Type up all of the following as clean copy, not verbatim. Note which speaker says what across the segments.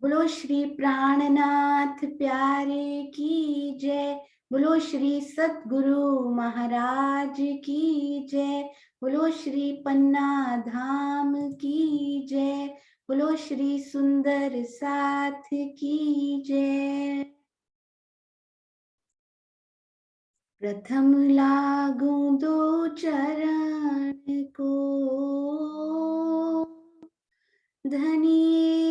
Speaker 1: बोलो श्री प्राणनाथ प्यारे की जय। बोलो श्री सतगुरु महाराज की जय। बोलो श्री पन्ना धाम की जय। बोलो श्री सुंदर साथ की जय। प्रथम लागू दो चरण को, धनिये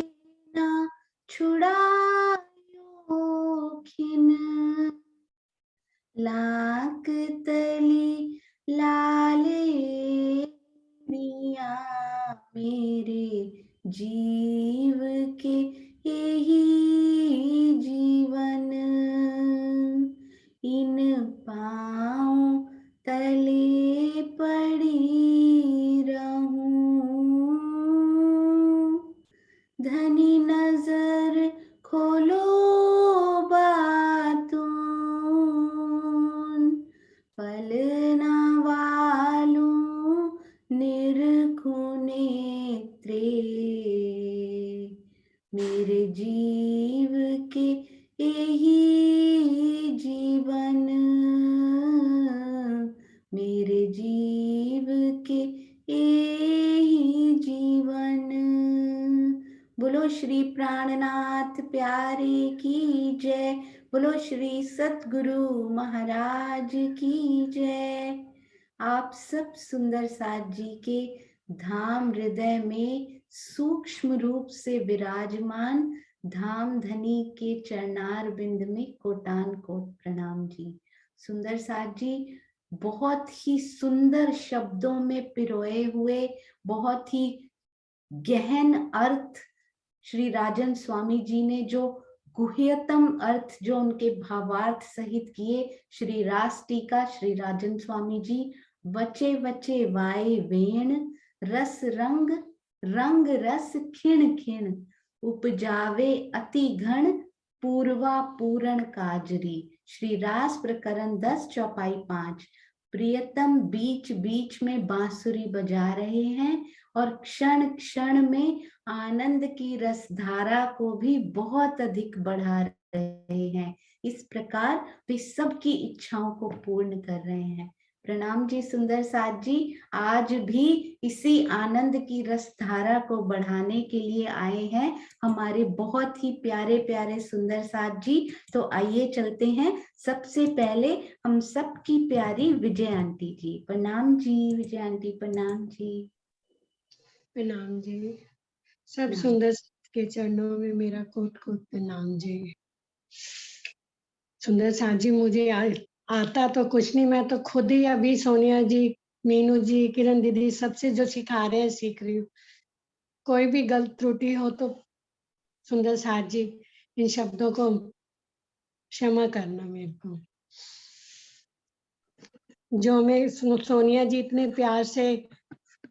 Speaker 1: ना छुड़ायो खिन। लाक तली लाले मिया मेरे जीव के यही जीवन। इन पाँव तले पड़ी रहूं, धनी नजर खोलो बातों, पलना वालों निरखो नेत्रे। मेरे जीव के यही जीवन, मेरे जीव के यही जीवन। बोलो श्री प्राणनाथ प्यारे की जय। बोलो श्री सतगुरु महाराज की जय। आप सब सुंदर साथ जी के धाम हृदय में सूक्ष्म रूप से विराजमान धाम धनी के चरणार बिंद में कोटान कोट प्रणाम जी। सुंदर साथ जी बहुत ही सुंदर शब्दों में पिरोए हुए, बहुत ही गहन अर्थ श्री राजन स्वामी जी ने जो गुह्यतम अर्थ जो उनके भावार्थ सहित किए, श्री रास टीका श्री राजन स्वामी जी। वचे वचे वाए वेण, रस रंग रंग रस खिण खिण। उपजावे अति घन, पूर्वा पूरण काजरी। श्री रास प्रकरण 10 चौपाई 5। प्रियतम बीच बीच में बांसुरी बजा रहे हैं और क्षण क्षण में आनंद की रसधारा को भी बहुत अधिक बढ़ा रहे हैं। इस प्रकार वे सबकी इच्छाओं को पूर्ण कर रहे हैं। प्रणाम जी सुंदर साथ जी। आज भी इसी आनंद की रसधारा को बढ़ाने के लिए आए हैं हमारे बहुत ही प्यारे प्यारे सुंदर साथ जी। तो आइए चलते हैं। सबसे पहले हम सबकी प्यारी विजय आंटी जी। प्रणाम जी विजय आंटी। प्रणाम जी।
Speaker 2: प्रणाम जी। सब सुंदर के चरणों में मेरा कोट कोट प्रणाम जी। सुंदर साथ जी मुझे आता तो कुछ नहीं, मैं तो खुद ही अभी सोनिया जी, मीनू जी, किरण दीदी सबसे जो सिखा रहे हैं सीख रही हूँ। कोई भी गलत त्रुटि हो तो सुंदर साथ जी इन शब्दों को क्षमा करना मेरे को। जो मैं सोनिया जी इतने प्यार से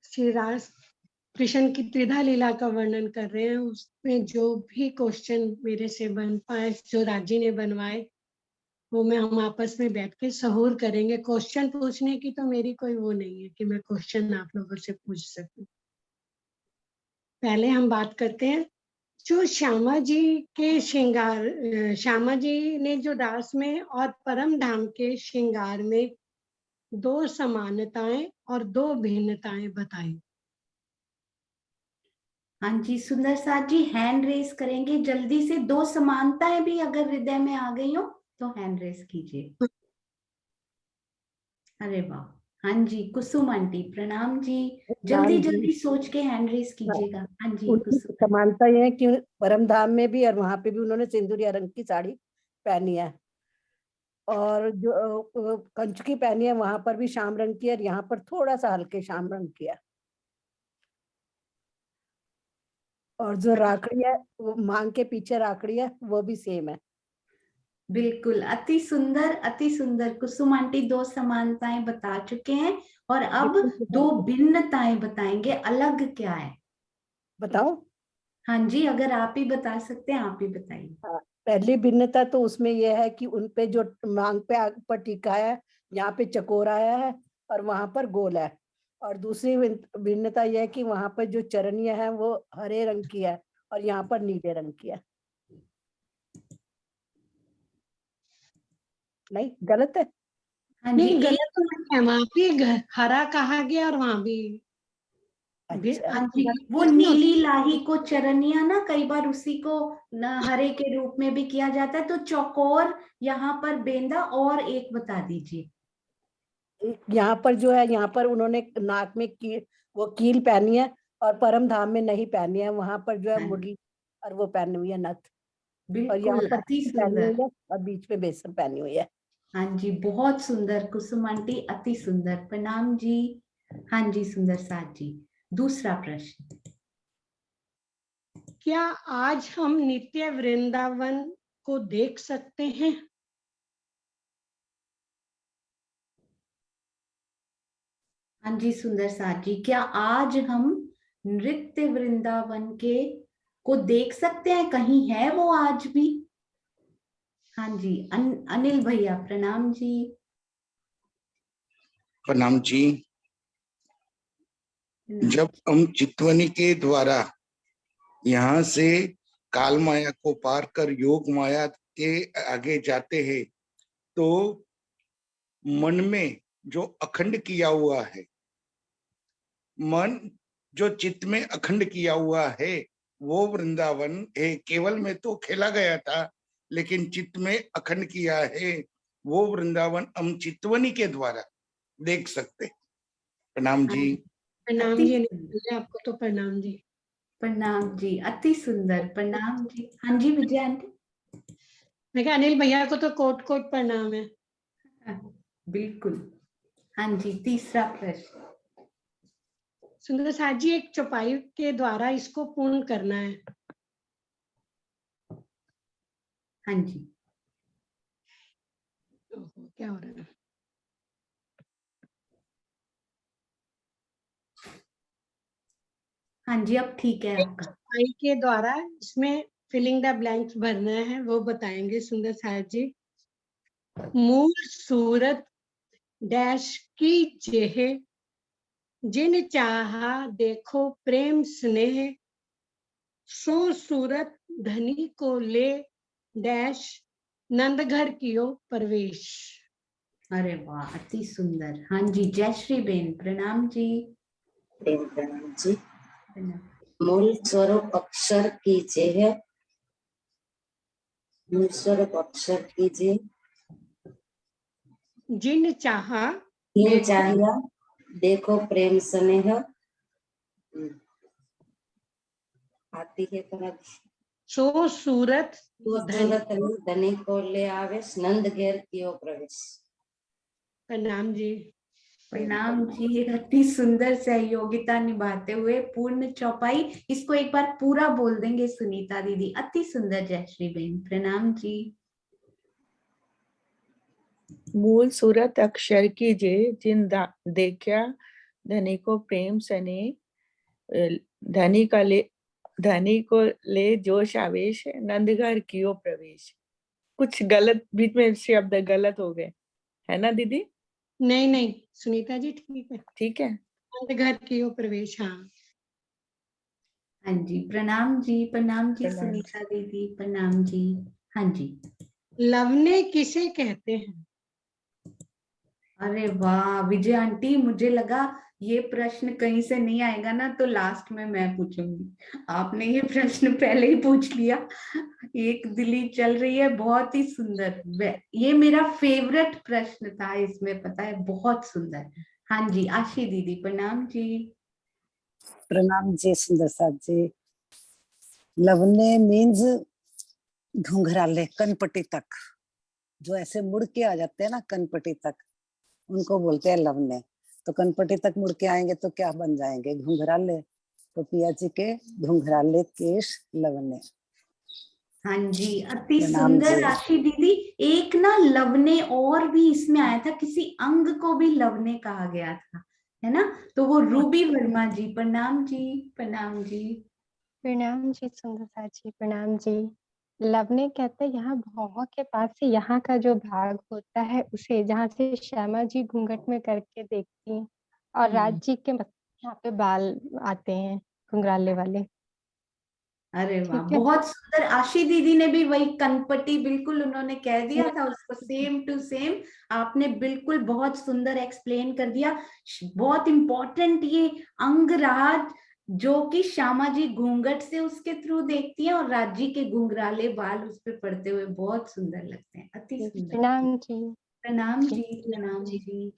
Speaker 2: श्री रास कृष्ण की त्रिधा लीला का वर्णन कर रहे हैं, उसमें जो भी क्वेश्चन मेरे से बन पाए, जो राजी ने बनवाए, वो मैं हम आपस में बैठ के सहूर करेंगे। क्वेश्चन पूछने की तो मेरी कोई वो नहीं है कि मैं क्वेश्चन आप लोगों से पूछ सकूं। पहले हम बात करते हैं जो श्यामा जी के श्रृंगार, श्यामा जी ने जो दास में और परम धाम के श्रृंगार में 2 समानताएं और 2 भिन्नताएं बताई।
Speaker 1: हाँ जी सुंदर साथ जी हैंड रेस करेंगे जल्दी से। 2 समानताएं भी अगर हृदय में आ गई हो तो हैंड रेस कीजिए। अरे वाह। हाँ जी कुसुम आंटी प्रणाम जी। जल्दी
Speaker 3: राम जी।
Speaker 1: जल्दी सोच के हैंड रेस
Speaker 3: हाँ,
Speaker 1: कीजिएगा। हाँ जी
Speaker 3: उनकी
Speaker 1: कुसुम।
Speaker 3: समानता ये है कि परम धाम में भी और वहां पे भी उन्होंने सिंदूरिया रंग की साड़ी पहनी है, और जो कंचुकी पहनी है वहां पर भी शाम रंग की है, और यहाँ पर थोड़ा सा हल्के शाम रंग की है। और जो राखड़ी है, वो मांग के पीछे राखड़ी है, वो भी सेम है।
Speaker 1: बिल्कुल अति सुंदर अति सुंदर। कुसुम आंटी 2 समानताएं बता चुके हैं और अब 2 भिन्नताएं बताएंगे। अलग क्या है
Speaker 3: बताओ।
Speaker 1: हाँ जी अगर आप ही बता सकते हैं आप ही बताइए।
Speaker 3: हाँ, पहली भिन्नता तो उसमें यह है कि उनपे जो मांग पे आग पर टीका है, यहाँ पे चकोर आया है और वहां पर गोल है। और दूसरी भिन्नता यह है कि वहां पर जो चरनिया है वो हरे रंग की है और यहाँ पर नीले रंग की है। नहीं गलत है?
Speaker 1: हाँ जी,
Speaker 2: नहीं, गलत
Speaker 1: एक
Speaker 2: तो नहीं है, वहां भी हरा कहा गया और वहां भी
Speaker 3: अच्छा
Speaker 1: हाँ जी,
Speaker 2: गलत
Speaker 1: वो
Speaker 2: नहीं हो
Speaker 1: नीली
Speaker 2: सकता।
Speaker 1: लाही को चरनिया ना, कई बार उसी को न हरे के रूप में भी किया जाता है। तो चौकोर यहाँ पर बेंदा, और एक बता दीजिए।
Speaker 3: यहाँ पर जो है, यहाँ पर उन्होंने नाक में वो कील पहनी है, और परम धाम में नहीं पहनी है। वहां पर जो है
Speaker 1: हाँ,
Speaker 3: मुरली और वो पहनी हुई है, नथ। और यहाँ
Speaker 1: बिल्कुल
Speaker 3: पर
Speaker 1: अति
Speaker 3: कील पहनी हुई
Speaker 1: सुंदर।
Speaker 3: है और बीच में बेसन पहनी हुई है।
Speaker 1: हाँ जी, बहुत सुंदर कुसुम आंटी, अति सुंदर, प्रणाम जी। हाँ जी, सुंदर साथ जी। दूसरा प्रश्न।
Speaker 2: क्या आज हम नित्य वृंदावन को देख सकते हैं?
Speaker 1: हाँ जी, सुंदर साथ जी, क्या आज हम नृत्य वृंदावन के को देख सकते हैं? कहीं है वो आज भी? हाँ जी, अनिल भैया, प्रणाम जी।
Speaker 4: प्रणाम जी।
Speaker 1: प्रणाम।
Speaker 4: जब हम चितवनी के द्वारा यहाँ से काल माया को पार कर योग माया के आगे जाते हैं, तो मन में जो अखंड किया हुआ है, मन जो चित्त में अखंड किया हुआ है, वो वृंदावन है। केवल में तो खेला गया था, लेकिन चित्त में अखंड किया है, वो वृंदावन हम चितवनी के द्वारा देख सकते हैं। प्रणाम
Speaker 1: हाँ
Speaker 4: जी।
Speaker 1: जी,
Speaker 2: प्रणाम
Speaker 1: अति
Speaker 2: जी,
Speaker 1: सुंदर।
Speaker 2: नहीं आपको तो प्रणाम जी।
Speaker 1: प्रणाम जी, अति सुंदर, प्रणाम जी। हाँ जी, विजय आंटी।
Speaker 2: मैं कहा अनिल भैया को तो कोट कोट प्रणाम है।
Speaker 1: हाँ, बिल्कुल। हाँ जी, तीसरा प्रश्न।
Speaker 2: सुंदर साथ जी, एक चौपाई के द्वारा इसको पूर्ण करना है।
Speaker 1: हाँ जी।
Speaker 2: ओहो, क्या हो रहा है?
Speaker 1: हाँ जी, अब ठीक है
Speaker 2: एक
Speaker 1: आपका।
Speaker 2: चौपाई के द्वारा इसमें फिलिंग द ब्लैंक्स भरना है, वो बताएंगे सुंदर साथ जी। मूल सूरत डैश की जेह, जिन चाहा देखो प्रेम स्नेह, सो सूरत धनी को ले डैश, नंद घर कियो प्रवेश।
Speaker 1: अरे वाह, अति सुंदर। हाँ जी, जय श्री बेन, प्रणाम जी।
Speaker 5: प्रणाम जी।
Speaker 1: प्रणाम।
Speaker 5: मूल स्वरूप अक्षर कीजिए, मूल स्वरूप अक्षर कीजिए।
Speaker 2: जिन चाहा
Speaker 5: जिन चाहिए देखो प्रेम स्नेह, आती है पर
Speaker 2: सो सूरत धनी।
Speaker 5: सूरत धनी को ले आवे, नंद घेर कियो प्रवेश।
Speaker 2: प्रणाम जी।
Speaker 1: प्रणाम जी, अति सुंदर सहयोगिता निभाते हुए पूर्ण चौपाई। इसको एक बार पूरा बोल देंगे सुनीता दीदी। अति सुंदर, जय श्री बेन, प्रणाम जी।
Speaker 6: मूल सूरत अक्षर की जे, जिन देखा धनी को प्रेम सने, धनी को ले जोश आवेश, नंद घर कियो प्रवेश। कुछ गलत बीच में शब्द गलत हो गए, है ना दीदी?
Speaker 2: नहीं नहीं सुनीता जी, ठीक है।
Speaker 6: ठीक है।
Speaker 2: नंद घर कियो प्रवेश, हाँ।
Speaker 1: हाँ जी, प्रणाम जी, प्रणाम जी,
Speaker 6: प्रणाम।
Speaker 1: सुनीता दीदी, प्रणाम जी। हाँ जी।
Speaker 2: लवने किसे कहते हैं?
Speaker 1: अरे वाह विजय आंटी, मुझे लगा ये प्रश्न कहीं से नहीं आएगा ना, तो लास्ट में मैं पूछूंगी। आपने ये प्रश्न पहले ही पूछ लिया। एक दिली चल रही है, बहुत ही सुंदर। ये मेरा फेवरेट प्रश्न था इसमें, पता है, बहुत सुंदर। हाँ जी, आशी दीदी, प्रणाम जी।
Speaker 3: प्रणाम जी सुंदर साथ जी। लवने मीन्स घुंघराले, कनपट्टी तक, जो ऐसे मुड़ के आ जाते हैं ना कनपट्टी तक, उनको बोलते हैं लवने। तो कनपट्टी तक मुड़ के आएंगे तो क्या बन जाएंगे? घुंघराले। तो पिया जी के घुंघराले केश लवने।
Speaker 1: हाँ जी, अति
Speaker 3: प्रणाम
Speaker 1: सुंदर
Speaker 3: जी।
Speaker 1: आशी दीदी। एक ना लवने और भी इसमें आया था, किसी अंग को भी लवने कहा गया था, है ना? तो वो रूबी वर्मा जी, प्रणाम जी। प्रणाम जी।
Speaker 7: प्रणाम जी सुंदरता जी, प्रणाम जी। लवने कहते हैं यहाँ भौहों के पास से यहाँ का जो भाग होता है उसे, जहाँ से श्यामा जी घूंघट में करके देखती हैं, और राज जी के यहाँ पे बाल आते हैं घुंघराले वाले।
Speaker 1: अरे वाह,
Speaker 2: ठीक है।
Speaker 1: बहुत सुंदर। आशी दीदी ने भी वही कनपटी बिल्कुल उन्होंने कह दिया था उसको, सेम टू सेम आपने बिल्कुल बहुत सुंदर एक्सप्लेन कर दिया। बहुत इम्पोर्टेंट ये अंग रहा, जो कि श्यामा जी घूंघट से उसके थ्रू देखती हैं और राजी के घुंघराले बाल उस पे पड़ते हुए बहुत सुंदर लगते हैं, अति सुंदर।
Speaker 7: प्रणाम जी।
Speaker 1: प्रणाम जी, प्रणाम जी।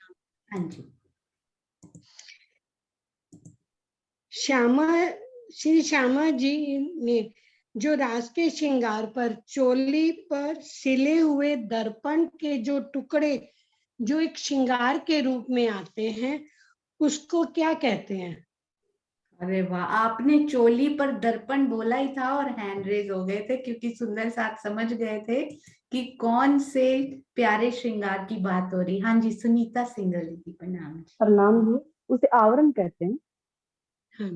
Speaker 1: हाँ जी।
Speaker 2: श्यामा, श्री श्यामा जी ने जो रास के श्रृंगार पर चोली पर सिले हुए दर्पण के जो टुकड़े जो एक श्रृंगार के रूप में आते हैं, उसको क्या कहते हैं?
Speaker 1: अरे वाह, आपने चोली पर दर्पण बोला ही था और हैंड रेज हो गए थे, क्योंकि सुंदर साथ समझ गए थे कि कौन से प्यारे श्रृंगार की बात हो रही। हाँ जी, सुनीता सिंगल जी, प्रणाम जी।
Speaker 8: प्रणाम जी। उसे आवरण कहते हैं।
Speaker 2: हाँ,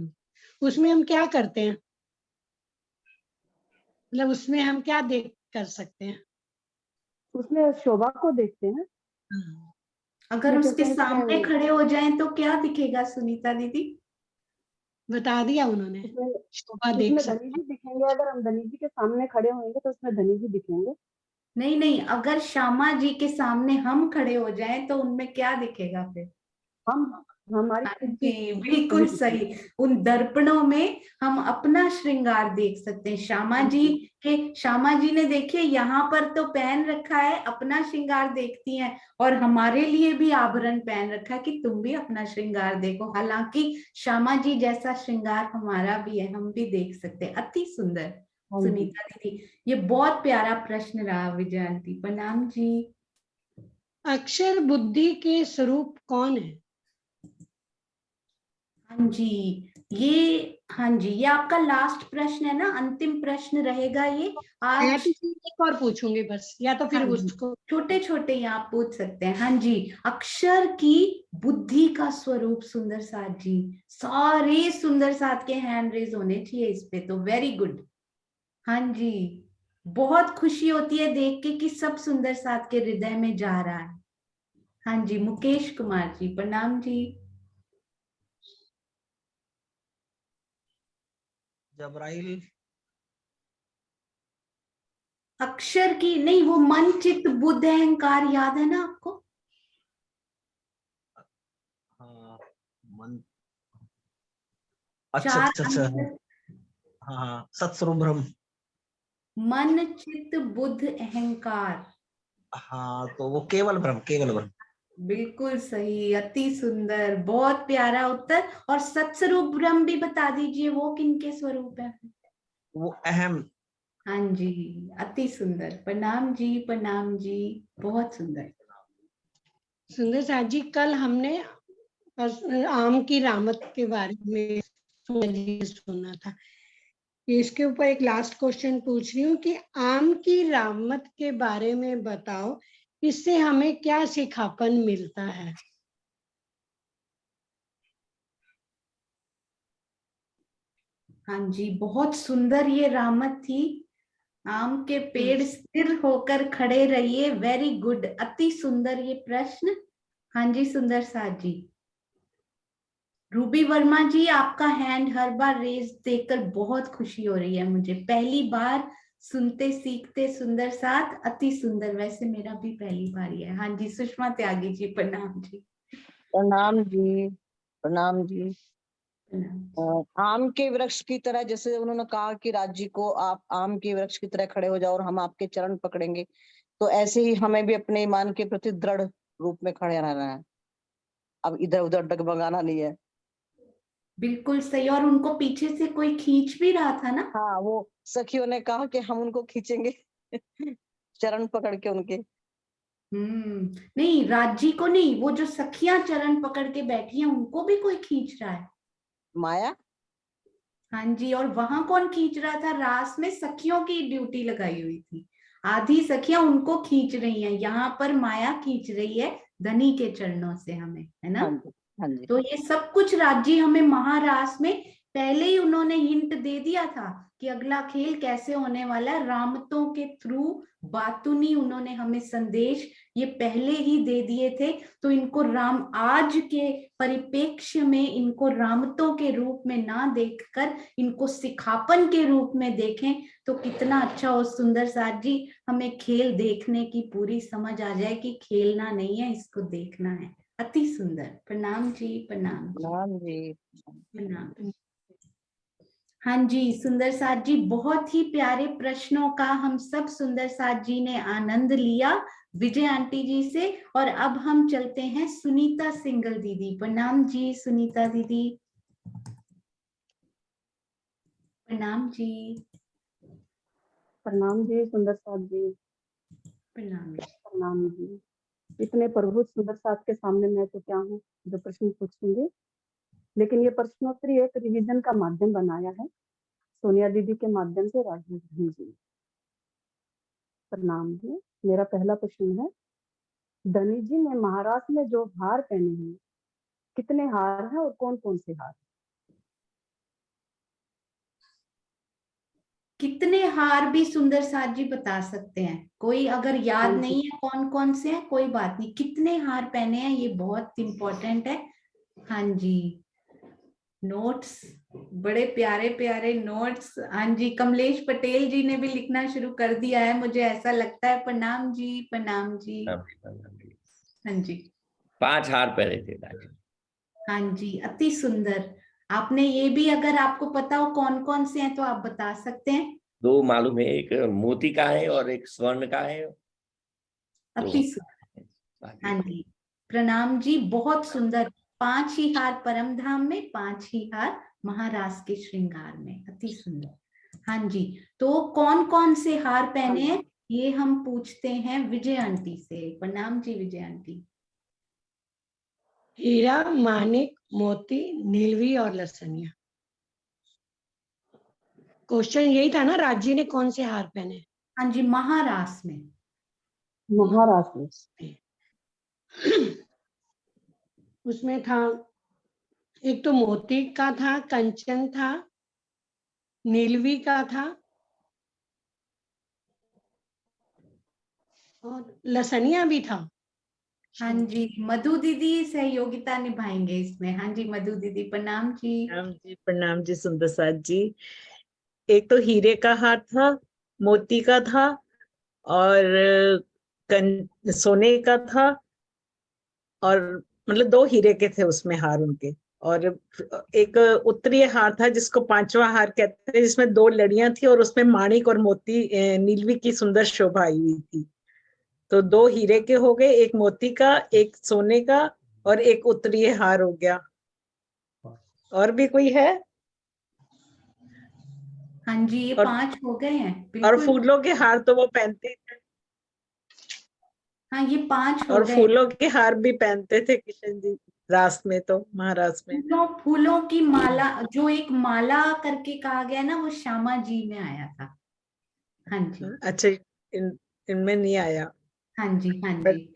Speaker 2: उसमें हम क्या करते हैं, मतलब उसमें हम क्या देख कर सकते हैं?
Speaker 8: उसमें शोभा को देखते हैं।
Speaker 1: अगर
Speaker 8: उसमें
Speaker 1: उसके
Speaker 8: कहते हैं कि
Speaker 1: सामने खड़े हो जाएं तो क्या दिखेगा सुनीता दीदी?
Speaker 2: बता दिया उन्होंने,
Speaker 8: उसमें
Speaker 2: शोभा देख
Speaker 8: उसमें
Speaker 2: सकते
Speaker 8: धनी जी दिखेंगे। अगर हम धनी जी के सामने खड़े होंगे तो उसमें धनी जी दिखेंगे।
Speaker 1: नहीं नहीं, अगर श्यामा जी के सामने हम खड़े हो जाएं तो उनमें क्या दिखेगा फिर?
Speaker 8: हम हमारी
Speaker 1: हाँ
Speaker 8: खुद की
Speaker 1: जी, बिल्कुल सही। उन दर्पणों में हम अपना श्रृंगार देख सकते हैं। श्यामा जी ने देखिए यहाँ पर तो पहन रखा है, अपना श्रृंगार देखती हैं, और हमारे लिए भी आभरण पहन रखा है कि तुम भी अपना श्रृंगार देखो। हालांकि श्यामा जी जैसा श्रृंगार हमारा भी है, हम भी देख सकते हैं। अति सुंदर
Speaker 8: हाँ जी।
Speaker 1: सुनीता दीदी, ये बहुत प्यारा प्रश्न रहा। विजयंती, प्रणाम जी।
Speaker 2: अक्षर बुद्धि के स्वरूप कौन है?
Speaker 1: हाँ जी, हाँ जी, ये आपका लास्ट प्रश्न है ना, अंतिम प्रश्न रहेगा ये
Speaker 2: या
Speaker 1: आज।
Speaker 2: तो फिर एक और पूछूंगी बस, या तो फिर
Speaker 1: हाँ जी,
Speaker 2: उसको।
Speaker 1: छोटे छोटे ही आप पूछ सकते हैं। हाँ जी, अक्षर की बुद्धि का स्वरूप सुंदर साथ जी। सारे सुंदर साथ के हैंड रेज होने चाहिए इस पे तो, वेरी गुड। हाँ जी, बहुत खुशी होती है देख के कि सब सुंदर साथ के हृदय में जा रहा है। हाँ जी, मुकेश कुमार जी, प्रणाम जी।
Speaker 9: जबराइल।
Speaker 1: अक्षर की नहीं, वो मन चित्त बुद्ध अहंकार याद है ना आपको?
Speaker 9: हाँ, मन। अच्छा
Speaker 1: चार
Speaker 9: अच्छा अच्छा।
Speaker 1: अंतर,
Speaker 9: हाँ हाँ, सत्स्वरूप ब्रह्म।
Speaker 1: मन चित्त बुद्ध अहंकार।
Speaker 9: हाँ, तो वो केवल ब्रह्म, केवल ब्रह्म।
Speaker 1: बिल्कुल सही, अति सुंदर, बहुत प्यारा उत्तर। और सत्स्वरूप ब्रह्म भी बता दीजिए, वो किनके स्वरूप है?
Speaker 9: वो अहम।
Speaker 1: हाँ जी, अति सुंदर, प्रणाम जी, प्रणाम जी, बहुत सुंदर।
Speaker 2: सुंदर साथ जी, कल हमने आम की रामत के बारे में सुना था। इसके ऊपर एक लास्ट क्वेश्चन पूछ रही हूँ कि आम की रामत के बारे में बताओ, इससे हमें क्या सिखापन मिलता है?
Speaker 1: हाँ जी, बहुत सुंदर ये रामत थी। आम के पेड़ स्थिर होकर खड़े रहिए, वेरी गुड, अति सुंदर ये प्रश्न। हाँ जी, सुंदर साथ जी। रूबी वर्मा जी, आपका हैंड हर बार रेज देखकर बहुत खुशी हो रही है मुझे। पहली बार सुनते सीखते सुंदर साथ, अति सुंदर। वैसे मेरा भी पहली बार ही है। हाँ जी, सुषमा त्यागी जी, प्रणाम जी।
Speaker 10: प्रणाम जी। प्रणाम जी।
Speaker 1: प्रणाम।
Speaker 10: आम के वृक्ष की तरह, जैसे उन्होंने कहा कि राज्य को आप आम के वृक्ष की तरह खड़े हो जाओ और हम आपके चरण पकड़ेंगे, तो ऐसे ही हमें भी अपने ईमान के प्रति दृढ़ रूप में खड़े रहना है। अब इधर उधर डगमगाना नहीं है।
Speaker 1: बिल्कुल सही। और उनको पीछे से कोई खींच भी रहा था ना?
Speaker 10: हाँ, वो सखियों ने कहा कि हम उनको खींचेंगे चरण पकड़ के उनके।
Speaker 1: नहीं, राजी को नहीं, वो जो सखियां चरण पकड़ के बैठी हैं उनको भी कोई खींच रहा है।
Speaker 10: माया।
Speaker 1: हाँ जी, और वहां कौन खींच रहा था? रास में सखियों की ड्यूटी लगाई हुई थी, आधी सखियां उनको खींच रही हैं, यहाँ पर माया खींच रही है धनी के चरणों से हमें, है ना?
Speaker 10: हाँ जी, हाँ जी।
Speaker 1: तो ये सब कुछ राज्य हमें महारास में पहले ही उन्होंने हिंट दे दिया था कि अगला खेल कैसे होने वाला है। रामतों के थ्रू बातुनी उन्होंने हमें संदेश ये पहले ही दे दिए थे। तो इनको राम आज के परिप्रेक्ष्य में इनको रामतों के रूप में ना देखकर इनको सिखापन के रूप में देखें तो कितना अच्छा हो। सुंदर साथ जी, हमें खेल देखने की पूरी समझ आ जाए कि खेलना नहीं है, इसको देखना है। अति सुंदर। प्रणाम जी, प्रणाम जी,
Speaker 10: प्रणाम जी।
Speaker 1: प्रणाम। हाँ जी, सुंदर साथ जी, बहुत ही प्यारे प्रश्नों का हम सब सुंदर साथ जी ने आनंद लिया विजय आंटी जी से। और अब हम चलते हैं सुनीता सिंगल दीदी। प्रणाम जी सुनीता दीदी। प्रणाम जी।
Speaker 8: प्रणाम जी सुंदर साथ जी।
Speaker 1: प्रणाम जी।
Speaker 8: प्रणाम जी। इतने प्रभु सुंदर साथ के सामने मैं तो क्या हूँ जो प्रश्न पूछूंगी, लेकिन ये प्रश्नोत्तरी एक रिवीजन का माध्यम बनाया है सोनिया दीदी के माध्यम से राजू जी। प्रणाम जी। मेरा पहला प्रश्न है, धनी जी ने महाराष्ट्र में जो हार पहने हैं, कितने हार हैं और कौन कौन से हार?
Speaker 1: कितने हार भी सुंदर साथ जी बता सकते हैं। कोई अगर याद
Speaker 8: हाँ जी।
Speaker 1: नहीं है कौन कौन से हैं, कोई बात नहीं, कितने हार पहने हैं ये बहुत इंपॉर्टेंट है। हाँ जी, नोट्स, बड़े प्यारे प्यारे नोट्स। हाँ जी, कमलेश पटेल जी ने भी लिखना शुरू कर दिया है, मुझे ऐसा लगता है। प्रणाम जी, प्रणाम जी। हाँ जी,
Speaker 11: 5 हार पहने थे राजू।
Speaker 1: हाँ जी, अति सुंदर। आपने ये भी, अगर आपको पता हो कौन कौन से हैं तो आप बता सकते हैं।
Speaker 11: 2 मालूम है, एक मोती का है और एक स्वर्ण का है।
Speaker 1: अति सुंदर। हाँ जी, प्रणाम जी, बहुत सुंदर। 5 ही हार परम धाम में, 5 ही हार महाराज के श्रृंगार में। अति सुंदर। हाँ जी, तो कौन कौन से हार पहने हैं ये हम पूछते हैं विजय आंटी से। प्रणाम जी विजय आंटी।
Speaker 2: हीरा, मानिक, मोती, नीलवी और लसनिया। क्वेश्चन यही था ना, राज्य ने कौन से हार पहने?
Speaker 1: हाँ जी, महाराष्ट्र में।
Speaker 8: महाराष्ट्र में
Speaker 2: उसमें था, एक तो मोती का था, कंचन था, नीलवी का था और लसनिया भी था।
Speaker 1: हाँ जी, मधु दीदी सहयोगिता निभाएंगे इसमें। हाँ जी, मधु दीदी। प्रणाम जी।
Speaker 6: प्रणाम जी, प्रणाम जी सुंदर साथ जी। एक तो हीरे का हार था, मोती का था और सोने का था, और मतलब 2 हीरे के थे उसमें हार उनके। और एक उत्तरीय हार था जिसको 5वां हार कहते हैं, जिसमें 2 लड़ियां थी और उसमें माणिक और मोती नीलवी की सुंदर शोभा आई हुई थी। तो 2 हीरे के हो गए, एक मोती का, एक सोने का और एक उत्तरीय हार हो गया। और भी कोई है?
Speaker 1: हाँ जी, ये
Speaker 6: और
Speaker 1: 5 हो गए हैं
Speaker 6: और
Speaker 1: बिल्कुल।
Speaker 6: फूलों के हार तो वो पहनते थे।
Speaker 1: हाँ, ये 5 हो
Speaker 6: और
Speaker 1: गए।
Speaker 6: फूलों के हार भी पहनते थे किशन जी राष्ट्र में, तो महाराष्ट्र में।
Speaker 1: फूलों की माला, जो एक माला करके कहा गया ना, वो श्यामा जी में आया था। हाँ जी।
Speaker 6: अच्छा, इनमें नहीं आया।
Speaker 1: हाँ जी, हाँ जी। प्रणाम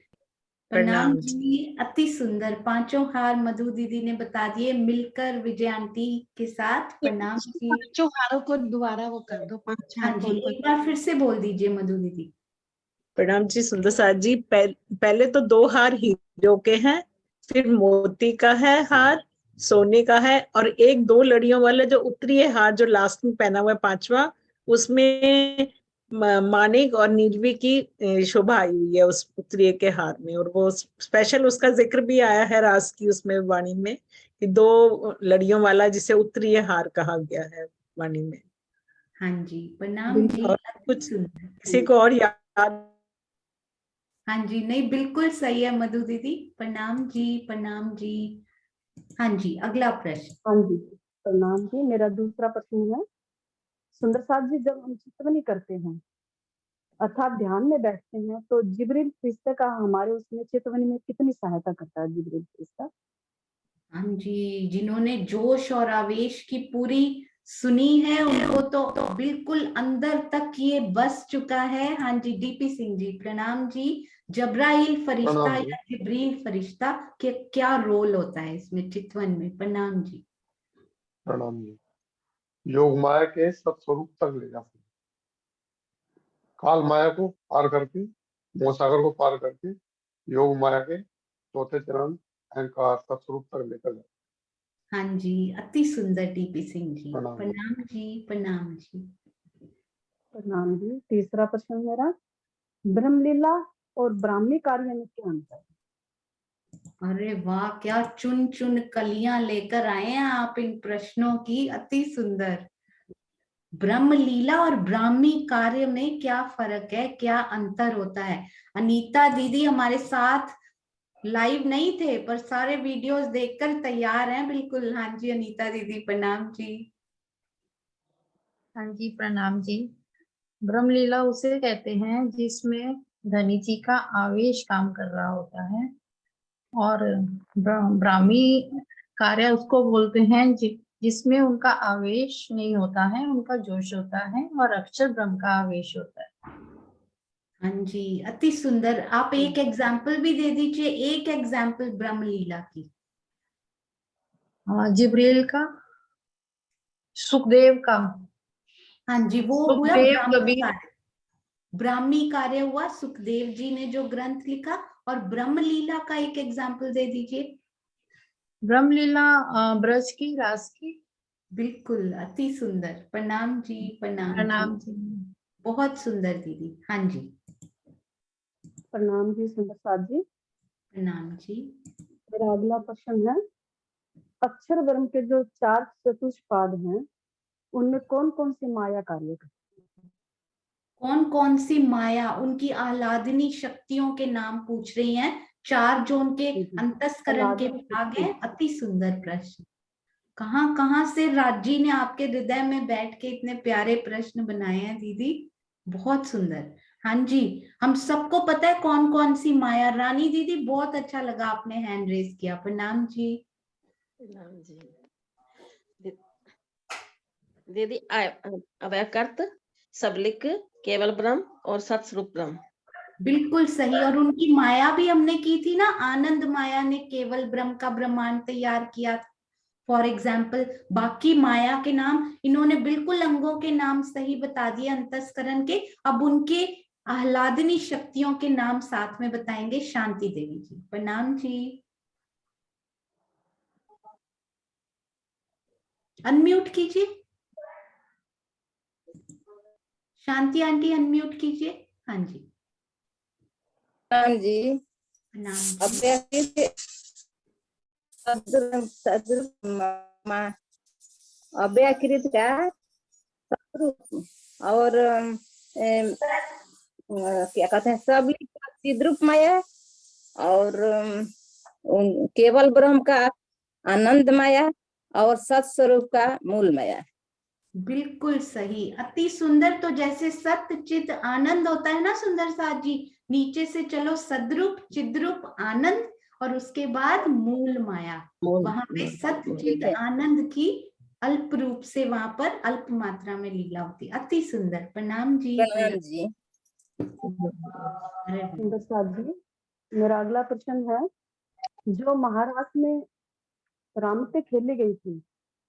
Speaker 6: प्रणाम जी।
Speaker 1: जी, अति सुंदर। 5 हार मधु दीदी ने बता दिए मिलकर विजय आंटी के साथ। प्रणाम जी।
Speaker 2: 5 हारों को दोबारा वो कर दो, 5
Speaker 1: हाँ
Speaker 2: हार
Speaker 1: जी,
Speaker 2: कौन कौन?
Speaker 1: एक बार फिर से बोल दीजिए मधु दीदी।
Speaker 6: प्रणाम जी सुंदर साथ जी। पहले तो 2 हार हीरो के हैं, फिर मोती का है हार, सोने का है, और एक 2 लड़ियों वाला जो उत्तरीय हार जो लास्ट में पहना हुआ है 5वां, उसमें मानिक और नीलवी की शोभा आई हुई है उस उत्तरीय के हार में। और वो स्पेशल उसका जिक्र भी आया है रास की उसमें वाणी में, कि 2 लड़ियों वाला जिसे उत्तरीय हार कहा गया है वाणी में।
Speaker 1: हाँ जी, प्रणाम जी,
Speaker 6: और
Speaker 1: अति
Speaker 6: कुछ
Speaker 1: सुंदर।
Speaker 6: किसी को और याद?
Speaker 1: हाँ जी, नहीं बिल्कुल सही है मधु दीदी। प्रणाम जी, प्रणाम जी। हाँ जी, अगला प्रश्न।
Speaker 8: हाँ जी। प्रणाम जी। मेरा दूसरा प्रश्न है, सुंदर साथ जी, जब हम चिंतन करते हैं अर्थात ध्यान में बैठते हैं तो जिब्रील फरिश्ता का हमारे उसमें चितवनी में कितनी सहायता करता है जिब्रील फरिश्ता?
Speaker 1: हाँ जी, जिन्होंने जोश और आवेश की पूरी सुनी है उनको तो बिल्कुल अंदर तक ये बस चुका है। हाँ जी, डीपी सिंह जी। प्रणाम जी। जब्राइल फरिश्ता
Speaker 12: प्रणाम जी।
Speaker 1: या जिब्रील फरिश्ता के क्या रोल होता है इसमें चितवन में? प्रणाम जी।
Speaker 12: प्रणाम जी। योग माया के सत्स्वरूप तक ले जाते हैं। काल माया को पार करके, मोहसागर को पार करके योग माया के चौथे चरण अहंकार सत्स्वरूप तक लेकर जाते
Speaker 1: हाँ जी, अति सुंदर टीपी सिंह जी।
Speaker 12: प्रणाम।
Speaker 1: प्रणाम जी, प्रणाम जी।
Speaker 8: प्रणाम जी। तीसरा प्रश्न मेरा, ब्रह्मलीला और ब्राह्मी कार्य में क्या अंतर है?
Speaker 1: अरे वाह, क्या चुन चुन कलियां लेकर आए हैं आप इन प्रश्नों की, अति सुंदर। ब्रह्मलीला और ब्राह्मी कार्य में क्या फर्क है, क्या अंतर होता है? अनीता दीदी हमारे साथ लाइव नहीं थे पर सारे वीडियोस देखकर तैयार हैं बिल्कुल। हाँ जी अनीता दीदी, प्रणाम जी।
Speaker 13: हाँ जी, प्रणाम जी। ब्रह्मलीला उसे कहते हैं जिसमें धनी जी का आवेश काम कर रहा होता है, और ब्राह्मी कार्य उसको बोलते हैं जिसमें उनका आवेश नहीं होता है, उनका जोश होता है, और अक्षर ब्रह्म का आवेश होता है।
Speaker 1: हाँ जी, अति सुंदर। आप एक एग्जाम्पल भी दे दीजिए, एक एग्जाम्पल ब्रह्मलीला की।
Speaker 13: जिब्रील का, सुखदेव का।
Speaker 1: हाँ जी, वो हुआ
Speaker 13: सुखदेव
Speaker 1: ब्राह्मी
Speaker 13: कबीर।
Speaker 1: कार्य। ब्राह्मी कार्य हुआ सुखदेव जी ने जो ग्रंथ लिखा, और ब्रह्मलीला का एक एग्जाम्पल दे दीजिए।
Speaker 13: ब्रह्मलीला ब्रज की, रास की।
Speaker 1: बिल्कुल, अति सुंदर। प्रणाम जी, प्रणाम जी।
Speaker 13: प्रणाम जी।
Speaker 1: बहुत सुंदर दीदी। हाँ जी,
Speaker 8: प्रणाम जी सुंदर साथ जी।
Speaker 1: प्रणाम जी।
Speaker 8: मेरा अगला प्रश्न है, अक्षर ब्रह्म के जो 4 चतुष्पाद हैं, उनमें कौन कौन सी माया कार्य करती है?
Speaker 1: कौन कौन सी माया, उनकी आह्लादनी शक्तियों के नाम पूछ रही हैं। 4 जो उनके अंतस्करण के
Speaker 8: आह्लादनी
Speaker 1: भाग
Speaker 8: शक्ति।
Speaker 1: हैं। अति सुंदर प्रश्न। कहाँ कहाँ से राजी ने आपके हृदय में बैठ के इतने प्यारे प्रश्न बनाए हैं दीदी, बहुत सुंदर। हाँ जी, हम सबको पता है कौन कौन सी माया। रानी दीदी, बहुत अच्छा लगा आपने हैंड रेज किया। प्रणाम जी।
Speaker 14: प्रणाम जी। दीदी अव्यकृत, सबलिक, केवल ब्रह्म और सत्स्वरूप ब्रह्म।
Speaker 1: बिल्कुल सही। और उनकी माया भी हमने की थी ना, आनंद माया ने केवल ब्रह्म का ब्रह्मांड तैयार किया था। फॉर एग्जाम्पल, बाकी माया के नाम इन्होंने बिल्कुल अंगों के नाम सही बता दिए अंतस्करण के। अब उनके आह्लादनी शक्तियों के नाम साथ में बताएंगे शांति देवी जी। प्रणाम जी। अनम्यूट कीजिए, शांति आंटी अनम्यूट कीजिए। हाँ जी,
Speaker 15: प्रणाम जी।
Speaker 1: प्रणाम जी।
Speaker 15: अव्यकृत का सद्रूप और क्या कहते हैं, सबलिक का चिद्रूप माया, और केवल ब्रह्म का आनंद माया, और सत्स्वरूप का मूल माया।
Speaker 1: बिल्कुल सही, अति सुंदर। तो जैसे सत्य चित आनंद होता है ना सुंदर साथ जी, नीचे से चलो सद्रूप, चिद्रूप, आनंद, और उसके बाद मूल माया। वहां पे सत्य चित आनंद की अल्प रूप से वहां पर अल्प मात्रा में लीला होती। अति सुंदर। प्रणाम जी।
Speaker 15: प्रणाम जी।
Speaker 8: सुंदर साथ जी, मेरा अगला प्रश्न है, जो महाराष्ट्र में रामते खेली गई थी,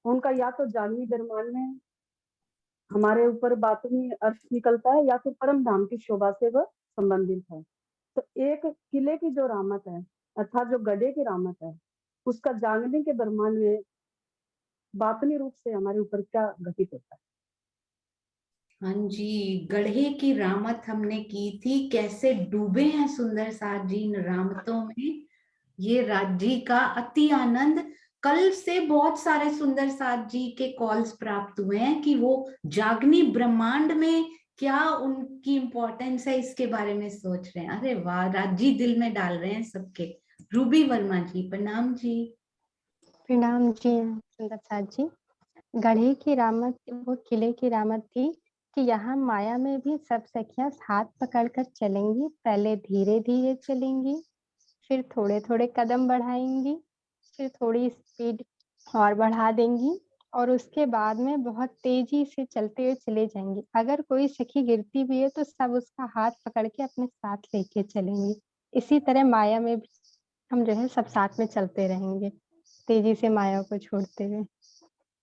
Speaker 8: उनका या तो जागनी दरमान में हमारे ऊपर बातमी अर्थ निकलता है, या फिर परम धाम की शोभा से वह संबंधित है। तो एक किले की जो रामत है, अर्थात जो गड्ढे की रामत है, उसका जागने के दरमान में बातमी रूप से हमारे ऊपर क्या घटित होता है?
Speaker 1: हाँ जी, गढ़े की रामत हमने की थी। कैसे डूबे हैं सुंदर साथ जी इन रामतों में। ये राज्य का अति आनंद। कल से बहुत सारे सुंदर साथ जी के कॉल्स प्राप्त हुए हैं कि वो जागनी ब्रह्मांड में क्या उनकी इम्पोर्टेंस है, इसके बारे में सोच रहे हैं। अरे वाह, राज्य दिल में डाल रहे हैं सबके। रूबी वर्मा जी, प्रणाम जी।
Speaker 7: प्रणाम जी सुंदर साथ जी। गढ़े की रामत वो किले की रामत थी कि यहाँ माया में भी सब सखियां हाथ पकड़कर चलेंगी। पहले धीरे धीरे चलेंगी, फिर थोड़े थोड़े कदम बढ़ाएंगी, फिर थोड़ी स्पीड और बढ़ा देंगी, और उसके बाद में बहुत तेजी से चलते हुए चले जाएंगी। अगर कोई सखी गिरती भी है तो सब उसका हाथ पकड़ के अपने साथ लेके चलेंगी। इसी तरह माया में भी हम जो है सब साथ में चलते रहेंगे, तेजी से माया को छोड़ते हुए।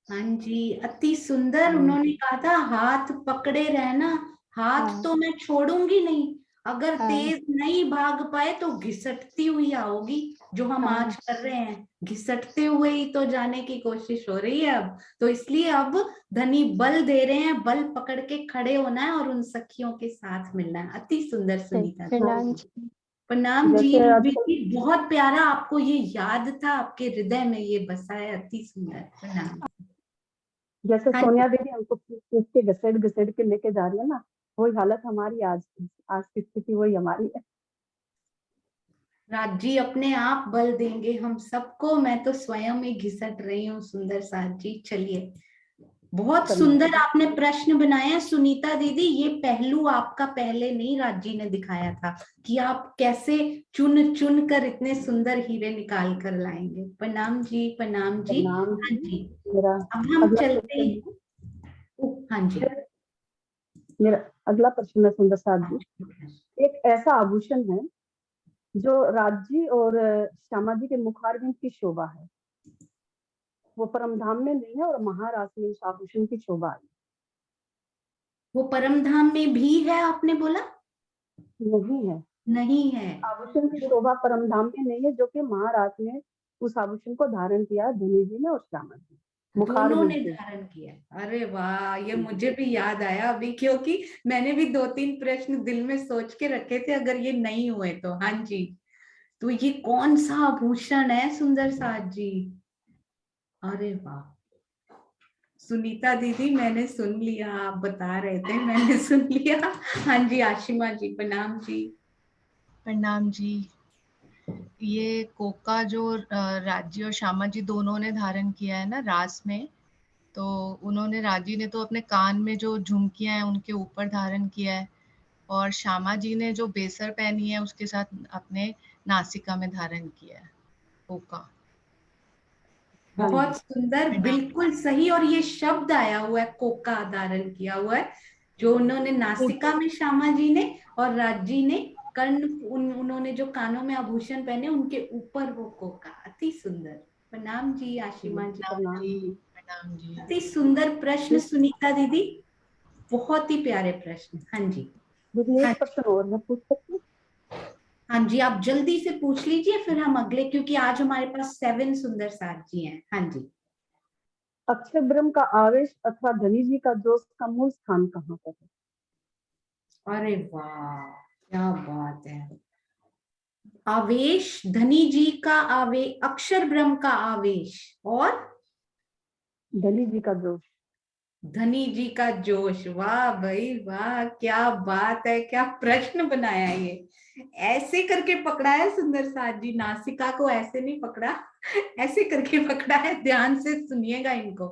Speaker 1: हाँ जी, अति सुंदर। उन्होंने कहा था हाथ पकड़े रहना, हाथ
Speaker 7: हाँ।
Speaker 1: तो मैं छोड़ूंगी नहीं, अगर
Speaker 7: हाँ।
Speaker 1: तेज नहीं भाग पाए तो घिसटती हुई आओगी, जो हम
Speaker 7: हाँ।
Speaker 1: आज कर रहे हैं, घिसटते हुए ही तो जाने की कोशिश हो रही है अब। तो इसलिए अब धनी बल दे रहे हैं, बल पकड़ के खड़े होना है और उन सखियों के साथ मिलना है। अति सुंदर सुनीता जी।
Speaker 7: प्रणाम जी।
Speaker 1: प्रणाम जी।
Speaker 8: जैसे
Speaker 1: रूबी
Speaker 8: आजकल
Speaker 1: जी, बहुत प्यारा, आपको ये याद था, आपके हृदय में ये बसा है, अति सुंदर। प्रणाम।
Speaker 8: जैसे
Speaker 1: हाँ
Speaker 8: सोनिया
Speaker 1: जी।
Speaker 8: दीदी हमको खींच के घसेट घसेट के लेके जा रही है ना, वही हालत हमारी आज की स्थिति वही हमारी है।
Speaker 1: राज जी अपने आप बल देंगे हम सबको, मैं तो स्वयं ही घिसट रही हूँ। सुंदर साथ जी, चलिए, बहुत सुंदर आपने प्रश्न बनाया सुनीता दीदी। ये पहलू आपका पहले नहीं राज जी ने दिखाया था कि आप कैसे चुन चुन कर इतने सुंदर हीरे निकाल कर लाएंगे। प्रणाम जी, प्रणाम जी।
Speaker 8: प्रणाम
Speaker 1: हाँ
Speaker 8: जी।
Speaker 1: जी,
Speaker 8: मेरा
Speaker 1: अब हम
Speaker 8: अगला
Speaker 1: चलते
Speaker 8: क्वेश्चन
Speaker 1: हैं। हाँ जी।
Speaker 8: मेरा अगला प्रश्न है सुंदर साथ जी। एक ऐसा आभूषण है जो राज्य और श्यामा जी के मुखारविंद की शोभा है, वो परम धाम में नहीं है और महाराज में उस आभूषण की शोभा है।
Speaker 1: वो परम धाम में भी है आपने बोला?
Speaker 8: नहीं है,
Speaker 1: नहीं है।
Speaker 8: आभूषण की शोभा परम धाम में नहीं है, जो कि महाराज ने उस आभूषण को धारण किया, धनी जी ने और श्यामा जी
Speaker 1: दोनों
Speaker 8: मुखारविंद
Speaker 1: ने
Speaker 8: से।
Speaker 1: धारण किया। अरे वाह, ये मुझे भी याद आया अभी, क्योंकि मैंने भी 2-3 प्रश्न दिल में सोच के रखे थे, अगर ये नहीं हुए तो। हाँ जी, तो ये कौन सा आभूषण है सुंदर साथ जी? अरे वाह, सुनीता दीदी मैंने सुन लिया, आप बता रहे थे, मैंने सुन लिया। हाँ जी, आशिमा जी, प्रणाम जी।
Speaker 16: प्रणाम जी। ये कोका जो राजी और श्यामा जी दोनों ने धारण किया है ना रास में, तो उन्होंने, राजी ने तो अपने कान में जो झुमकियां हैं उनके ऊपर धारण किया है, और श्यामा जी ने जो बेसर पहनी है उसके साथ अपने नासिका में धारण किया है कोका।
Speaker 1: बहुत सुंदर, बिल्कुल सही। और ये शब्द आया हुआ है, कोका धारण किया हुआ है, जो उन्होंने नासिका में श्यामा जी ने, और राजी ने कर्ण, उन्होंने जो कानों में आभूषण पहने उनके ऊपर वो कोका। अति सुंदर। प्रणाम जी, आशिमा जी।
Speaker 16: प्रणाम जी।
Speaker 1: अति सुंदर प्रश्न सुनीता दीदी, बहुत ही प्यारे प्रश्न। हाँ जी।
Speaker 8: दीदी
Speaker 1: हाँ
Speaker 8: एक प्रश्न और मैं पूछ सकती हूँ?
Speaker 1: हाँ जी, आप जल्दी से पूछ लीजिए, फिर हम अगले, क्योंकि आज हमारे पास 7 सुंदर साथ जी हैं। हाँ जी।
Speaker 8: अक्षर ब्रह्म का आवेश अथवा धनी जी का जोश का मूल स्थान कहाँ पर है?
Speaker 1: अरे वाह, क्या बात है। आवेश, धनी जी का आवेश, अक्षर ब्रह्म का आवेश, और
Speaker 8: धनी जी का जोश।
Speaker 1: धनी जी का जोश। वाह भाई वाह, क्या बात है, क्या प्रश्न बनाया ये। ऐसे करके पकड़ा है सुंदर साथ जी, नासिका को ऐसे नहीं पकड़ा, ऐसे करके पकड़ा है। ध्यान से सुनिएगा इनको।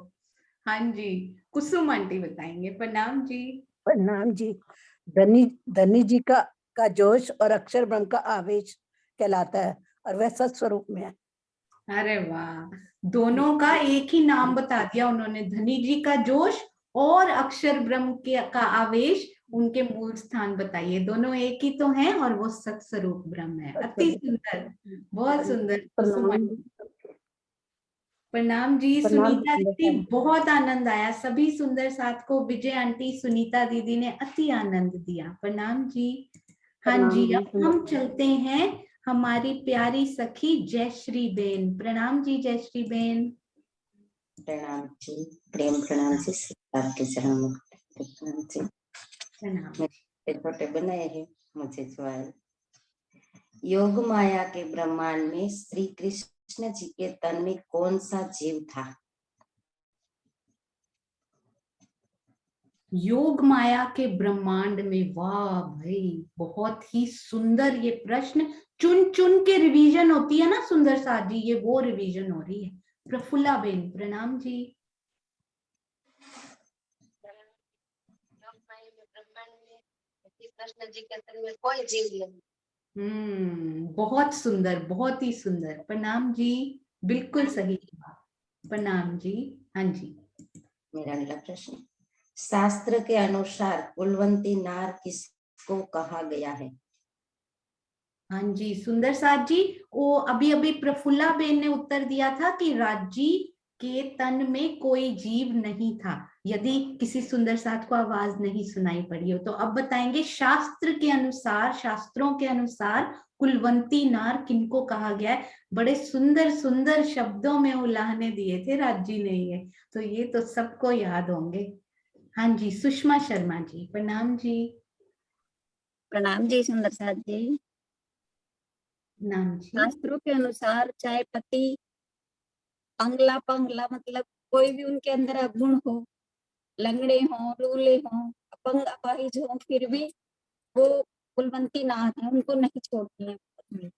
Speaker 1: हाँ जी, कुसुम आंटी बताएंगे। प्रणाम जी।
Speaker 3: प्रणाम जी। धनी जी का जोश और अक्षर ब्रह्म का आवेश कहलाता है, और वह सत स्वरूप में है।
Speaker 1: अरे वाह, दोनों का एक ही नाम बता दिया उन्होंने, धनी जी का जोश और अक्षर ब्रह्म का आवेश, उनके मूल स्थान बताइए। दोनों एक ही तो हैं, और वो सत्स्वरूप ब्रह्म है। अति सुंदर, बहुत सुंदर।
Speaker 8: प्रणाम।
Speaker 1: प्रणाम जी
Speaker 8: प्रणाम
Speaker 1: सुनीता दीदी, बहुत आनंद आया। सभी सुंदर साथ को विजय आंटी, सुनीता दीदी ने अति आनंद दिया। प्रणाम जी। हाँ जी, अब हम चलते हैं हमारी प्यारी सखी जयश्री बेन। प्रणाम जी जयश्री बेन।
Speaker 5: प्रणाम जी, प्रेम प्रणाम जी, आपके चरण में प्रणाम जी। छोटे बनाए हैं मुझे जो है। योग माया के ब्रह्मांड में श्री कृष्ण जी के तन में कौन सा जीव था?
Speaker 1: योग माया के ब्रह्मांड में, वाह भाई, बहुत ही सुंदर ये प्रश्न। चुन चुन के रिवीजन होती है ना सुंदर साथ जी, ये वो रिवीजन हो रही है। प्रफुल्ला बेन, प्रणाम जी।
Speaker 17: कृष्ण जी के तन में कोई जीव नहीं।
Speaker 1: बहुत सुंदर, बहुत ही सुंदर। प्रणाम जी, बिल्कुल सही जवाब। प्रणाम जी। हाँ जी।
Speaker 5: मेरा अगला प्रश्न, शास्त्र के अनुसार कुलवंती नार किसको कहा गया है?
Speaker 1: हाँ जी, सुंदर साथ जी, वो अभी अभी प्रफुल्ला बेन ने उत्तर दिया था कि राज्य के तन में कोई जीव नहीं था, यदि किसी सुंदर साथ को आवाज नहीं सुनाई पड़ी हो। तो अब बताएंगे शास्त्र के अनुसार, शास्त्रों के अनुसार कुलवंती नार किनको कहा गया है। बड़े सुंदर सुंदर शब्दों में उलाहने दिए थे राज जी ने, ये तो सबको याद होंगे। हाँ जी, सुषमा शर्मा जी, प्रणाम जी।
Speaker 15: प्रणाम जी सुंदर साथ जी।
Speaker 1: नाम जी।
Speaker 15: शास्त्रों के अनुसार चाहे पति अंगला पंगला, मतलब कोई भी उनके अंदर अवगुण हो, लंगड़े हो, लूले हो, अपंग अपाहिज हो, फिर भी वो कुलवंती नाथ है, उनको नहीं छोड़ती है।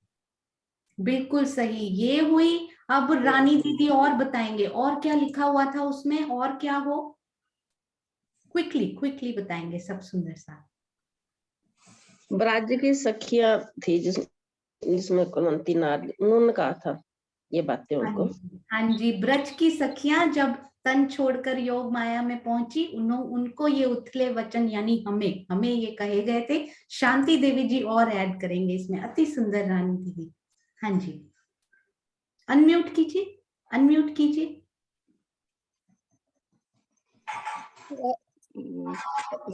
Speaker 1: बिल्कुल सही, ये हुई। अब रानी दीदी और बताएंगे और क्या लिखा हुआ था उसमें, और क्या हो, क्विकली क्विकली बताएंगे सब सुंदर सा।
Speaker 14: ब्राज की सखियां थी जिसमें कुलवंती नार, उन्होंने कहा था ये बातें उनको।
Speaker 1: हाँ जी, ब्रज की सखियां जब तन छोड़कर योग माया में पहुंची, उनको ये उथले वचन, यानी हमें ये कहे गए थे। शांति देवी जी और ऐड करेंगे इसमें, अति सुंदर रानी दीदी। हाँ जी, अनम्यूट कीजिए, अनम्यूट कीजिए।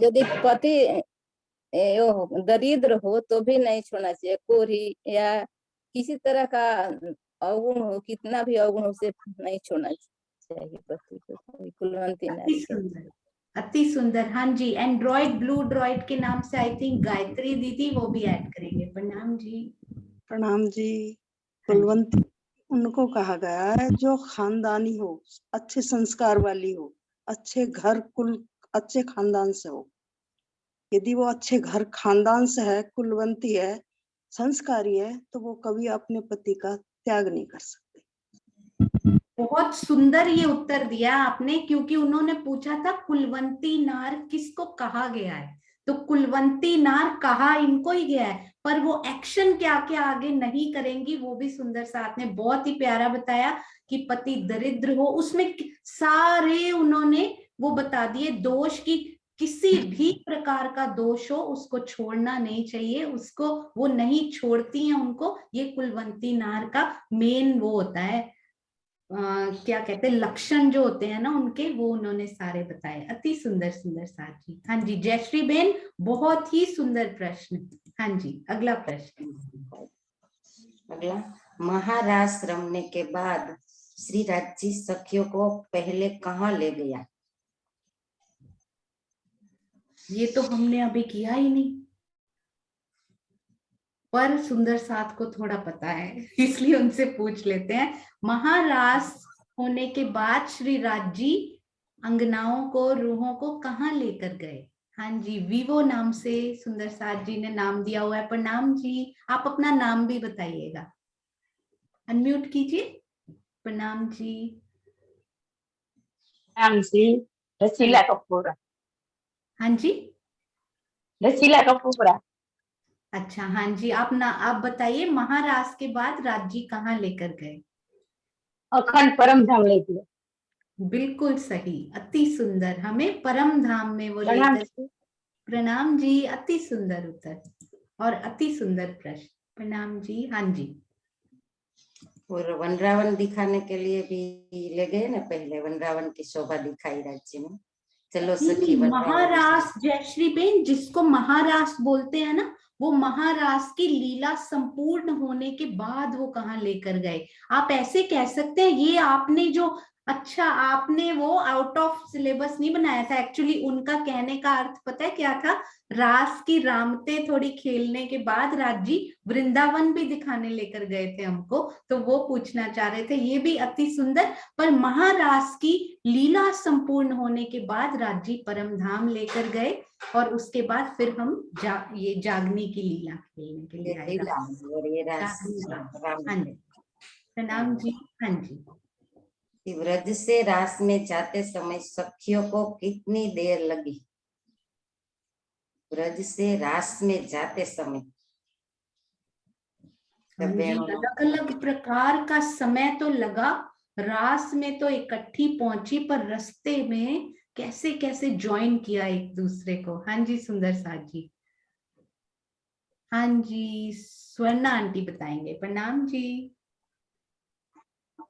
Speaker 15: यदि पति दरिद्र हो तो भी नहीं छोड़ना चाहिए, कोढ़ी या किसी तरह का अवगुण हो, कितना भी अवगुण उसे नहीं छोड़ना चाहिए पति को, कुलवंती नारी
Speaker 1: सुंदर, अति सुंदर। हाँ जी, एंड्रॉइड ब्लू ड्रॉइड के नाम से आई थिंक गायत्री दीदी, वो भी ऐड करेंगे। प्रणाम जी।
Speaker 18: प्रणाम जी। कुलवंती उनको कहा गया है जो खानदानी हो, अच्छे संस्कार वाली हो, अच्छे घर कुल अच्छे खानदान से हो। यदि वो अच्छे घर खानदान से है, कुलवंती है, संस्कारी है, तो वो कभी अपने पति का त्याग नहीं कर सकते।
Speaker 1: बहुत सुंदर ये उत्तर दिया आपने, क्योंकि उन्होंने पूछा था कुलवंती नार किसको कहा गया है, तो कुलवंती नार कहा इनको ही गया है, पर वो एक्शन क्या क्या आगे नहीं करेंगी वो भी सुंदर साथ ने बहुत ही प्यारा बताया कि पति दरिद्र हो, उसमें सारे उन्होंने वो बता दिए दोष की, किसी भी प्रकार का दोष हो उसको छोड़ना नहीं चाहिए, उसको वो नहीं छोड़ती हैं उनको। ये कुलवंती नार का मेन वो होता है, क्या कहते हैं, लक्षण जो होते हैं ना उनके, वो उन्होंने सारे बताए। अति सुंदर सुंदर साथ जी। हाँ जी, जयश्री बेन, बहुत ही सुंदर प्रश्न। हाँ जी, अगला प्रश्न।
Speaker 5: अगला, महाराज रमने के बाद श्री राज जी सखियों को पहले कहाँ ले गया?
Speaker 1: ये तो हमने अभी किया ही नहीं, पर सुंदर साथ को थोड़ा पता है इसलिए उनसे पूछ लेते हैं। महारास होने के बाद श्री राज जी अंगनाओं को, रूहों को कहाँ लेकर गए? हाँ जी, विवो नाम से सुंदर साथ जी ने नाम दिया हुआ है। प्रणाम जी, आप अपना नाम भी बताइएगा, अनम्यूट कीजिए। प्रणाम जी।
Speaker 19: रसीला कपूर।
Speaker 1: हाँ जी,
Speaker 19: रसीला कपूर।
Speaker 1: अच्छा, हाँ जी, आप बताइए, महाराज के बाद राज जी कहाँ लेकर गए?
Speaker 19: अखंड परम धाम ले गए।
Speaker 1: बिल्कुल सही, अति सुंदर, हमें परम धाम में वो लेकर। प्रणाम जी, अति सुंदर उत्तर और अति सुंदर प्रश्न। प्रणाम जी। हाँ जी,
Speaker 5: और वनरावन दिखाने के लिए भी ले गए ना, पहले वनरावन की शोभा दिखाई राज्य में। चलो सखी,
Speaker 1: महारास, जयश्री बेन, जिसको महारास बोलते हैं ना, वो महारास की लीला संपूर्ण होने के बाद वो कहाँ लेकर गए? आप ऐसे कह सकते हैं, ये आपने जो, अच्छा आपने वो आउट ऑफ सिलेबस नहीं बनाया था, एक्चुअली उनका कहने का अर्थ पता है क्या था? रास की रामते थोड़ी खेलने के बाद राज जी वृंदावन भी दिखाने लेकर गए थे हमको, तो वो पूछना चाह रहे थे। ये भी अति सुंदर, पर महारास की लीला संपूर्ण होने के बाद राज जी परम धाम लेकर गए और उसके बाद फिर हम ये जागने की लीला खेलने के लिए आए। हाँ जी, प्रणाम जी। हाँ जी,
Speaker 5: ब्रज से रास में जाते समय सखियों को कितनी देर लगी? ब्रज से रास में जाते समय
Speaker 1: अलग अलग प्रकार का समय तो लगा, रास में तो इकट्ठी पहुंची, पर रास्ते में कैसे कैसे ज्वाइन किया एक दूसरे को। हाँ जी, सुंदर साथ जी। हाँ जी, स्वर्णा आंटी बताएंगे। प्रणाम जी।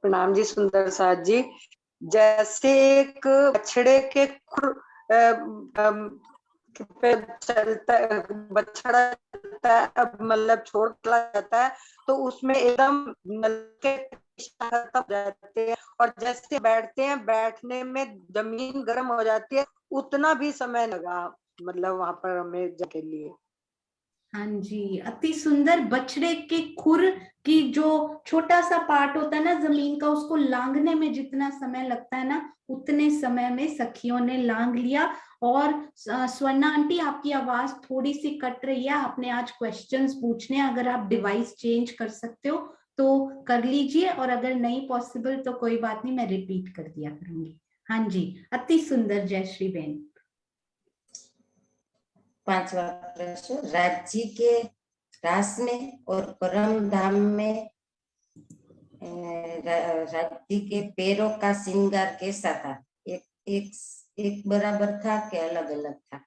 Speaker 20: प्रणाम जी सुंदर साथ जी। जैसे एक बछड़े के खुर पे चलता है, बछड़ा चलता है, मतलब छोड़ जाता है तो उसमें एकदम नलके खत्म हो जाते हैं, और जैसे बैठते हैं बैठने में जमीन गर्म हो जाती है, उतना भी समय लगा मतलब वहां पर हमें जाने के लिए।
Speaker 1: हाँ जी, अति सुंदर। बछड़े के खुर की जो छोटा सा पार्ट होता है ना जमीन का, उसको लांघने में जितना समय लगता है ना, उतने समय में सखियों ने लांघ लिया। और स्वर्णा आंटी, आपकी आवाज थोड़ी सी कट रही है, आपने आज क्वेश्चंस पूछने, अगर आप डिवाइस चेंज कर सकते हो तो कर लीजिए, और अगर नहीं पॉसिबल तो कोई बात नहीं, मैं रिपीट कर दिया करूंगी। हाँ जी, अति सुंदर जयश्री बहन।
Speaker 5: 5वां प्रश्न, राज्य के रास में और परम धाम में राज्य के पैरों का श्रृंगार कैसा था? एक बराबर था कि अलग अलग था?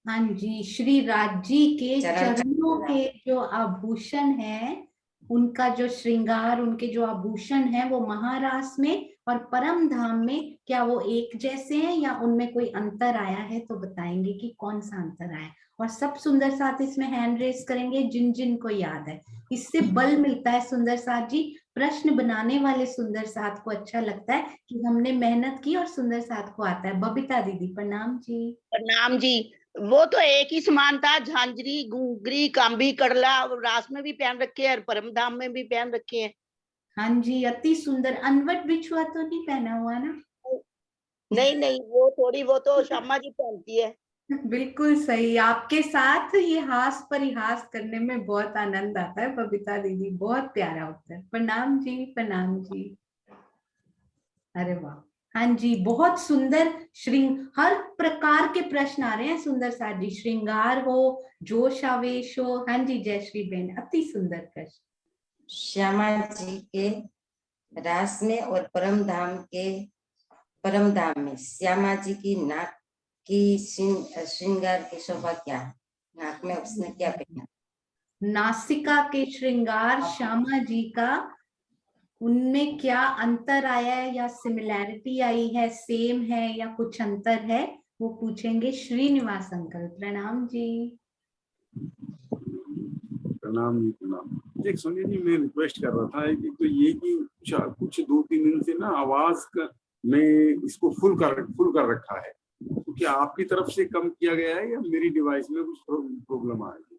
Speaker 1: हाँ जी, श्री राज्य के चरणों के जो आभूषण है, उनका जो श्रृंगार, उनके जो आभूषण है वो महारास में और परम धाम में क्या वो एक जैसे हैं या उनमें कोई अंतर आया है? तो बताएंगे कि कौन सा अंतर आया। और सब सुंदर साथ इसमें हैंड रेस करेंगे जिन जिन को याद है। इससे बल मिलता है सुंदर साथ जी, प्रश्न बनाने वाले सुंदर साथ को अच्छा लगता है कि हमने मेहनत की और सुंदर साथ को आता है। बबीता दीदी प्रणाम जी।
Speaker 21: प्रणाम जी। वो तो एक ही समान था, झांझरी घुंगरी कांबी कड़ला रास में भी पहन रखे हैं और परम धाम में भी पहन रखे हैं।
Speaker 1: हाँ जी, अति सुंदर। अनवट बिछुआ तो नहीं पहना हुआ ना?
Speaker 21: नहीं नहीं, वो थोड़ी, वो तो श्यामा जी पहनती है।
Speaker 1: बिल्कुल सही। आपके साथ ये हास परिहास करने में बहुत आनंद आता है बबीता दीदी, बहुत प्यारा उत्तर। प्रणाम जी, प्रणाम जी। अरे वाह, हाँ जी, बहुत सुंदर। हर प्रकार के प्रश्न आ रहे हैं सुंदर साथ जी, श्रृंगार हो, जोश आवेश हो। हाँ जी जयश्री बहन, अति सुंदर प्रश्न।
Speaker 5: श्यामा जी के रास में और परम धाम में श्यामा जी की नाक की श्रृंगार की शोभा क्या है? नाक में उसने क्या पहना?
Speaker 1: नासिका के श्रृंगार श्यामा जी का, उनमें क्या अंतर आया है या सिमिलैरिटी आई है, सेम है या कुछ अंतर है, वो पूछेंगे श्रीनिवास अंकल। प्रणाम जी।
Speaker 22: प्रणाम जी, प्रणाम। एक सोनिया जी, मैं रिक्वेस्ट कर रहा था कि तो ये कि कुछ 2-3 दिन से ना आवाज का मैं इसको फुल कर रखा है, तो क्या आपकी तरफ से कम किया गया है या मेरी डिवाइस में कुछ प्रॉब्लम आ रही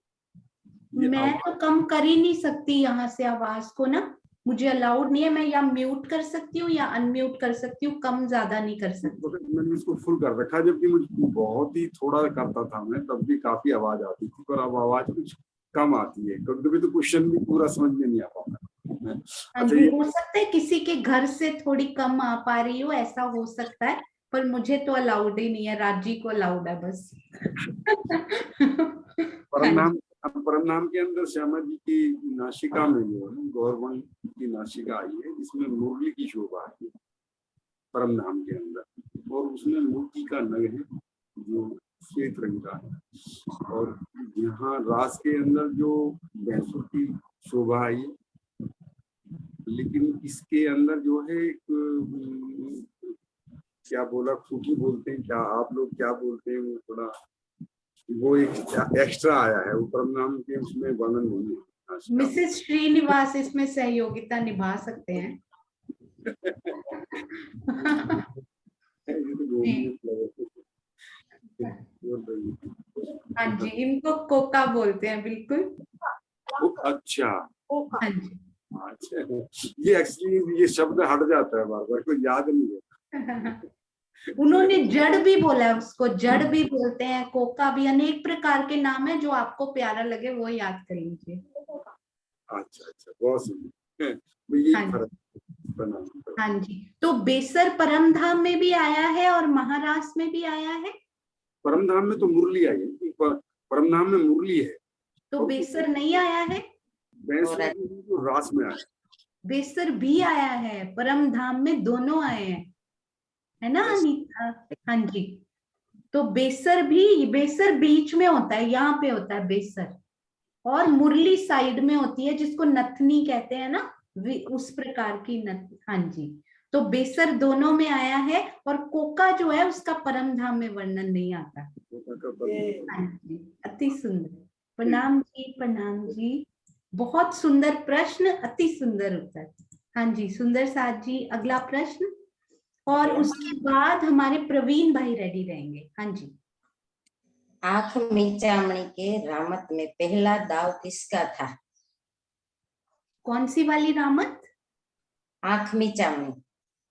Speaker 22: है?
Speaker 1: मैं तो कम कर ही नहीं सकती यहाँ से आवाज को ना, मुझे अलाउड नहीं है। मैं या म्यूट कर सकती हूँ या अनम्यूट कर सकती हूँ, कम ज्यादा नहीं कर सकती।
Speaker 22: मैंने इसको फुल कर रखा, जबकि मुझे बहुत ही थोड़ा करता था मैं, तब भी काफी आवाज आती थी, पर अब आवाज कुछ कम आती है। कभी तो क्वेश्चन भी पूरा समझ में नहीं आ पाता।
Speaker 1: अच्छा, हो सकता है किसी के घर से थोड़ी कम आ पा रही हो, ऐसा हो सकता है, पर मुझे तो अलाउड ही नहीं है, राजी को अलाउड है बस।
Speaker 22: परम नाम के अंदर श्यामा जी की नासिका में जो है गौरवन की नासिका आई है, जिसमें मुरली की शोभा है परम नाम के अंदर, और उसमें मोती का नग है जो श्वेत रंग का है, और यहाँ रास के अंदर जो भैंसों की शोभा आई, लेकिन इसके अंदर जो है एक क्या बोला, खूटी बोलते हैं क्या आप लोग, क्या बोलते हैं, वो थोड़ा वो एक एक्स्ट्रा आया है, वो परम नाम के उसमें वर्णन नहीं है।
Speaker 1: मिसेस श्रीनिवास इसमें सहयोगिता निभा सकते हैं। हाँ जी, इनको कोका बोलते हैं बिल्कुल।
Speaker 22: अच्छा,
Speaker 1: हाँ जी,
Speaker 22: अच्छा, ये एक्चुअली ये शब्द हट जाता है बार बार, कोई याद नहीं है।
Speaker 1: उन्होंने जड़ भी बोला है, उसको जड़ भी बोलते हैं, कोका भी, अनेक प्रकार के नाम है, जो आपको प्यारा लगे वो याद कर लीजिए।
Speaker 22: अच्छा अच्छा, बहुत सुंदर।
Speaker 1: हाँ जी, तो बेसर परम धाम में भी आया है और महारास में भी आया है।
Speaker 22: परम धाम में तो मुरली आई है, परम धाम में मुरली है,
Speaker 1: तो बेसर नहीं आया है।
Speaker 22: तो रास में आया,
Speaker 1: बेसर भी आया है, परम धाम में दोनों आए हैं, है ना अनीता? हाँ जी, तो बेसर बीच में होता है, यहाँ पे होता है बेसर, और मुरली साइड में होती है, जिसको नथनी कहते हैं ना, उस प्रकार की नथ। हाँ जी, तो बेसर दोनों में आया है, और कोका जो है उसका परम धाम में वर्णन नहीं आता। हाँ जी, अति सुंदर। प्रणाम जी, प्रणाम जी। बहुत सुंदर प्रश्न, अति सुंदर उत्तर। हाँ जी, सुंदर साथ जी, अगला प्रश्न। और उसके बाद हमारे प्रवीण भाई रेडी रहेंगे। हाँ जी।
Speaker 5: आंख मिचामणी के रामत में पहला दाव किसका था?
Speaker 1: कौन सी वाली रामत?
Speaker 5: आंख मिचामणी।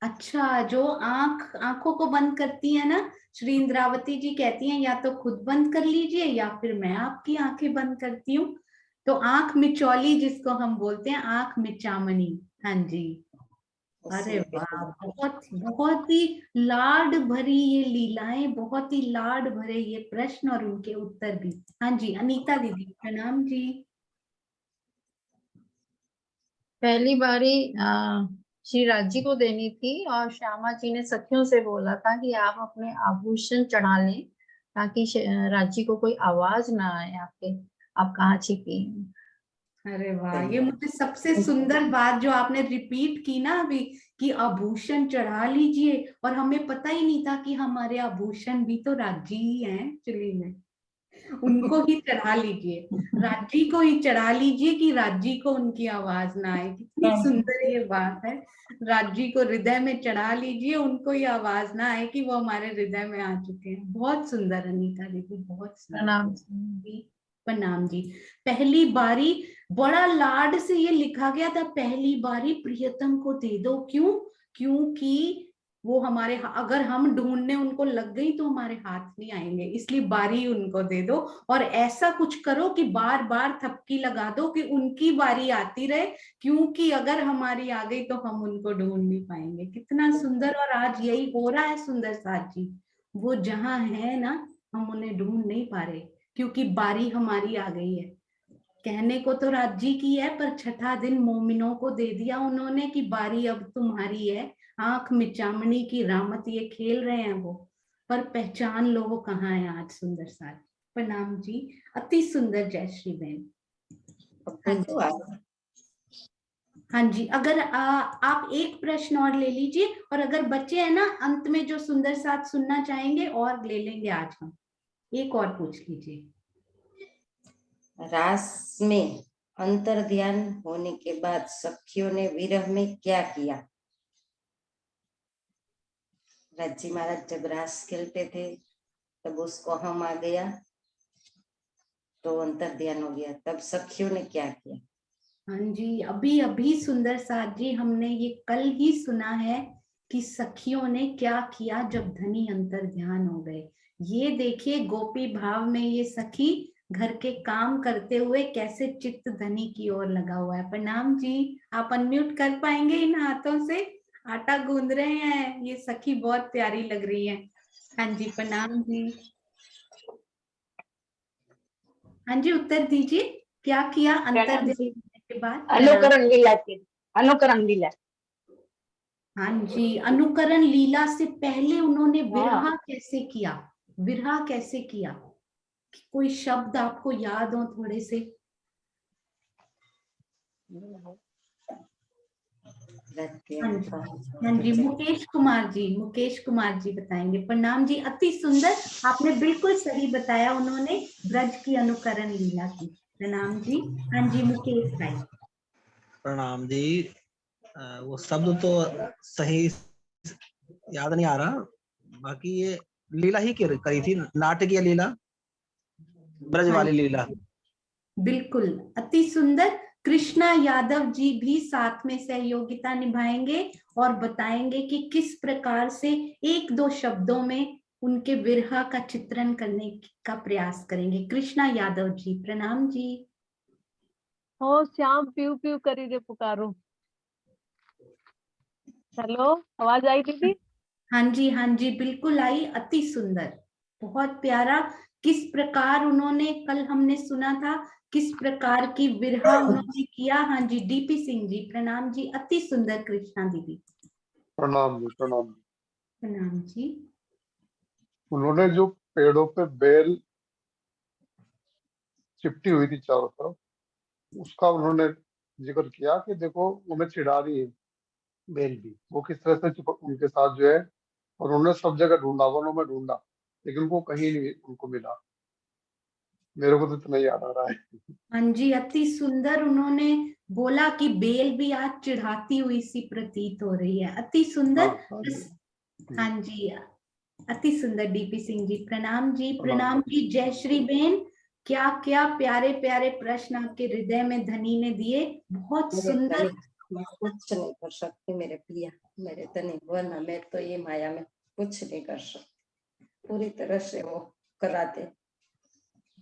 Speaker 1: अच्छा, जो आंखों को बंद करती है ना, श्री इंद्रावती जी कहती हैं या तो खुद बंद कर लीजिए या फिर मैं आपकी आंखें बंद करती हूँ। तो आंख मिचौली जिसको हम बोलते हैं, आंख मिचामणी। हाँ जी, अरे वाह, बहुत बहुत ही लाड भरी ये लीलाएं, बहुत ही लाड भरे ये प्रश्न और उनके उत्तर भी। हाँ जी, अनीता दीदी, प्रणाम जी।
Speaker 13: पहली बारी श्री राज्य को देनी थी और श्यामा जी ने सखियों से बोला था कि आप अपने आभूषण चढ़ा लें ताकि राज्य को कोई आवाज ना आए आपके, आप कहाँ छिपी हैं।
Speaker 1: अरे वाह, ये मुझे सबसे सुंदर बात जो आपने रिपीट की ना अभी, कि आभूषण चढ़ा लीजिए, और हमें पता ही नहीं था कि हमारे आभूषण भी तो राज्य ही हैं एक्चुअली में। उनको ही चढ़ा लीजिए, राज्य को ही चढ़ा लीजिए कि राज्य को उनकी आवाज ना आए। कितनी सुंदर ये बात है। राज्य को हृदय में चढ़ा लीजिए, उनको ही आवाज ना आए कि वो हमारे हृदय में आ चुके हैं। बहुत सुंदर अनीता दीदी, बहुत सुंदर।
Speaker 13: प्रणाम
Speaker 1: प्रणाम जी। पहली बारी, बड़ा लाड से ये लिखा गया था, पहली बारी प्रियतम को दे दो। क्यों? क्योंकि वो हमारे, अगर हम ढूंढने उनको लग गई तो हमारे हाथ नहीं आएंगे, इसलिए बारी उनको दे दो। और ऐसा कुछ करो कि बार बार थपकी लगा दो कि उनकी बारी आती रहे, क्योंकि अगर हमारी आ गई तो हम उनको ढूंढ नहीं पाएंगे। कितना सुंदर। और आज यही हो रहा है सुंदर साथ जी, वो जहां है ना, हम उन्हें ढूंढ नहीं पा रहे क्योंकि बारी हमारी आ गई है। कहने को तो राज्य की है, पर छठा दिन मोमिनों को दे दिया उन्होंने कि बारी अब तुम्हारी है। आंख मिचामणी की रामत ये खेल रहे हैं वो, पर पहचान लो वो कहाँ है आज। सुंदर साथ, प्रणाम जी, अति सुंदर जयश्री बहन। हाँ जी, अगर आप एक प्रश्न और ले लीजिए, और अगर बच्चे हैं ना, अंत में जो सुंदर साथ सुनना चाहेंगे और ले लेंगे आज हम। एक और पूछ लीजिए।
Speaker 5: रास में अंतर ध्यान होने के बाद सखियों ने विरह में क्या किया? राज्य महाराज जब रास खेलते थे तब उसको हम आ गया तो अंतर ध्यान हो गया, तब सखियों ने क्या किया?
Speaker 1: हाँ जी, अभी अभी सुंदर साथ जी हमने ये कल ही सुना है कि सखियों ने क्या किया जब धनी अंतर ध्यान हो गए। ये देखिए, गोपी भाव में ये सखी घर के काम करते हुए कैसे चित्त धनी की ओर लगा हुआ है। प्रणाम जी, आप अनम्यूट कर पाएंगे इन हाथों से? आटा गूंद रहे हैं, ये सखी बहुत प्यारी लग रही है। हाँ जी, प्रणाम जी। हाँ जी, उत्तर दीजिए, क्या किया अंतर ध्यान के बाद?
Speaker 19: अनुकरण लीला की, अनुकरण लीला।
Speaker 1: हाँ जी, अनुकरण लीला से पहले उन्होंने विरहा कैसे किया? विरहा कैसे किया? कोई शब्द आपको याद हो थोड़े से? हाँ जी, मुकेश कुमार जी बताएंगे। प्रणाम जी, अति सुंदर, आपने बिल्कुल सही बताया। उन्होंने ब्रज की अनुकरण लीला की। प्रणाम जी। हाँ जी, मुकेश भाई।
Speaker 4: प्रणाम जी। वो शब्द तो सही याद नहीं आ रहा, बाकी ये लीला ही करी थी, नाटकीय लीला, ब्रज वाली लीला।
Speaker 1: बिल्कुल, अति सुंदर। कृष्णा यादव जी भी साथ में सहयोगिता निभाएंगे और बताएंगे कि किस प्रकार से एक दो शब्दों में उनके विरहा का चित्रण करने का प्रयास करेंगे। कृष्णा यादव जी, प्रणाम जी।
Speaker 9: हो श्याम पीऊ पीऊ करी रे पुकारो। हेलो, आवाज आई दीदी?
Speaker 1: हाँ जी, बिल्कुल आई। अति सुंदर, बहुत प्यारा। किस प्रकार उन्होंने, कल हमने सुना था किस प्रकार की विरहा उन्होंने किया। हाँ जी, डीपी सिंह जी, प्रणाम जी। अति सुंदर कृष्णा दीदी।
Speaker 12: प्रणाम जी, प्रणाम।
Speaker 1: प्रणाम जी।
Speaker 12: उन्होंने जो पेड़ों पे बेल चिपटी हुई थी चारों तरफ, उसका उन्होंने जिक्र किया कि देखो वो हमें चिढ़ा रही है, बेल भी, वो किस तरह से उनके साथ जो है, और उन्होंने सब जगह ढूंढा, वनों में ढूंढा, लेकिन उनको कहीं नहीं उनको मिला। मेरे को तो इतना याद आ रहा है।
Speaker 1: हाँ जी, अति सुंदर उन्होंने बोला कि बेल भी आज चिढ़ाती हुई सी प्रतीत हो रही है। अति सुंदर। हाँ जी, अति सुंदर डीपी सिंह जी, प्रणाम जी। प्रणाम जी। जय श्री बेन, क्या क्या प्यारे प्यारे प्रश्न आपके हृदय में धनी ने दिए, बहुत सुंदर।
Speaker 5: मैं कुछ नहीं कर सकती मेरे पिया, मेरे तने वरना मैं तो ये माया में कुछ नहीं कर सकती, पूरी तरह से वो कराते।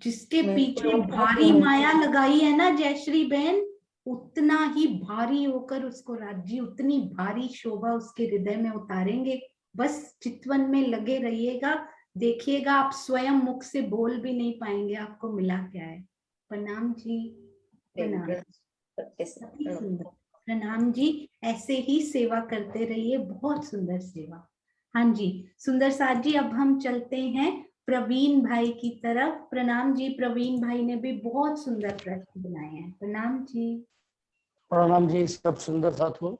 Speaker 1: जिसके पीछे भारी माया लगाई है ना जयश्री बहन, उतना ही भारी होकर उसको राज्य, उतनी भारी शोभा उसके हृदय में उतारेंगे। बस चितवन में लगे रहिएगा, देखिएगा आप स्वयं मुख से बोल भी नहीं पाएंगे आपको मिला क्या है। प्रणाम जी। प्रणाम। प्रणाम जी, ऐसे ही सेवा करते रहिए, बहुत सुंदर सेवा। हाँ जी सुंदर साथ जी, अब हम चलते हैं प्रवीण भाई की तरफ। प्रणाम जी। प्रवीण भाई ने भी बहुत सुंदर प्रश्न बनाए हैं। प्रणाम जी।
Speaker 10: प्रणाम जी सब सुंदर साथियों।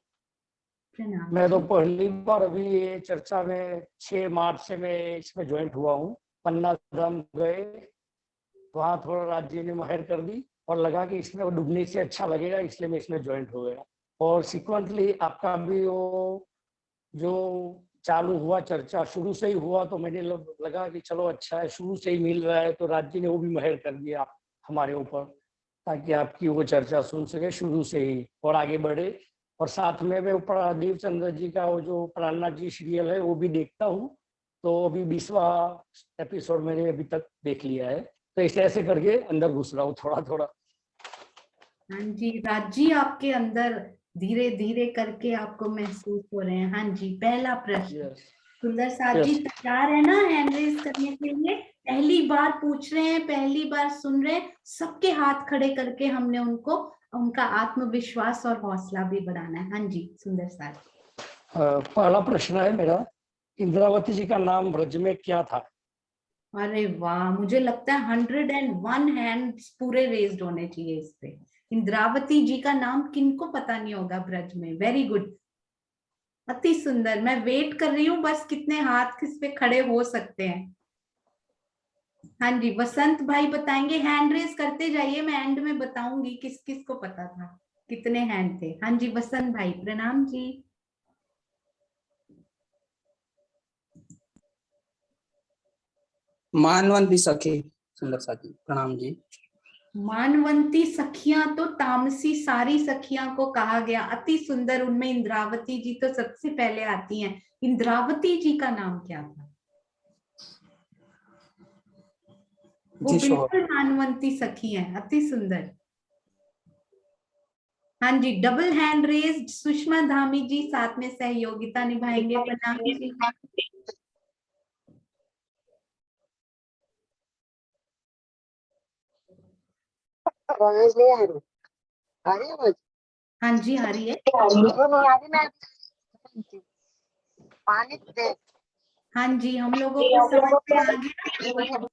Speaker 1: प्रणाम।
Speaker 10: मैं तो पहली बार अभी ये चर्चा में 6 मार्च से मैं इसमें ज्वाइंट हुआ हूँ। पन्ना धाम गए, वहाँ थोड़ा राज्य ने महर कर दी और लगा कि इसमें डूबने से अच्छा लगेगा, इसलिए मैं इसमें ज्वाइंट हो गया। और सिक्वेंटली आपका भी वो जो चालू हुआ चर्चा शुरू से ही हुआ, तो मैंने लगा कि चलो अच्छा है, शुरू से ही मिल रहा है तो राज्य ने वो भी महर कर दिया हमारे ऊपर, ताकि आपकी वो चर्चा सुन सके शुरू से ही और आगे बढ़े। और साथ में मैं प्रदीप चंद्र जी का वो जो प्राणनाथ जी सीरियल है वो भी देखता हूँ, तो अभी 20वां एपिसोड मैंने अभी तक देख लिया है, तो इसलिए ऐसे करके अंदर घुस रहा हूँ थोड़ा थोड़ा।
Speaker 1: हाँ जी, राज्य आपके अंदर धीरे धीरे करके आपको महसूस हो रहे हैं। हाँ जी, पहला प्रश्न। सुंदर साथ जी तैयार है ना हैंड रेज करने के लिए? पहली बार पूछ रहे हैं, पहली बार सुन रहे हैं, सबके हाथ खड़े करके हमने उनको उनका आत्मविश्वास और हौसला भी बढ़ाना है। हाँ जी सुंदर साथ।
Speaker 10: पहला प्रश्न है मेरा, इंद्रावती जी का नाम ब्रज में क्या था?
Speaker 1: अरे वाह, मुझे लगता है 101 हैंड्स पूरे रेज्ड होने चाहिए इस पे। इंद्रावती जी का नाम किनको पता नहीं होगा ब्रज में? वेरी गुड, अति सुंदर। मैं वेट कर रही हूँ बस कितने हाथ किस पे खड़े हो सकते हैं। हाँ जी, वसंत भाई बताएंगे, हैंड रेज करते जाइए, मैं एंड में बताऊंगी किस किस को पता था, कितने हैंड थे। हाँ जी वसंत भाई, प्रणाम जी।
Speaker 11: मानवंती सखी सुंदर साथी, प्रणाम जी।
Speaker 1: मानवंती सखियां तो तामसी सारी सखियां को कहा गया, अति सुंदर। उनमें इंद्रावती जी तो सबसे पहले आती हैं। इंद्रावती जी का नाम क्या था? वो बिल्कुल मानवंती सखी हैं, अति सुंदर। हाँ जी, double hand raised. Sushma Dhami ji साथ में सहयोगिता निभाएंगे। प्रणाम जी। हाँ जी आ रही है। हाँ जी, हम लोगों को समझ में आ गया।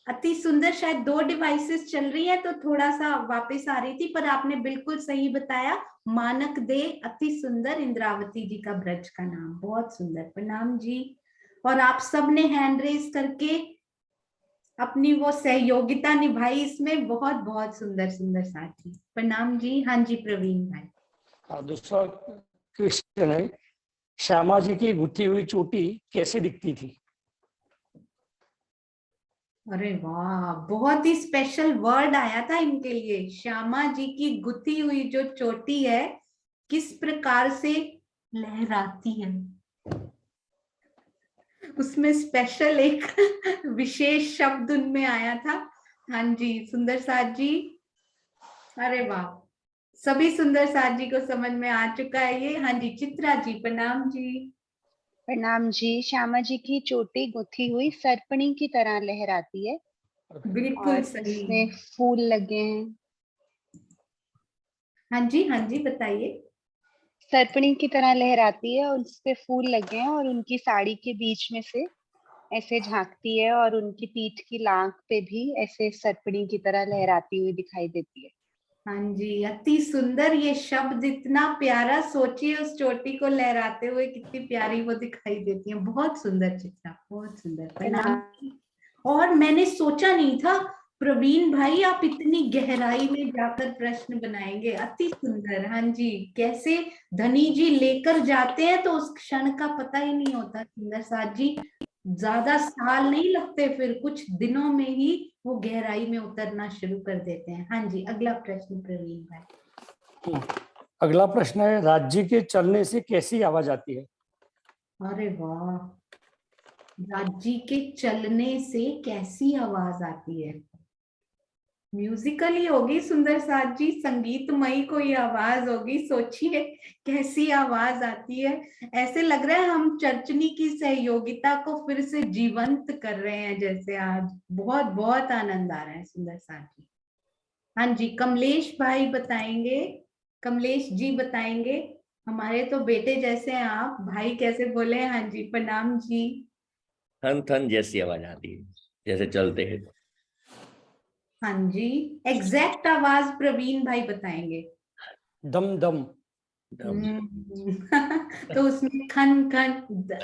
Speaker 1: अति सुंदर। शायद 2 डिवाइसेस चल रही है तो थोड़ा सा वापस आ रही थी, पर आपने बिल्कुल सही बताया। मानक दे, अति सुंदर। इंद्रावती जी का ब्रज का नाम, बहुत सुंदर। प्रणाम जी। और आप सब ने हैंड रेज करके अपनी वो सहयोगिता निभाई इसमें, बहुत बहुत सुंदर सुंदर साथी। प्रणाम जी। हाँ जी प्रवीण भाई।
Speaker 10: दूसरा क्वेश्चन है, श्यामा जी की गुथी हुई चोटी कैसे दिखती थी?
Speaker 1: अरे वाह, बहुत ही स्पेशल वर्ड आया था इनके लिए। श्यामा जी की गुथी हुई जो चोटी है किस प्रकार से लहराती है, उसमें स्पेशल एक विशेष शब्द उनमें आया था। हाँ जी सुंदर साथ जी, अरे वाह, सभी सुंदर साथ जी को समझ में आ चुका है ये। हाँ जी चित्रा जी, प्रणाम जी।
Speaker 23: प्रणाम जी। श्यामा जी की चोटी गुथी हुई सर्पणी की तरह लहराती है।
Speaker 1: बिल्कुल सही।
Speaker 23: इसमें फूल लगे हैं।
Speaker 1: हाँ जी बताइए।
Speaker 23: सर्पणी की तरह लहराती है और उस पे फूल लगे हैं और उनकी साड़ी के बीच में से ऐसे झांकती है और उनकी पीठ की लांक पे भी ऐसे सर्पणी की तरह लहराती हुई दिखाई देती है।
Speaker 1: हाँ जी, अति सुंदर ये शब्द, इतना प्यारा। सोचिए उस चोटी को लहराते हुए कितनी प्यारी वो दिखाई देती है। बहुत सुंदर चित्रा, बहुत सुंदर। प्रणाम। और मैंने सोचा नहीं था प्रवीण भाई आप इतनी गहराई में जाकर प्रश्न बनाएंगे। अति सुंदर। हाँ जी, कैसे धनी जी लेकर जाते हैं तो उस क्षण का पता ही नहीं होता। सुंदर साथ जी, ज्यादा साल नहीं लगते, फिर कुछ दिनों में ही वो गहराई में उतरना शुरू कर देते हैं। हाँ जी, अगला प्रश्न प्रवीण भाई।
Speaker 10: अगला प्रश्न है, राज्य के चलने से कैसी आवाज आती है?
Speaker 1: अरे वाह, राज्य के चलने से कैसी आवाज आती है? म्यूजिकली होगी सुंदर साथ जी, संगीतमयी कोई आवाज होगी। सोचिए कैसी आवाज आती है। ऐसे लग रहा है हम चर्चनी की सहयोगिता को फिर से जीवंत कर रहे हैं जैसे आज। बहुत बहुत आनंद आ रहा है सुंदर साथ जी। हाँ जी, कमलेश भाई बताएंगे। कमलेश जी बताएंगे। हमारे तो बेटे जैसे हैं आप, भाई कैसे बोले? हाँ जी, प्रणाम जी।
Speaker 2: थन थन जैसी आवाज आती है जैसे चलते हैं।
Speaker 1: हाँ जी, एग्जैक्ट आवाज प्रवीण भाई बताएंगे।
Speaker 10: दम दम।
Speaker 1: तो उसमें खन खन।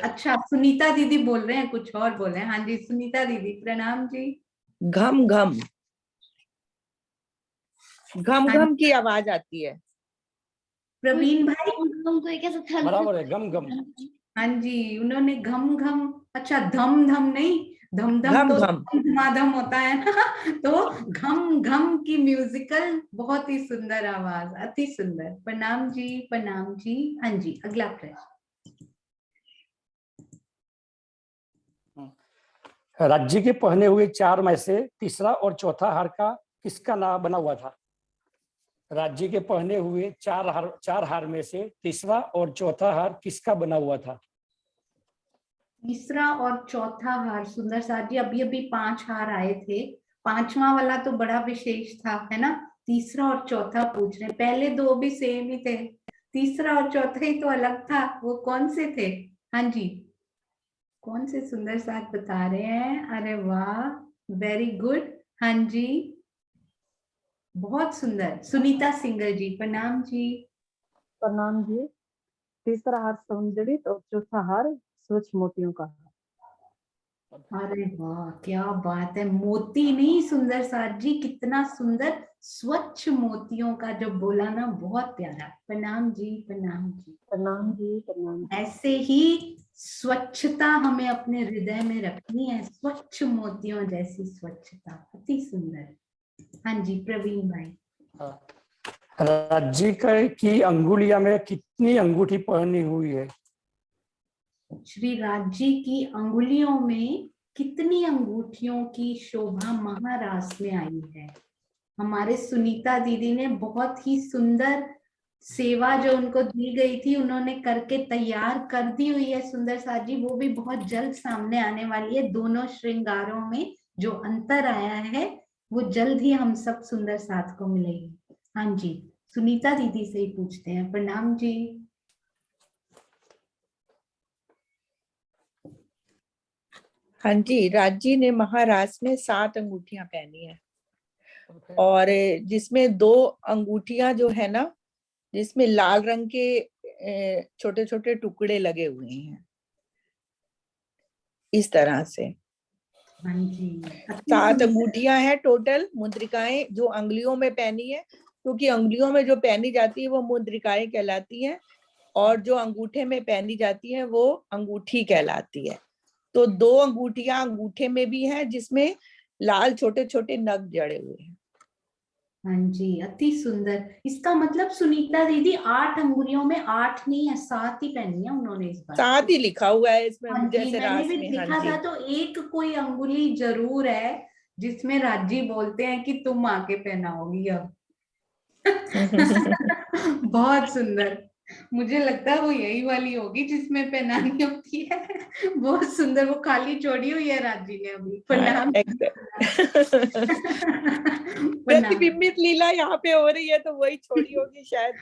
Speaker 1: अच्छा, सुनीता दीदी बोल रहे हैं, कुछ और बोल रहे हैं। हाँ जी, सुनीता दीदी प्रणाम जी।
Speaker 6: घम घम, घम घम की आवाज आती है।
Speaker 1: प्रवीण भाई
Speaker 10: बराबर है, गम गम।
Speaker 1: हाँ जी, उन्होंने घम घम। अच्छा, धम धम नहीं, धम धम
Speaker 6: घम
Speaker 1: तो
Speaker 6: घम।
Speaker 1: धमाधम होता है ना। तो घम घम की म्यूजिकल, बहुत ही सुंदर आवाज, अति सुंदर। प्रणाम जी, प्रणाम जी। हाँ जी, अगला प्रश्न।
Speaker 10: राज्य के पहने हुए 4 में से तीसरा और चौथा हार का किसका नाम बना हुआ था? राज्य के पहने हुए 4 हार में से तीसरा और चौथा हार किसका बना हुआ था?
Speaker 1: तीसरा और चौथा हार, सुंदर साथ जी, अभी अभी 5 हार आए थे। 5वां वाला तो बड़ा विशेष था, है ना। तीसरा और चौथा पूछ रहे, पहले 2 भी सेम ही थे, तीसरा और चौथा ही तो अलग था। वो कौन से थे? हाँ जी, कौन से? सुंदर साथ बता रहे हैं। अरे वाह, वेरी गुड। हाँ जी, बहुत सुंदर। सुनीता सिंगल जी प्रणाम जी।
Speaker 8: प्रणाम जी। तीसरा हार सौंदर्य और चौथा हार स्वच्छ मोतियों का।
Speaker 1: अरे वाह, क्या बात है। मोती नहीं सुंदर साथ जी, कितना सुंदर। स्वच्छ मोतियों का जो बोला ना, बहुत प्यारा। प्रणाम जी, प्रणाम जी।
Speaker 8: प्रणाम जी, प्रणाम।
Speaker 1: ऐसे ही स्वच्छता हमें अपने हृदय में रखनी है, स्वच्छ मोतियों जैसी स्वच्छता। अति सुंदर। हाँ जी, प्रवीण भाई।
Speaker 10: राज्य की अंगुलियां में कितनी अंगूठी पहनी हुई है?
Speaker 1: श्री राज्य की अंगुलियों में कितनी अंगूठियों की शोभा महारास में आई है? हमारे सुनीता दीदी ने बहुत ही सुंदर सेवा जो उनको दी गई थी, उन्होंने करके तैयार कर दी हुई है सुंदर साथ जी। वो भी बहुत जल्द सामने आने वाली है। दोनों श्रृंगारों में जो अंतर आया है वो जल्द ही हम सब सुंदर साथ को मिलेगी। हाँ जी, सुनीता दीदी से ही पूछते हैं। प्रणाम जी।
Speaker 6: हाँ जी, राज्य ने महाराज में 7 अंगूठियां पहनी है और जिसमें 2 अंगूठियां जो है ना, जिसमें लाल रंग के छोटे छोटे टुकड़े लगे हुए हैं, इस तरह से।
Speaker 1: हाँ जी,
Speaker 6: 7 अंगूठियां हैं टोटल, मुद्रिकाएं जो अंगुलियों में पहनी है, क्योंकि अंगुलियों में जो पहनी जाती है वो मुद्रिकाएं कहलाती हैं और जो अंगूठे में पहनी जाती है वो अंगूठी कहलाती है। तो 2 अंगूठियां अंगूठे में भी हैं जिसमें लाल छोटे छोटे नग जड़े हुए हैं।
Speaker 1: हाँ जी, अति सुंदर। इसका मतलब सुनीता दीदी 8 अंगुलियों में 8 नहीं है, 7 ही पहनी है उन्होंने इस बार।
Speaker 6: 7 ही लिखा हुआ है इसमें,
Speaker 1: हाँ जी,
Speaker 6: जैसे
Speaker 1: मैंने
Speaker 6: रास
Speaker 1: भी
Speaker 6: में।
Speaker 1: लिखा
Speaker 6: हाँ जी,
Speaker 1: था। तो एक कोई अंगुली जरूर है जिसमें राज्य बोलते हैं कि तुम आके पहनाओगी अब। बहुत सुंदर। मुझे लगता है वो यही वाली होगी जिसमें पहनानी होती है। बहुत सुंदर। वो खाली छोड़ी हुई है राज्य ने अभी। प्रणाम।
Speaker 6: प्रतिबिंबित लीला यहाँ पे हो रही है तो वही छोड़ी होगी शायद,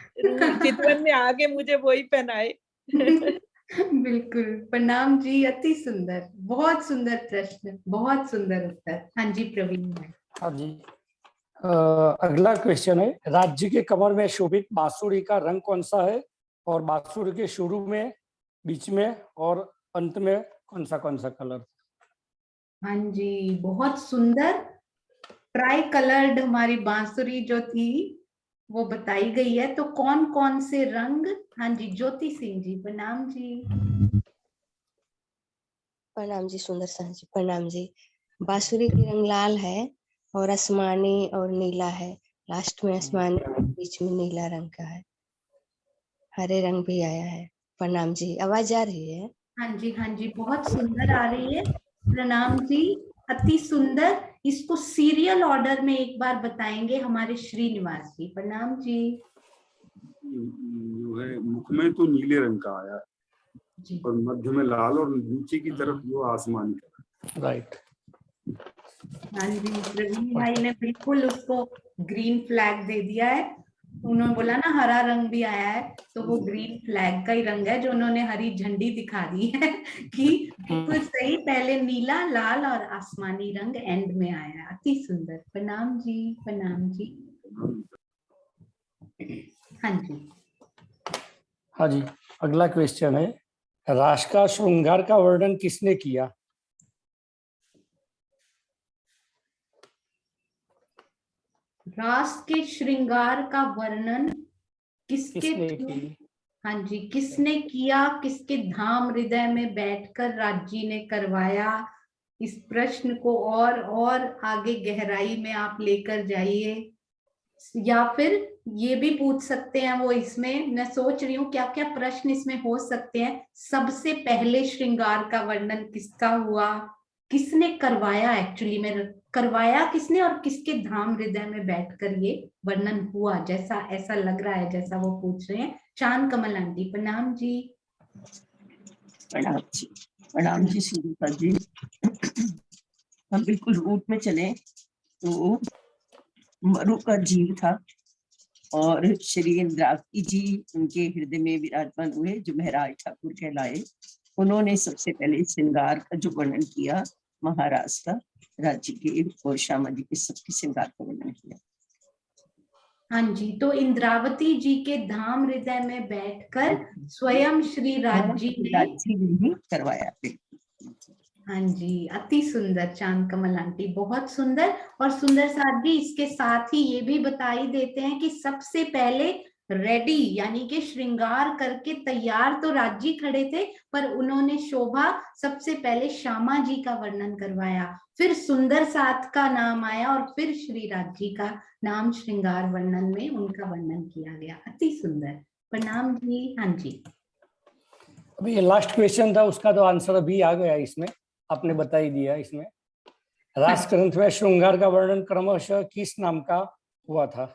Speaker 6: चितवन में आगे मुझे वही पहनाए।
Speaker 1: बिल्कुल। प्रणाम जी, अति सुंदर, बहुत सुंदर प्रश्न, बहुत सुंदर उत्तर। हाँ जी, प्रवीण भाई।
Speaker 10: हाँ जी, अगला क्वेश्चन है, राज्य के कमर में शोभित बांसुरी का रंग कौन सा है और बांसुरी के शुरू में, बीच में और अंत में कौन सा कलर?
Speaker 1: हाँ जी, बहुत सुंदर ट्राई कलर्ड हमारी बांसुरी जो थी वो बताई गई है। तो कौन कौन से रंग? हाँ जी, ज्योति सिंह जी, प्रणाम जी।
Speaker 3: प्रणाम जी सुंदर साह जी, प्रणाम जी। बांसुरी की रंग लाल है और आसमानी और नीला है, लास्ट में आसमानी, बीच में नीला रंग का है, हरे रंग भी आया है। प्रणाम जी, आवाज आ रही है?
Speaker 1: हाँ जी, हाँ जी, बहुत सुंदर आ रही है। प्रणाम जी, अति सुंदर। इसको सीरियल ऑर्डर में एक बार बताएंगे हमारे श्रीनिवास जी। प्रणाम जी।
Speaker 22: जो है मुख में तो नीले रंग का आया और मध्य में लाल और नीचे की तरफ जो आसमानी का।
Speaker 10: राइट।
Speaker 1: हाँ जी, प्रवीण भाई ने बिल्कुल उसको ग्रीन फ्लैग दे दिया है। उन्होंने बोला ना हरा रंग भी आया है, तो वो ग्रीन फ्लैग का ही रंग है जो उन्होंने हरी झंडी दिखा दी है कि बिल्कुल सही। पहले नीला, लाल और आसमानी रंग एंड में आया है। अति सुंदर। प्रणाम जी, प्रणाम जी। हाँ जी,
Speaker 10: हाँ जी, अगला क्वेश्चन है, राष्ट्र का श्रृंगार का वर्णन किसने किया?
Speaker 1: राष्ट्र के श्रृंगार का वर्णन किसके थ्रू? हाँ जी, किसने किया? किसके धाम हृदय में बैठकर राज जी ने करवाया? इस प्रश्न को और आगे गहराई में आप लेकर जाइए, या फिर ये भी पूछ सकते हैं वो। इसमें मैं सोच रही हूँ क्या क्या प्रश्न इसमें हो सकते हैं। सबसे पहले श्रृंगार का वर्णन किसका हुआ? किसने करवाया? एक्चुअली में करवाया किसने और किसके धाम हृदय में बैठकर ये वर्णन हुआ? जैसा ऐसा लग रहा है जैसा वो पूछ रहे हैं। चांद कमल आंटी, प्रणाम जी।
Speaker 7: प्रणाम जी, प्रणाम जी सुनीता जी। हम बिल्कुल रूट में चले तो मरु का जीव था और श्री इंद्रावती जी उनके हृदय में विराजमान हुए, जो महराज ठाकुर कहलाए। उन्होंने सबसे पहले श्रृंगार का जो वर्णन किया, महाराष्ट्र का, राज्य के और श्यामा जी के सबके श्रृंगार का वर्णन किया।
Speaker 1: हाँ जी, तो इंद्रावती जी के धाम हृदय में बैठकर स्वयं श्री राज जी ने
Speaker 7: करवाया।
Speaker 1: हाँ जी, अति सुंदर चांद कमल आंटी, बहुत सुंदर। और सुंदर साथ जी इसके साथ ही ये भी बताई देते हैं कि सबसे पहले रेडी यानी कि श्रृंगार करके तैयार तो राज जी खड़े थे, पर उन्होंने शोभा सबसे पहले श्यामा जी का वर्णन करवाया, फिर सुंदर साथ का नाम आया और फिर श्री राज जी का नाम श्रृंगार वर्णन में उनका वर्णन किया गया। अति सुंदर। प्रणाम जी। हाँ जी,
Speaker 10: अभी ये लास्ट क्वेश्चन था, उसका तो आंसर अभी आ गया, इसमें आपने बता ही दिया। इसमें राष्ट्र ग्रंथ में श्रृंगार का वर्णन क्रमशः किस नाम का हुआ था?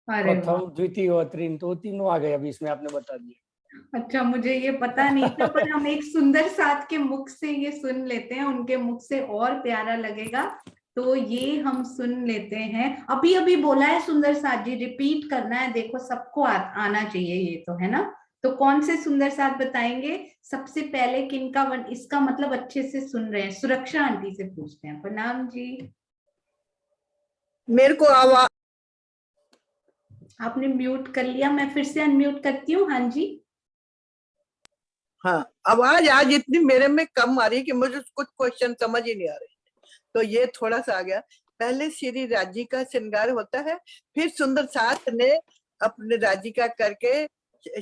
Speaker 10: प्रथम, द्वितीय और तृतीय, तो तीनों आ गए अभी इसमें, आपने बता दिया।
Speaker 1: अच्छा, मुझे ये पता नहीं था, पर हम एक सुंदर साथ के मुख से ये सुन लेते हैं, उनके मुख से और प्यारा लगेगा, तो ये हम सुन लेते हैं। अभी अभी बोला है सुंदर साथ जी, रिपीट करना है। देखो सबको आना चाहिए ये तो, है ना? तो कौन से सुंदर साथ बताएंगे सबसे पहले? किनका इसका मतलब अच्छे से सुन रहे हैं? सुरक्षा आंटी से पूछते हैं। प्रणाम जी।
Speaker 6: मेरे को आवाज,
Speaker 1: आपने म्यूट कर लिया, मैं फिर से अनम्यूट करती हूँ। हाँ जी,
Speaker 6: हाँ, आवाज आज इतनी मेरे में कम आ रही है कि मुझे कुछ क्वेश्चन समझ ही नहीं आ रहे, तो ये थोड़ा सा आ गया। पहले श्री राजी का श्रृंगार होता है, फिर सुंदर साथ ने अपने राजी का करके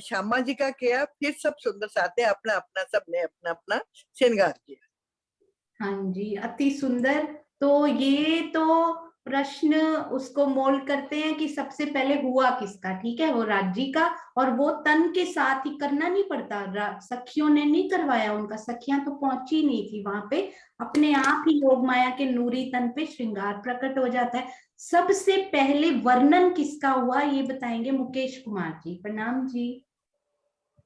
Speaker 6: श्यामा जी का किया, फिर सब सुंदर साथ ने अपना अपना, सबने अपना अपना श्रृंगार किया।
Speaker 1: हाँ जी, अति सुंदर। तो ये तो प्रश्न उसको मोल्ड करते हैं कि सबसे पहले हुआ किसका, ठीक है, वो राज्य का, और वो तन के साथ ही करना नहीं पड़ता, सखियों ने नहीं करवाया, उनका सखियां तो पहुंची नहीं थी वहां पे, अपने आप ही योग माया के नूरी तन पे श्रृंगार प्रकट हो जाता है। सबसे पहले वर्णन किसका हुआ ये बताएंगे मुकेश कुमार जी। प्रणाम जी।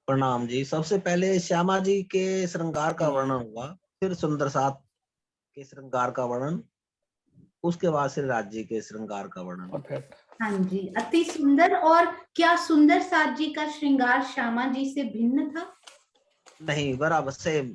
Speaker 4: प्रणाम जी। सबसे पहले श्यामा जी के श्रृंगार का वर्णन हुआ, फिर सुंदर साथ के श्रृंगार का वर्णन, उसके बाद श्री राज जी के श्रृंगार का वर्णन।
Speaker 1: हाँ जी, अति सुंदर। और क्या सुंदर साथ जी का श्रृंगार श्यामा जी से भिन्न था?
Speaker 4: नहीं, बराबर सेम।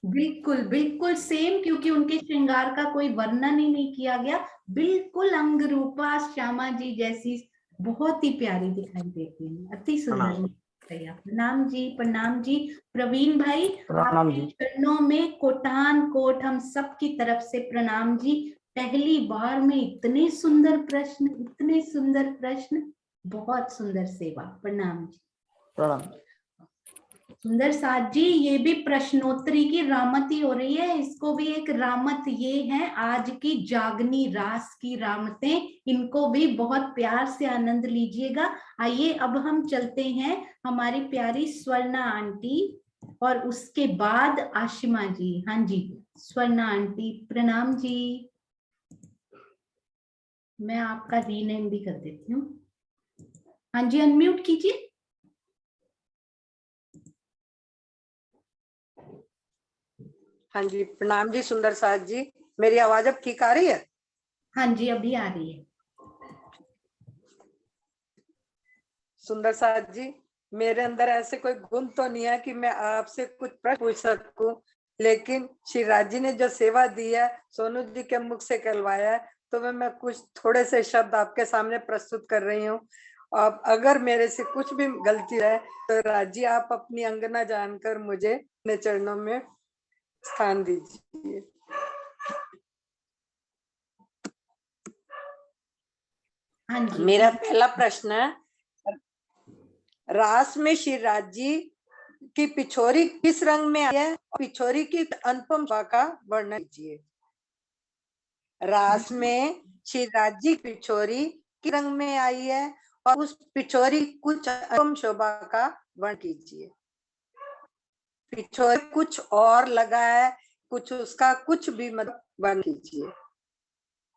Speaker 1: बिल्कुल बिल्कुल सेम, क्योंकि उनके श्रृंगार का कोई वर्णन ही नहीं किया गया, बिल्कुल अंग रूपा श्यामा जी जैसी बहुत ही प्यारी दिखाई देती है, अति सुंदर। प्रणाम जी, प्रणाम जी। प्रवीण भाई,
Speaker 10: प्रणाम
Speaker 1: आपके
Speaker 10: जी।
Speaker 1: चरणों में कोटान कोट हम सब की तरफ से प्रणाम जी। पहली बार में इतने सुंदर प्रश्न, इतने सुंदर प्रश्न, बहुत सुंदर सेवा, प्रणाम जी।
Speaker 10: प्रणाम।
Speaker 1: सुंदर साथ जी, ये भी प्रश्नोत्तरी की रामती हो रही है, इसको भी एक रामत ये है आज की जागनी रास की रामतें, इनको भी बहुत प्यार से आनंद लीजिएगा। आइए अब हम चलते हैं हमारी प्यारी स्वर्णा आंटी और उसके बाद आशिमा जी। हाँ जी स्वर्णा आंटी, प्रणाम जी। मैं आपका रीनेम भी कर देती हूँ। हाँ जी, अनम्यूट कीजिए।
Speaker 20: हाँ जी, प्रणाम जी सुंदर साथ जी। मेरी आवाज अब ठीक आ रही है?
Speaker 1: हाँ जी, अभी आ रही है।
Speaker 20: सुंदर साथ जी, मेरे अंदर ऐसे कोई गुण तो नहीं है कि मैं आपसे कुछ प्रश्न पूछ सकूं, लेकिन श्री राज जी ने जो सेवा दी है, सोनू जी के मुख से कहलवाया है, तो मैं कुछ थोड़े से शब्द आपके सामने प्रस्तुत कर रही हूँ। अब अगर मेरे से कुछ भी गलती है तो राज जी आप अपनी अंगना जानकर मुझे अपने चरणों में स्थान दीजिए।
Speaker 1: हाँ जी।
Speaker 20: मेरा पहला प्रश्न है, रास में श्री राज जी की पिछोरी किस रंग में आई है? पिछोरी की अनुपम शोभा का वर्णन कीजिए। रास में श्री राज जी की पिछोरी किस रंग में आई है और उस पिछोरी कुछ अनुपम शोभा का वर्णन कीजिए। पिछोरी कुछ और लगा है, कुछ उसका कुछ भी मतलब वर्णन कीजिए।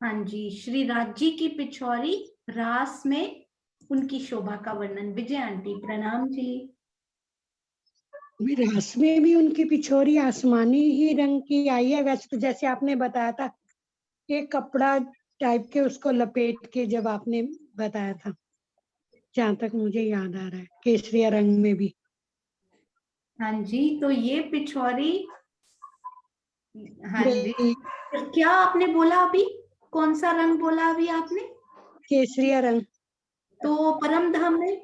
Speaker 1: हाँ जी, श्री राज जी की पिछोरी रास में उनकी शोभा का वर्णन। विजय आंटी, प्रणाम जी।
Speaker 14: रास में भी उनकी पिछोरी आसमानी ही रंग की आई है। वैसे तो जैसे आपने बताया था, एक कपड़ा टाइप के उसको लपेट के जब आपने बताया था, जहाँ तक मुझे याद आ रहा है, केसरिया रंग में भी।
Speaker 1: हाँ जी, तो ये पिछोरी, हाँ जी, क्या आपने बोला अभी? कौन सा रंग बोला अभी आपने?
Speaker 14: केसरिया रंग।
Speaker 1: तो परम धाम में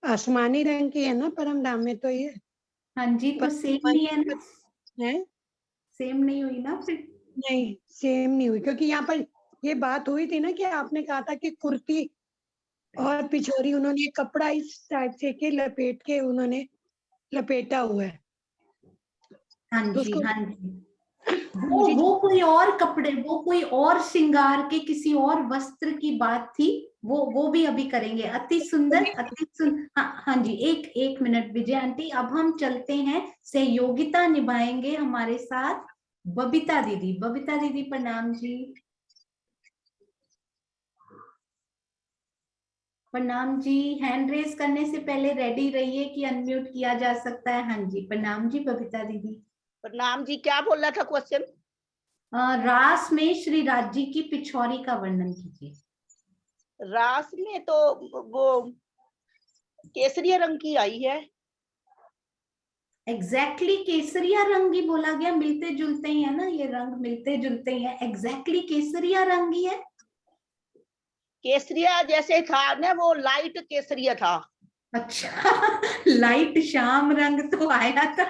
Speaker 14: आसमानी रंग की है ना परम धाम में, तो ये।
Speaker 1: हाँ जी, तो सेम नहीं है ना?
Speaker 14: है
Speaker 1: सेम नहीं हुई ना फिर?
Speaker 14: नहीं, सेम नहीं हुई, क्योंकि यहाँ पर ये बात हुई थी ना कि आपने कहा था कि कुर्ती और पिछोरी उन्होंने कपड़ा इस टाइप से के लपेट के उन्होंने लपेटा हुआ है।
Speaker 1: हाँ
Speaker 14: तो
Speaker 1: जी,
Speaker 14: उसको
Speaker 1: हाँ जी, वो कोई और कपड़े, वो कोई और श्रृंगार के किसी और वस्त्र की बात थी, वो भी अभी करेंगे। अति सुंदर, अति सुंदर। हाँ जी, एक मिनट विजय आंटी, अब हम चलते हैं, सहयोगिता निभाएंगे हमारे साथ बबीता दीदी। बबीता दीदी, प्रणाम जी। प्रणाम जी। हैंड रेस करने से पहले रेडी रहिए कि अनम्यूट किया जा सकता है। हाँ जी, प्रणाम जी बबीता दीदी।
Speaker 21: प्रणाम जी, क्या बोल रहा था क्वेश्चन?
Speaker 1: रास में श्री राज जी की पिछोरी का वर्णन कीजिए।
Speaker 21: रास में तो वो केसरिया रंग की आई है।
Speaker 1: एग्जैक्टली केसरिया रंग ही बोला गया, मिलते जुलते ही है ना, ये रंग मिलते जुलते ही है, एग्जैक्टली केसरिया रंग ही है।
Speaker 21: केसरिया जैसे था ना, वो लाइट केसरिया था।
Speaker 1: अच्छा लाइट श्याम रंग तो आया था।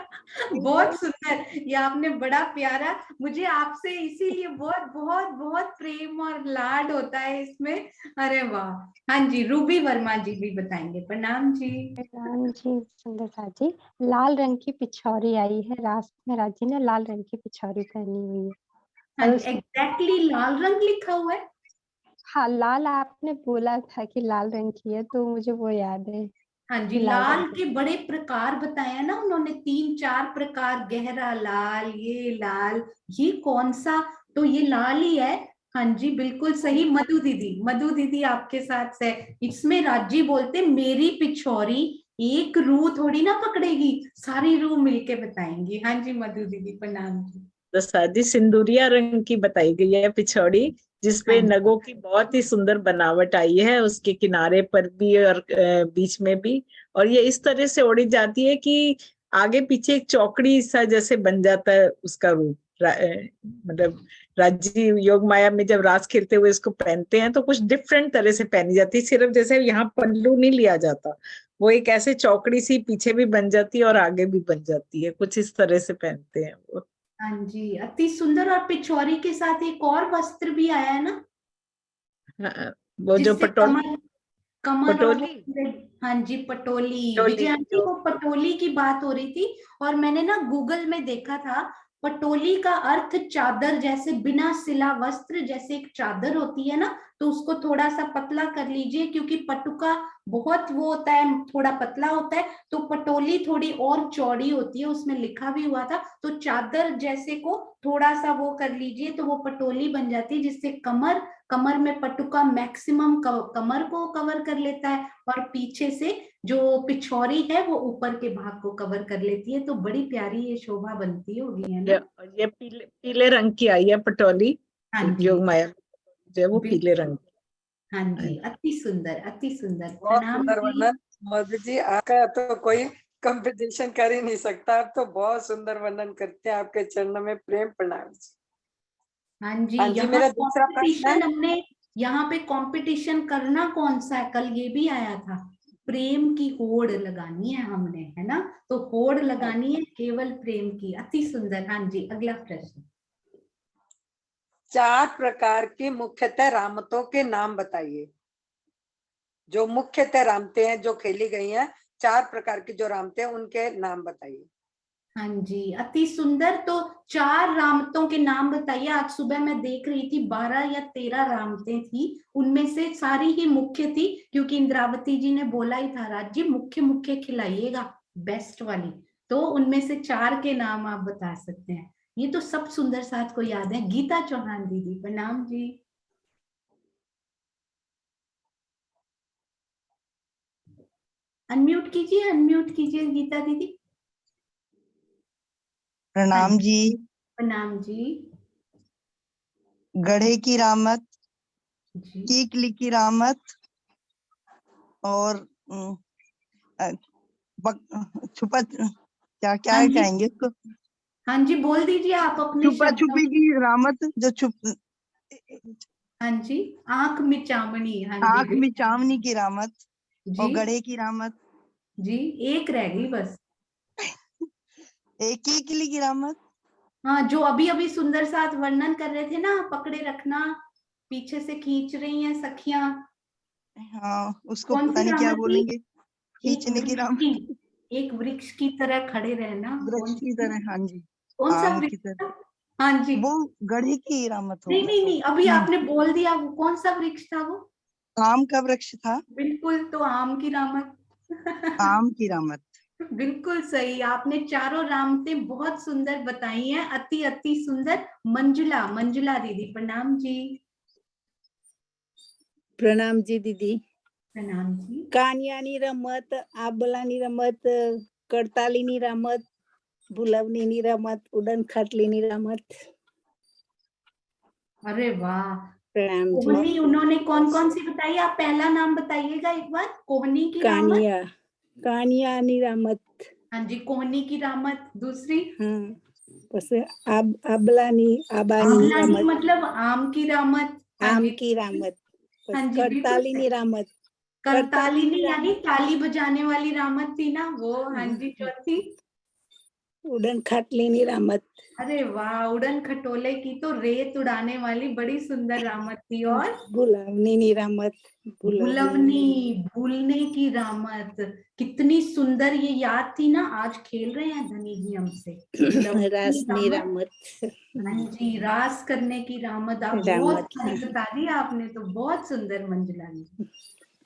Speaker 1: बहुत सुंदर, ये आपने बड़ा प्यारा, मुझे आपसे इसीलिए बहुत बहुत बहुत प्रेम और लाड होता है इसमें। अरे वाह। हाँ जी, रूबी वर्मा जी भी बताएंगे। प्रणाम जी।
Speaker 16: प्रणाम जी सुंदर साथ जी। लाल रंग की पिछौरी आई है, रास में राज जी ने लाल रंग की पिछौरी पहनी हुई है।
Speaker 1: हाँ जी, एग्जैक्टली लाल रंग लिखा हुआ है।
Speaker 16: हाँ, लाल आपने बोला था कि लाल रंग की है, तो मुझे वो याद है।
Speaker 1: हाँ जी, लाल के बड़े प्रकार बताया ना उन्होंने, 3-4 प्रकार, गहरा लाल, ये लाल, ये कौन सा, तो ये लाल ही है। हाँ जी, बिल्कुल सही। मधु दीदी, मधु दीदी आपके साथ है इसमें। राजी बोलते मेरी पिछोरी एक रू थोड़ी ना पकड़ेगी, सारी रू मिलके बताएंगी। हाँ जी मधु दीदी, प्रणाम जी।
Speaker 17: तो शादी सिंदूरिया रंग की बताई गई है पिछौड़ी, जिसपे नगों की बहुत ही सुंदर बनावट आई है, उसके किनारे पर भी और बीच में भी। और ये इस तरह से ओढ़ी जाती है कि आगे पीछे एक चौकड़ी सा जैसे बन जाता है उसका रूप। मतलब राजी योग माया में जब रास खेलते हुए इसको पहनते हैं तो कुछ डिफरेंट तरह से पहनी जाती है। सिर्फ जैसे यहाँ पल्लू नहीं लिया जाता, वो एक ऐसे चौकड़ी सी पीछे भी बन जाती है और आगे भी बन जाती है, कुछ इस तरह से पहनते हैं वो।
Speaker 1: हाँ जी, अति सुंदर। और पिछौरी के साथ एक और वस्त्र भी आया है ना,
Speaker 17: वो जो
Speaker 1: जिससे
Speaker 17: पटोली,
Speaker 1: कमर और
Speaker 17: पटोली,
Speaker 1: हाँ जी पटोली।
Speaker 17: पटोली,
Speaker 1: विजय आंटी वो पटोली की बात हो रही थी, और मैंने ना गूगल में देखा था, पटोली का अर्थ चादर, जैसे बिना सिला वस्त्र, जैसे एक चादर होती है ना, तो उसको थोड़ा सा पतला कर लीजिए, क्योंकि पटुका बहुत वो होता है, थोड़ा पतला होता है, तो पटोली थोड़ी और चौड़ी होती है, उसमें लिखा भी हुआ था। तो चादर जैसे को थोड़ा सा वो कर लीजिए तो वो पटोली बन जाती है, जिससे कमर में पटुका मैक्सिमम कमर को कवर कर लेता है, और पीछे से जो पिछौरी है वो ऊपर के भाग को कवर कर लेती है। तो बड़ी प्यारी ये शोभा बनती होगी, है ना।
Speaker 17: ये पीले रंग की आई है पटोली।
Speaker 1: हाँ जी,
Speaker 17: योग माया जो है वो पीले रंग।
Speaker 1: हाँ जी, अति सुंदर, अति सुंदर।
Speaker 20: बहुत
Speaker 1: प्रणाम
Speaker 20: सुंदर
Speaker 1: जी।
Speaker 20: वर्णन मधु जी, आपका तो कोई कंपटीशन कर ही नहीं सकता, आप तो बहुत सुंदर वर्णन करते हैं। आपके चरणों में प्रेम प्रणाम जी।
Speaker 1: हाँ जी,
Speaker 20: हाँ जी,
Speaker 1: यहाँ
Speaker 20: मेरा दूसरा प्रश्न है।
Speaker 1: कंपटीशन, हमने यहाँ पे कंपटीशन करना कौन सा है, कल ये भी आया था, प्रेम की होड़ लगानी है हमने, है ना। तो होड़ लगानी है केवल प्रेम की। अति सुंदर। हाँ जी, अगला प्रश्न।
Speaker 20: 4 प्रकार की मुख्यतः रामतों के नाम बताइए। जो मुख्यतः रामते हैं जो खेली गई हैं, 4 प्रकार की जो रामते हैं उनके नाम बताइए।
Speaker 1: हाँ जी, अति सुंदर। तो 4 रामतों के नाम बताइए। आज सुबह मैं देख रही थी 12 या 13 रामतें थी, उनमें से सारी ही मुख्य थी, क्योंकि इंद्रावती जी ने बोला ही था, राज जी मुख्य मुख्य खिलाइएगा, बेस्ट वाली। तो उनमें से 4 के नाम आप बता सकते हैं। ये तो सब सुंदर साथ को याद है। गीता चौहान दीदी, प्रणाम जी। अनम्यूट कीजिए गीता दीदी।
Speaker 13: प्रणाम जी।
Speaker 1: प्रणाम जी।
Speaker 13: गढ़े की रामत,
Speaker 1: जी।
Speaker 13: कीकली की रामत, और छुपा, क्या क्या
Speaker 1: हाँ जी,
Speaker 13: कहेंगे इसको,
Speaker 1: हाँ जी बोल दीजिए आप अपने
Speaker 13: छुपा
Speaker 1: शब्दों
Speaker 13: छुपी
Speaker 1: में।
Speaker 13: की रामत, जो छुप,
Speaker 1: हाँ जी, आंख मिचावनी। हाँ
Speaker 13: आंख
Speaker 1: जी
Speaker 13: में चावनी की रामत,
Speaker 1: जी
Speaker 13: और गढ़े की रामत,
Speaker 1: जी, एक रह गई बस।
Speaker 13: एक कीकली की रामत।
Speaker 1: हाँ, जो अभी अभी सुंदर साथ वर्णन कर रहे थे ना, पकड़े रखना, पीछे से खींच रही हैं सखियां।
Speaker 13: हाँ, उसको
Speaker 1: कौन
Speaker 13: पता
Speaker 1: सी
Speaker 13: नहीं क्या
Speaker 1: रामत थी?
Speaker 13: बोलेंगे, खींचने की रामत,
Speaker 1: एक वृक्ष की तरह खड़े रहना।
Speaker 13: वृक्ष
Speaker 1: कौन सी
Speaker 13: की
Speaker 1: थी?
Speaker 13: तरह। हाँ जी,
Speaker 1: कौन सा
Speaker 13: आम की
Speaker 1: वृक्ष
Speaker 13: तरह।
Speaker 1: था? हाँ जी,
Speaker 13: वो गढ़े की रामत
Speaker 1: नहीं
Speaker 13: होगी।
Speaker 1: नहीं नहीं, अभी आपने बोल दिया, वो कौन सा वृक्ष था वो?
Speaker 13: आम का वृक्ष था।
Speaker 1: बिल्कुल, तो आम की रामत।
Speaker 13: आम की रामत।
Speaker 1: बिल्कुल सही। आपने चारों रामतें बहुत सुंदर बताई हैं, अति अति सुंदर। मंजुला दीदी, प्रणाम जी।
Speaker 15: प्रणाम जी दीदी।
Speaker 1: प्रणाम जी।
Speaker 15: कानियानी रमत, आबलानी रमत, कड़तालीनी रमत, भुलवनी रमत, उड़न खटलीनी रमत।
Speaker 1: अरे वाह।
Speaker 15: प्रणाम जी।
Speaker 1: कोहनी उन्होंने कौन कौन सी बताई? आप पहला नाम बताइएगा एक बार। कोहनी की रामत।
Speaker 15: कानियानी रमत।
Speaker 1: हाँ जी, कोहनी की रामत। दूसरी?
Speaker 15: हाँ, बस आबलानी
Speaker 1: आबलानी
Speaker 15: रमत,
Speaker 1: मतलब आम की रामत। हाँ
Speaker 15: आम
Speaker 1: जी।
Speaker 15: की रामत। बस
Speaker 1: हाँ जी, बिल्कुल
Speaker 15: कड़तालीनी रामत,
Speaker 1: करतालिनी, यानी ताली बजाने वाली रामत थी ना वो। हाँ जी, चौथी?
Speaker 15: उड़न खटलीनी रामत।
Speaker 1: अरे वाह, उड़न खटोले की तो रेत उड़ाने वाली बड़ी सुंदर रामत थी। और
Speaker 15: भुलवनी रामत,
Speaker 1: भुलवनी, भूलने की रामत। कितनी सुंदर ये याद थी ना। आज खेल रहे हैं धनी जी हमसे।
Speaker 15: रासनी रामत।
Speaker 1: हाँ जी, रास करने की रामत। आप बहुत सारी बता दी आपने तो, बहुत सुंदर मंजुला जी।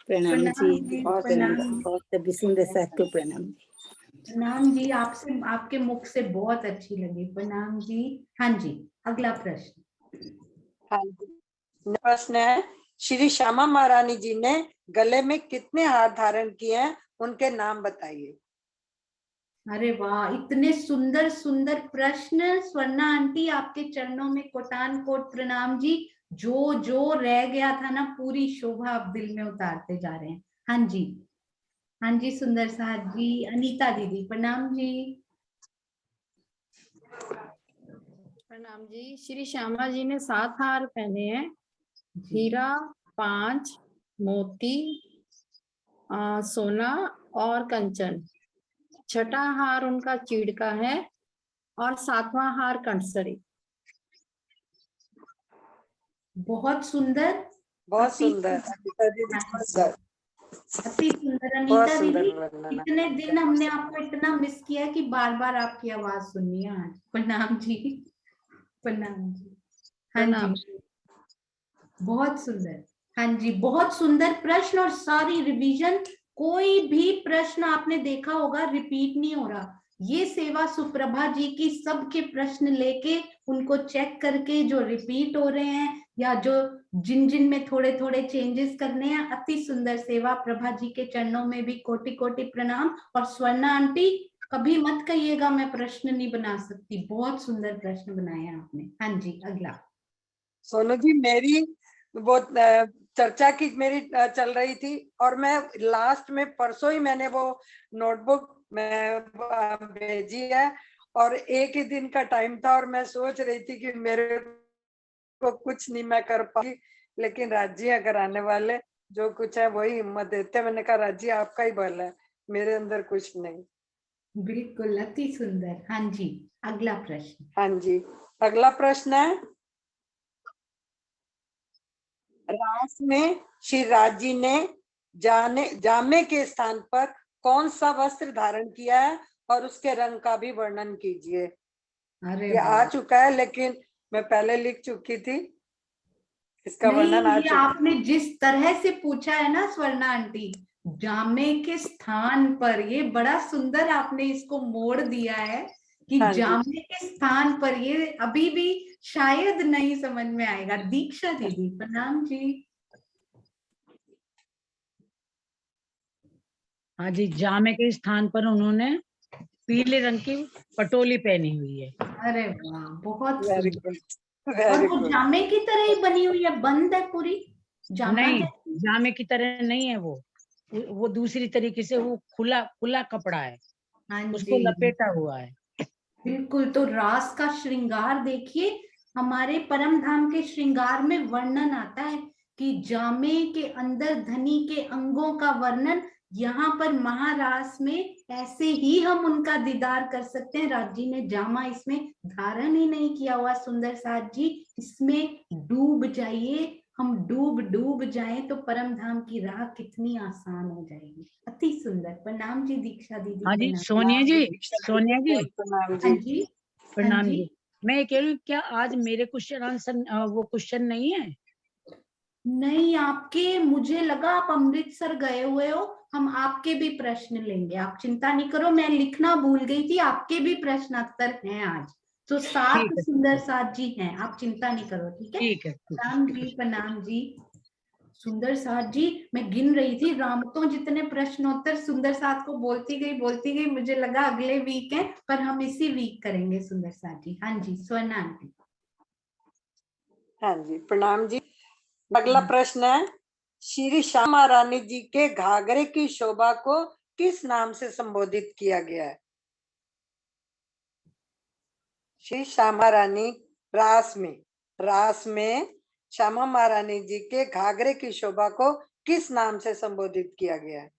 Speaker 15: प्रणाम जी,
Speaker 1: प्रणाम।
Speaker 15: बहुत सभी सुंदर साथ को प्रणाम।
Speaker 1: प्रणाम जी, आपसे, आपके मुख से बहुत अच्छी लगी। प्रणाम जी। हाँ जी, अगला प्रश्न।
Speaker 20: हाँ जी, प्रश्न है, श्री श्यामा महारानी जी ने गले में कितने हार धारण किए हैं, उनके नाम बताइए।
Speaker 1: अरे वाह, इतने सुंदर सुंदर प्रश्न। स्वर्णा आंटी, आपके चरणों में कोटान कोट प्रणाम जी। जो जो रह गया था ना, पूरी शोभा आप दिल में उतारते जा रहे हैं। हाँ जी, हाँ जी सुंदर साथ जी। अनीता दीदी प्रणाम जी।
Speaker 9: प्रणाम जी। श्री श्यामा जी ने 7 हार पहने हैं, हीरा 5, मोती, सोना और कंचन। छठा हार उनका चीड़ का है और 7वां हार कंसड़ी।
Speaker 1: बहुत सुंदर,
Speaker 20: बहुत
Speaker 1: अति
Speaker 20: सुंदर अनीता दीदी, बहुत सुंदर,
Speaker 1: अति सुंदर
Speaker 20: बहुत
Speaker 1: अनीता
Speaker 20: सुंदर
Speaker 1: दीदी।
Speaker 20: वर्णन।
Speaker 1: इतने दिन हमने आपको इतना मिस किया कि बार बार आपकी आवाज सुननी है आज। प्रणाम जी। प्रणाम जी। हाँ
Speaker 9: प्रणाम।
Speaker 1: जी बहुत सुंदर। हाँ जी बहुत सुंदर प्रश्न और सारी रिवीजन। कोई भी प्रश्न आपने देखा होगा रिपीट नहीं हो रहा। ये सेवा सुप्रभा जी की सबके प्रश्न लेके उनको चेक करके जो रिपीट हो रहे हैं या जो जिन जिन में थोड़े थोड़े चेंजेस करने हैं, अति सुंदर सेवा। प्रभा जी के चरणों में भी कोटि कोटि प्रणाम। और स्वर्णा आंटी कभी मत कहिएगा मैं प्रश्न नहीं बना सकती, बहुत सुंदर प्रश्न बनाए हैं आपने। हाँ जी अगला।
Speaker 20: सोनू जी मेरी वो चर्चा की मेरी चल रही थी और मैं लास्ट में परसों ही मैंने वो नोटबुक में भेजी है और एक ही दिन का टाइम था और मैं सोच रही थी कि मेरे को कुछ नहीं मैं कर पाई, लेकिन राज्य अगर आने वाले जो कुछ है वही हिम्मत देते। मैंने कहा राज्य आपका ही बल है, मेरे अंदर कुछ नहीं।
Speaker 1: बिल्कुल अति सुंदर। हाँ जी अगला प्रश्न।
Speaker 20: हाँ जी अगला प्रश्न है, रास में श्री राज जी ने जामे के स्थान पर कौन सा वस्त्र धारण किया है और उसके रंग का भी वर्णन कीजिए।
Speaker 1: अरे
Speaker 20: ये आ चुका है लेकिन मैं पहले लिख चुकी थी, इसका वर्णन आ
Speaker 1: नहीं, ये
Speaker 20: चुका है।
Speaker 1: आपने जिस तरह से पूछा है ना स्वर्णा आंटी, जामे के स्थान पर, ये बड़ा सुंदर आपने इसको मोड़ दिया है कि
Speaker 20: हाँ जी।
Speaker 1: जामे के स्थान पर। ये अभी भी शायद नहीं समझ में आएगा। दीक्षा दीदी प्रणाम जी।
Speaker 18: हाँ जी, जामे के स्थान पर उन्होंने पीले रंग की पटोली पहनी हुई है।
Speaker 1: अरे वाह बहुत
Speaker 20: वेरी
Speaker 1: सुंदर।
Speaker 20: गुड,
Speaker 1: और
Speaker 20: वेरी
Speaker 1: वो
Speaker 20: गुड।
Speaker 1: जामे की तरह ही बनी हुई है, बंद है पूरी जामा
Speaker 18: नहीं,
Speaker 1: है?
Speaker 18: जामे की तरह नहीं है वो दूसरी तरीके से, वो खुला खुला कपड़ा है,
Speaker 1: हाँ
Speaker 18: उसको
Speaker 1: जी
Speaker 18: लपेटा हुआ है।
Speaker 1: बिल्कुल। तो रास का श्रृंगार देखिए, हमारे परम धाम के श्रृंगार में वर्णन आता है कि जामे के अंदर धनी के अंगों का वर्णन। यहाँ पर महारास में ऐसे ही हम उनका दीदार कर सकते हैं। राज जी ने जामा इसमें धारण ही नहीं किया हुआ। सुंदर साथ जी इसमें डूब जाइए, हम डूब डूब जाएं तो परम धाम की राह कितनी आसान हो जाएगी। अति सुंदर। प्रणाम जी दीक्षा दीदी।
Speaker 18: हाँ जी
Speaker 1: प्रणाम।
Speaker 18: सोनिया जी, सोनिया जी
Speaker 20: प्रणाम
Speaker 1: हाँ
Speaker 20: जी।
Speaker 1: जी
Speaker 18: प्रणाम
Speaker 1: जी।
Speaker 18: जी। मैं ये कह रही हूँ, क्या आज मेरे क्वेश्चन आंसर वो क्वेश्चन नहीं है?
Speaker 1: नहीं, आपके, मुझे लगा आप अमृतसर गए हुए हो। हम आपके भी प्रश्न लेंगे, आप चिंता नहीं करो। मैं लिखना भूल गई थी, आपके भी प्रश्न उत्तर हैं आज। तो 7
Speaker 18: ठीक है,
Speaker 1: सुंदर साथ जी हैं, आप चिंता नहीं करो। ठीक है।
Speaker 18: ठीक है, ठीक है।
Speaker 1: प्रणाम जी। प्रणाम जी। सुंदर साथ जी मैं गिन रही थी रामतों जितने प्रश्नोत्तर सुंदर साथ को बोलती गई। मुझे लगा अगले वीक है, पर हम इसी वीक करेंगे सुंदर साथ जी। हाँ जी स्वर्णा आंटी।
Speaker 20: हाँ जी प्रणाम जी। अगला प्रश्न है, श्री श्यामा रानी जी के घाघरे की शोभा को किस नाम से संबोधित किया गया है। श्री श्यामा रानी रास में श्यामा महारानी जी के घाघरे की शोभा को किस नाम से संबोधित किया गया है।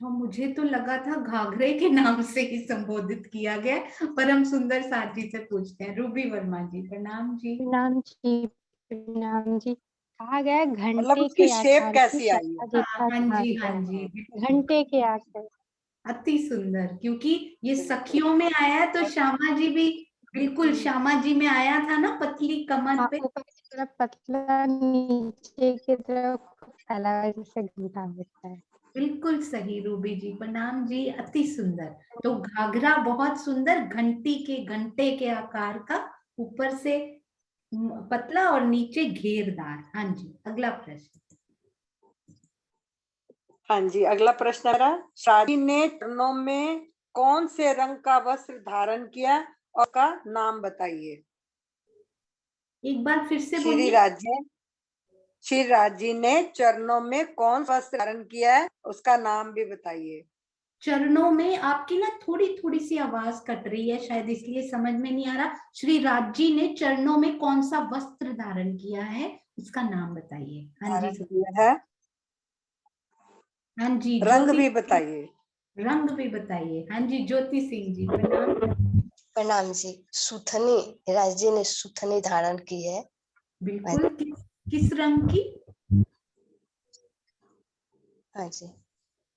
Speaker 1: तो मुझे तो लगा था घाघरे के नाम से ही संबोधित किया गया, पर हम सुंदर साथ जी से पूछते हैं। रूबी वर्मा जी प्रणाम जी।
Speaker 16: प्रणाम जी। प्रणाम जी। कहा गया है
Speaker 20: मतलब
Speaker 16: घंटे
Speaker 20: उसकी
Speaker 16: के
Speaker 20: शेप
Speaker 16: आकार की
Speaker 20: कैसी आई है।
Speaker 16: शोभा जितना
Speaker 1: हाँ जी
Speaker 16: धारी है। घंटे के आकार।
Speaker 1: अति सुंदर। क्योंकि ये सखियों में आया है तो श्यामा जी भी, बिल्कुल श्यामा जी में आया था ना, पतली कमर पे।
Speaker 16: ऊपर की तरफ पतला, नीचे की तरफ फैला हुआ, जैसे घंटा होता है।
Speaker 1: बिल्कुल सही रूबी जी। प्रणाम जी। अति सुंदर। तो घाघरा बहुत सुंदर, घंटे के आकार का, ऊपर से पतला और नीचे घेरदार। हाँ जी अगला प्रश्न।
Speaker 20: हाँ जी अगला प्रश्न है मेरा, शादी ने चरणों में कौन से रंग का वस्त्र धारण किया और का नाम बताइए।
Speaker 1: एक बार फिर से
Speaker 20: श्री
Speaker 1: बोलिए।
Speaker 20: राज्य श्री राज जी ने चरणों में कौन सा वस्त्र धारण किया है, उसका नाम भी बताइए।
Speaker 1: चरणों में आपकी ना थोड़ी थोड़ी सी आवाज कट रही है, शायद इसलिए समझ में नहीं आ रहा। श्री राज जी ने चरणों में कौन सा वस्त्र धारण किया है, इसका नाम बताइए। हाँ जी,
Speaker 20: है
Speaker 1: हाँ जी,
Speaker 20: रंग
Speaker 1: ज्योति
Speaker 20: भी बताइए।
Speaker 1: रंग भी बताइए। हाँ जी, ज्योति सिंह जी प्रणाम।
Speaker 3: प्रणाम जी। सुथनी, राज जी ने सुथनी धारण की है।
Speaker 1: बिल्कुल, किस रंग की?
Speaker 3: हाँ जी,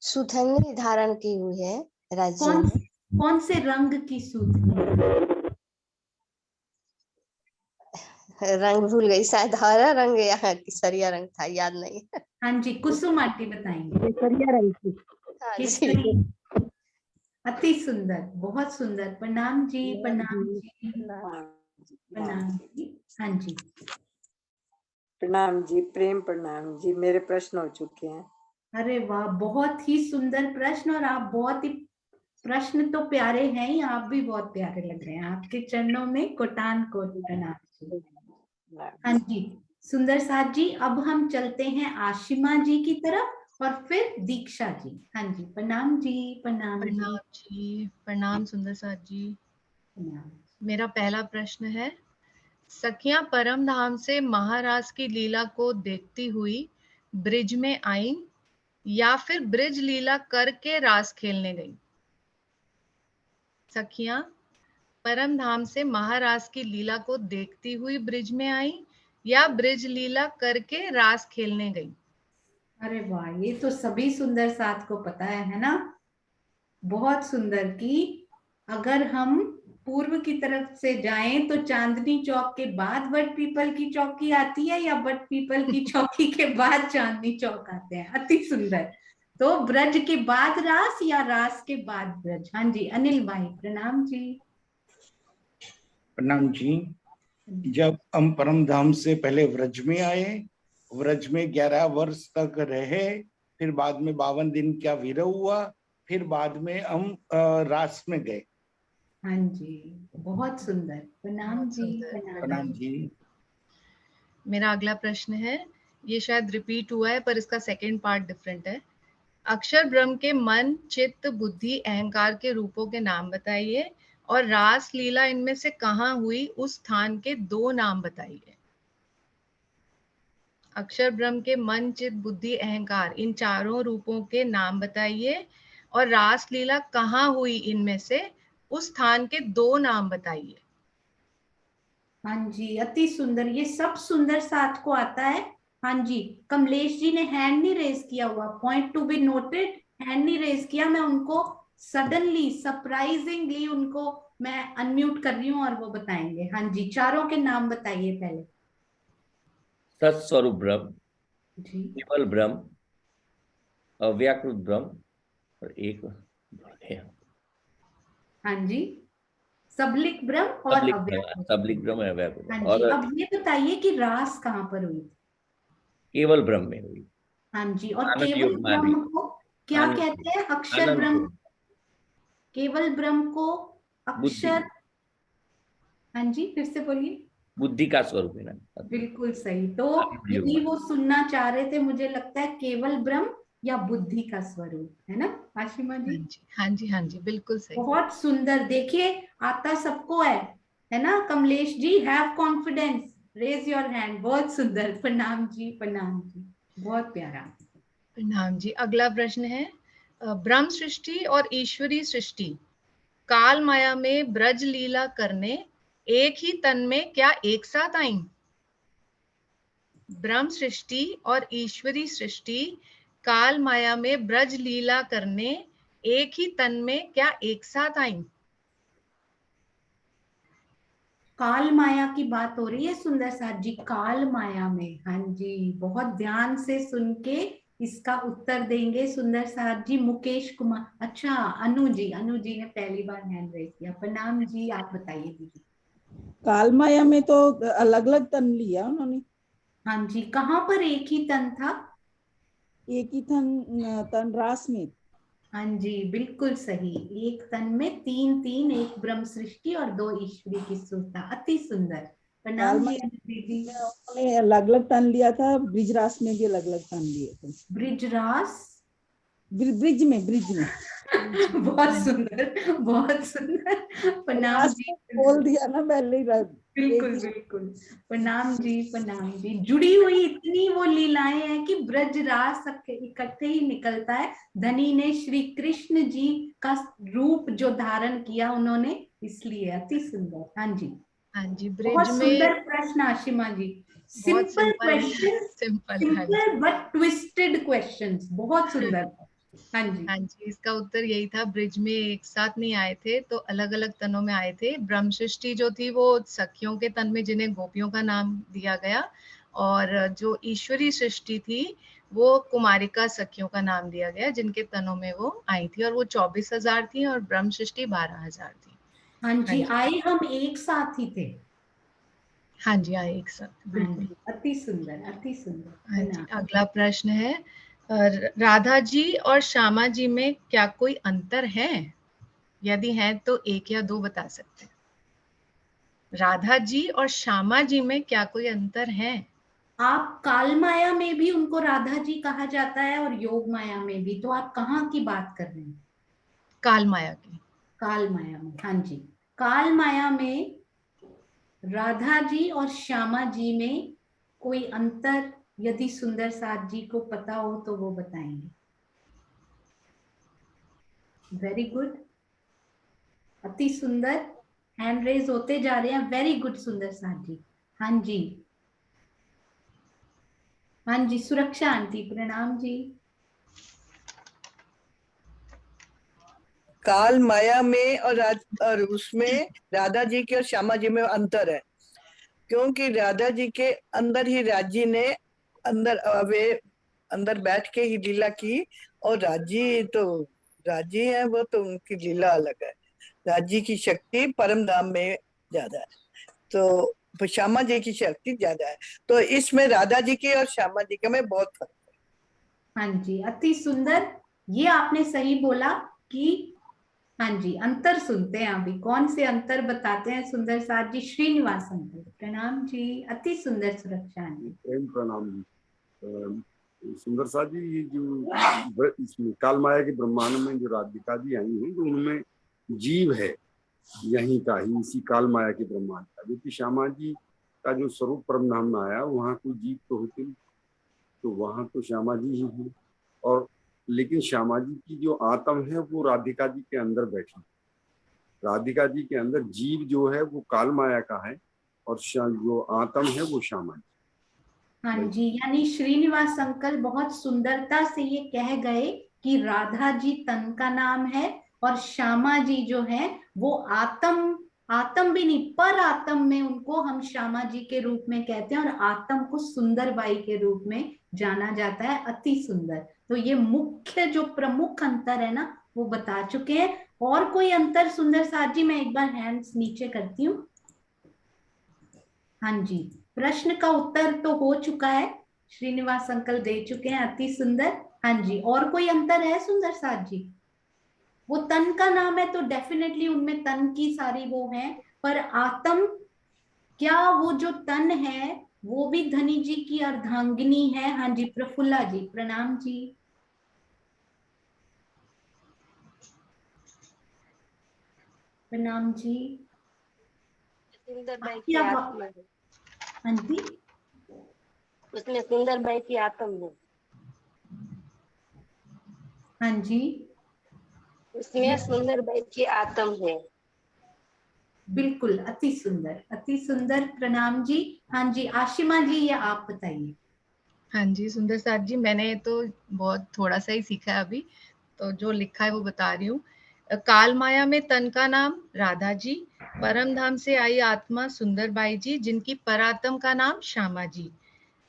Speaker 3: सुथनी धारण की हुई है राज जी ने।
Speaker 1: कौन से रंग की सूथनी?
Speaker 3: रंग भूल गई, शायद हरा रंग या केसरिया रंग था, याद नहीं।
Speaker 1: हाँ जी, कुसुम आंटी बताएंगे।
Speaker 8: केसरिया रंग की।
Speaker 3: हाँ जी।
Speaker 1: केसरी, अति सुंदर, बहुत सुंदर। प्रणाम जी, प्रणाम जी, प्रणाम जी। हाँ जी,
Speaker 20: प्रणाम जी, प्रेम प्रणाम जी। मेरे प्रश्न हो चुके हैं।
Speaker 1: अरे वाह, बहुत ही सुंदर प्रश्न, और आप बहुत ही, प्रश्न तो प्यारे हैं ही, आप भी बहुत प्यारे लग रहे हैं। आपके चरणों में कोटान कोट प्रणाम जी। हाँ जी, सुंदर साथ जी, अब हम चलते हैं आशिमा जी की तरफ और फिर दीक्षा जी। हाँ जी, प्रणाम जी, प्रणाम
Speaker 5: प्रणाम जी, प्रणाम सुंदर साथ जी। मेरा पहला प्रश्न है, सखियां परम धाम से महाराज की लीला को देखती हुई ब्रिज में आई या फिर ब्रिज लीला करके रास खेलने गई? सखियां परम धाम से महाराज की लीला को देखती हुई ब्रिज में आई या ब्रिज लीला करके रास खेलने गई?
Speaker 1: अरे वाह, ये तो सभी सुंदर साथ को पता है ना? बहुत सुंदर। कि अगर हम पूर्व की तरफ से जाएं तो चांदनी चौक के बाद बट पीपल की चौकी आती है, या बट पीपल की चौकी के बाद चांदनी चौक आते हैं। अति सुंदर। तो ब्रज के बाद रास या रास के बाद ब्रज? हाँ जी, अनिल भाई प्रणाम जी।
Speaker 12: प्रणाम जी। जब हम परम धाम से पहले व्रज में आए, व्रज में 11 वर्ष तक रहे, फिर बाद में 52 दिन का विरह हुआ, फिर बाद में हम रास में गए।
Speaker 1: हाँ जी, बहुत सुंदर। प्रणाम जी,
Speaker 12: प्रणाम जी।
Speaker 5: मेरा अगला प्रश्न है, ये शायद रिपीट हुआ है पर इसका सेकंड पार्ट डिफरेंट है। अक्षर ब्रह्म के मन, चित्त, बुद्धि, अहंकार के रूपों के नाम बताइए और रास लीला इनमें से कहाँ हुई, उस स्थान के 2 नाम बताइए। अक्षर ब्रह्म के मन, चित्त, बुद्धि, अहंकार, इन चारों रूपों के नाम बताइए और रास लीला कहाँ हुई इनमें से, उस स्थान के 2 नाम बताइए।
Speaker 1: हाँ जी, अति सुंदर। ये सब सुंदर साथ को आता है। हाँ जी, कमलेश जी ने हैंड नहीं रेज किया हुआ, point to be noted, hand नहीं रेज किया। मैं उनको सडनली, सरप्राइजिंगली उनको मैं अनम्यूट कर रही हूँ और वो बताएंगे। हाँ जी, चारों के नाम बताइए पहले।
Speaker 2: सत्स्वरूप ब्रह्म,
Speaker 1: जी,
Speaker 2: केवल ब्रह्म, अव्याकृत ब्रह्म और एक
Speaker 1: हाँ जी, सबलिक ब्रह्म और अव्याकृत।
Speaker 2: सबलिक ब्रह्म अव्याकृत।
Speaker 1: हाँ जी,
Speaker 2: और
Speaker 1: अब ये बताइए कि रास कहाँ पर हुई?
Speaker 2: केवल ब्रह्म में हुई।
Speaker 1: हाँ जी, और
Speaker 2: आनंद
Speaker 1: केवल
Speaker 2: योग मार्ग
Speaker 1: ब्रह्म को क्या
Speaker 2: आनंद
Speaker 1: कहते हैं? अक्षर
Speaker 2: आनंद
Speaker 1: ब्रह्म।
Speaker 2: योग।
Speaker 1: केवल ब्रह्म को
Speaker 2: बुद्धि,
Speaker 1: अक्षर, हाँ जी, फिर से बोलिए।
Speaker 2: बुद्धि का स्वरूप है ना।
Speaker 1: बिल्कुल सही। तो
Speaker 2: आनंद योग
Speaker 1: यही
Speaker 2: मार्ग।
Speaker 1: वो सुनना चाह रहे थे, मुझे लगता है, केवल ब्रह्म या बुद्धि का स्वरूप, है ना आशिमा जी?
Speaker 5: हाँ जी, हाँ जी, बिल्कुल सही।
Speaker 1: बहुत सुंदर। देखिए, आता सबको है ना? Kamlesh ji, have confidence, raise your hand. बहुत सुंदर। प्रणाम जी, प्रणाम जी, बहुत प्यारा।
Speaker 5: प्रणाम जी। अगला प्रश्न है, ब्रह्म सृष्टि और ईश्वरी सृष्टि काल माया में ब्रज लीला करने एक ही तन में क्या एक साथ आई? ब्रह्म सृष्टि और ईश्वरी सृष्टि काल माया में ब्रज लीला करने एक ही तन में क्या एक साथ आई?
Speaker 1: काल माया की बात हो रही है सुंदर साथ जी, काल माया में। हाँ जी, बहुत ध्यान से सुन के इसका उत्तर देंगे सुंदर साथ जी। मुकेश कुमार, अच्छा, अनु जी ने पहली बार हैंड रेज किया। प्रणाम जी, आप बताइए दीदी।
Speaker 15: काल माया में तो अलग अलग तन लिया उन्होंने।
Speaker 1: हाँ जी, कहाँ पर एक ही तन था?
Speaker 15: एक ही तन रास में।
Speaker 1: हाँ जी, बिल्कुल सही। एक तन में 3 3, एक ब्रह्म सृष्टि और 2 ईश्वरी की सुरता। अति सुंदर। प्रणाम जी
Speaker 15: कालमाया
Speaker 1: दीदी।
Speaker 15: में उन्होंने अलग अलग तन लिया था, ब्रिजरास में भी अलग अलग तन लिए थे।
Speaker 1: ब्रिजरास,
Speaker 15: ब्रिज में
Speaker 1: बहुत सुंदर, बहुत सुंदर। प्रणाम
Speaker 15: रास
Speaker 1: जी।
Speaker 15: को खोल दिया ना पहले ही
Speaker 1: बिल्कुल बिल्कुल। प्रणाम जी, प्रणाम जी। जुड़ी हुई इतनी वो लीलाएं हैं कि ब्रजरास सबके इकट्ठे ही निकलता है। धनी ने श्री कृष्ण जी का रूप जो धारण किया उन्होंने, इसलिए अति सुंदर। हाँ जी,
Speaker 5: हाँ जी, ब्रिज
Speaker 1: बहुत
Speaker 5: में
Speaker 1: सुंदर प्रश्न आशिमा जी।
Speaker 5: बहुत
Speaker 1: सिंपल क्वेश्चन,
Speaker 5: सिंपल। हाँ जी,
Speaker 1: सिंपल बट ट्विस्टेड क्वेश्चंस, बहुत सुंदर। हाँ जी,
Speaker 5: हाँ जी, इसका उत्तर यही था। ब्रिज में एक साथ नहीं आए थे, तो अलग अलग तनों में आए थे। ब्रह्म सृष्टि जो थी वो सखियों के तन में, जिन्हें गोपियों का नाम दिया गया, और जो ईश्वरी सृष्टि थी वो कुमारिका सखियों का नाम दिया गया, जिनके तनों में वो आई थी, और वो 24,000 थी और ब्रह्म सृष्टि 12,000 थी।
Speaker 1: हाँ जी, आए हम एक साथ ही थे।
Speaker 5: हाँ जी, आए एक साथ, बिल्कुल।
Speaker 1: अति सुंदर, अति सुंदर।
Speaker 5: हाँ जी, अगला प्रश्न है, राधा जी और श्यामा जी में क्या कोई अंतर है? यदि है तो एक या दो बता सकते हैं। राधा जी और श्यामा जी में क्या कोई अंतर है?
Speaker 1: आप काल माया में भी उनको राधा जी कहा जाता है और योग माया में भी, तो आप कहाँ की बात कर रहे हैं?
Speaker 5: काल माया की।
Speaker 1: काल माया में, हाँ जी। काल माया में राधा जी और श्यामा जी में कोई अंतर यदि सुंदर साथ जी को पता हो तो वो बताएंगे। वेरी गुड, अति सुंदर। हैंड रेज होते जा रहे हैं। वेरी गुड सुंदर साथ जी। हाँ जी, हाँ जी, सुरक्षा आंटी, प्रणाम जी।
Speaker 13: काल माया में और उसमें राधा जी के और श्यामा जी में अंतर है, क्योंकि राधा जी के अंदर ही राजी ने वे अंदर बैठ के ही लीला की, और राजी है वो तो उनकी लीला अलग है। राजी की शक्ति परम धाम में ज्यादा है, तो श्यामा जी की शक्ति ज्यादा है, तो इसमें राधा जी की और श्यामा जी के में बहुत फर्क है।
Speaker 1: हाँ जी, अति सुंदर। ये आपने सही बोला कि हाँ जी, अंतर सुनते हैं अभी। कौन से अंतर बताते हैं सुंदर साथ जी? श्रीनिवास अंकल, प्रणाम जी। अति सुंदर सुरक्षा जी।
Speaker 22: प्रेम प्रणाम जी। सुंदर साथ जी, ये जो इसमें काल माया के ब्रह्मांड में जो राधिका जी आई हैं, तो उनमें जीव है यहीं का ही, इसी काल माया के ब्रह्मांड का। जबकि श्यामा जी का जो स्वरूप परम धाम में आया, वहाँ कोई जीव तो होते नहीं, तो वहाँ तो श्यामा जी ही है। और लेकिन श्यामा जी की जो आत्म है वो राधिका जी के अंदर बैठी। राधिका जी के अंदर जीव जो है वो काल माया का है, और जो आत्म है वो श्यामा जी।
Speaker 1: हाँ जी, यानी श्रीनिवास अंकल बहुत सुंदरता से ये कह गए कि राधा जी तन का नाम है और श्यामा जी जो है वो आत्म, आत्म भी नहीं पर आत्म में उनको हम श्यामा जी के रूप में कहते हैं, और आत्म को सुंदर बाई के रूप में जाना जाता है। अति सुंदर। तो ये मुख्य जो प्रमुख अंतर है ना वो बता चुके हैं। और कोई अंतर सुंदर साथ जी? मैं एक बार हैंड्स नीचे करती हूँ। हाँ जी, प्रश्न का उत्तर तो हो चुका है, श्रीनिवास अंकल दे चुके हैं। अति सुंदर। हाँ जी, और कोई अंतर है सुंदर साथ जी? वो तन का नाम है तो डेफिनेटली उनमें तन की सारी वो है, पर आत्म, क्या वो जो तन है वो भी धनी जी की अर्धांगिनी है? हाँ जी, प्रफुल्ला जी, प्रणाम जी। प्रणाम जी।
Speaker 11: सुंदर बाई की आत्मा है।
Speaker 1: हाँ जी,
Speaker 11: उसमें सुंदर बाई की आत्मा है।
Speaker 1: हाँ जी,
Speaker 11: उसमें सुंदर बाई की आत्म है।
Speaker 1: बिल्कुल, अति सुंदर, अति सुंदर। प्रणाम जी। हाँ जी, आशिमा जी, ये आप बताइए।
Speaker 5: हाँ जी, सुंदर साथ जी, मैंने तो बहुत थोड़ा सा ही सीखा है अभी, तो जो लिखा है वो बता रही हूँ। काल माया में तन का नाम राधा जी, परम धाम से आई आत्मा सुंदर बाई जी, जिनकी परात्म का नाम श्यामा जी।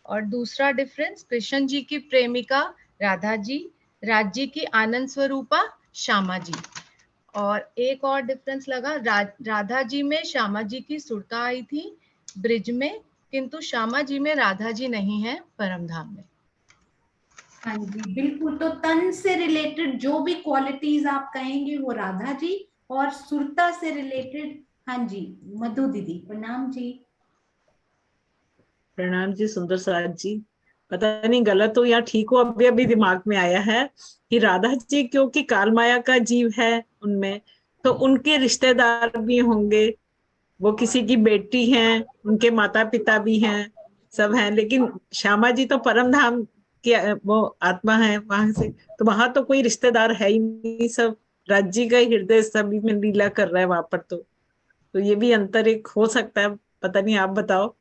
Speaker 5: और दूसरा डिफरेंस, कृष्ण जी की प्रेमिका राधा जी, राज्य की आनंद स्वरूपा श्यामा जी। और एक और डिफरेंस लगा, राधा जी में श्यामा जी की सुरता आई थी ब्रिज में, किंतु श्यामा जी में राधा जी नहीं है परम धाम में।
Speaker 1: हाँ जी, बिल्कुल। तो तन से रिलेटेड जो भी क्वालिटीज आप कहेंगे वो राधा जी, और सुरता से रिलेटेड हाँ जी मधु दीदी, प्रणाम जी।
Speaker 17: प्रणाम जी सुंदर साथ जी। पता नहीं गलत हो या ठीक हो, अभी अभी दिमाग में आया है कि राधा जी क्योंकि काल माया का जीव है उनमें, तो उनके रिश्तेदार भी होंगे, वो किसी की बेटी हैं, उनके माता पिता भी हैं, सब हैं, लेकिन श्यामा जी तो परम धाम की वो आत्मा है वहां से, तो वहां तो कोई रिश्तेदार है ही नहीं, सब राज्य का ही हृदय सभी में लीला कर रहा है वहां पर। तो ये भी अंतर एक हो सकता है, पता नहीं, आप बताओ।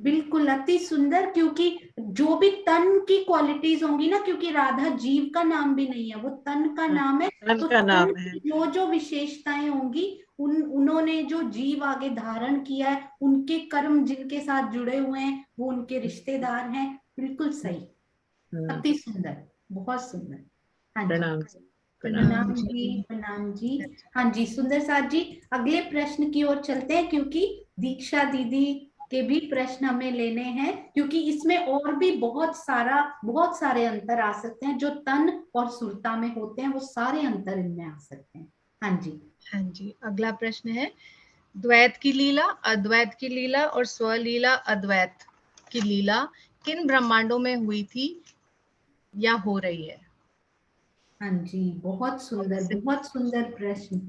Speaker 1: बिल्कुल अति सुंदर, क्योंकि जो भी तन की क्वालिटीज होंगी ना, क्योंकि राधा जीव का नाम भी नहीं है, वो तन का नाम है,
Speaker 17: तन
Speaker 1: तो
Speaker 17: का
Speaker 1: तन
Speaker 17: नाम है।
Speaker 1: की जो जो विशेषताएं होंगी, उन्होंने जो जीव आगे धारण किया है, उनके कर्म जिनके साथ जुड़े हुए हैं, वो उनके रिश्तेदार हैं। बिल्कुल सही, अति सुंदर, बहुत सुंदर। हाँ जी,
Speaker 17: प्रणाम
Speaker 1: प्रणाम जी, प्रणाम जी। हाँ जी सुंदर साथ जी, अगले प्रश्न की ओर चलते हैं, क्योंकि दीक्षा दीदी के भी प्रश्न हमें लेने हैं, क्योंकि इसमें और भी बहुत सारे अंतर आ सकते हैं, जो तन और सुरता में होते हैं, वो सारे अंतर इनमें आ सकते हैं। हाँ जी।
Speaker 5: हाँ जी, अगला प्रश्न है, द्वैत की लीला, अद्वैत की लीला और स्वलीला अद्वैत की लीला किन ब्रह्मांडों में हुई थी या हो रही है?
Speaker 1: हाँ जी, बहुत सुंदर प्रश्न।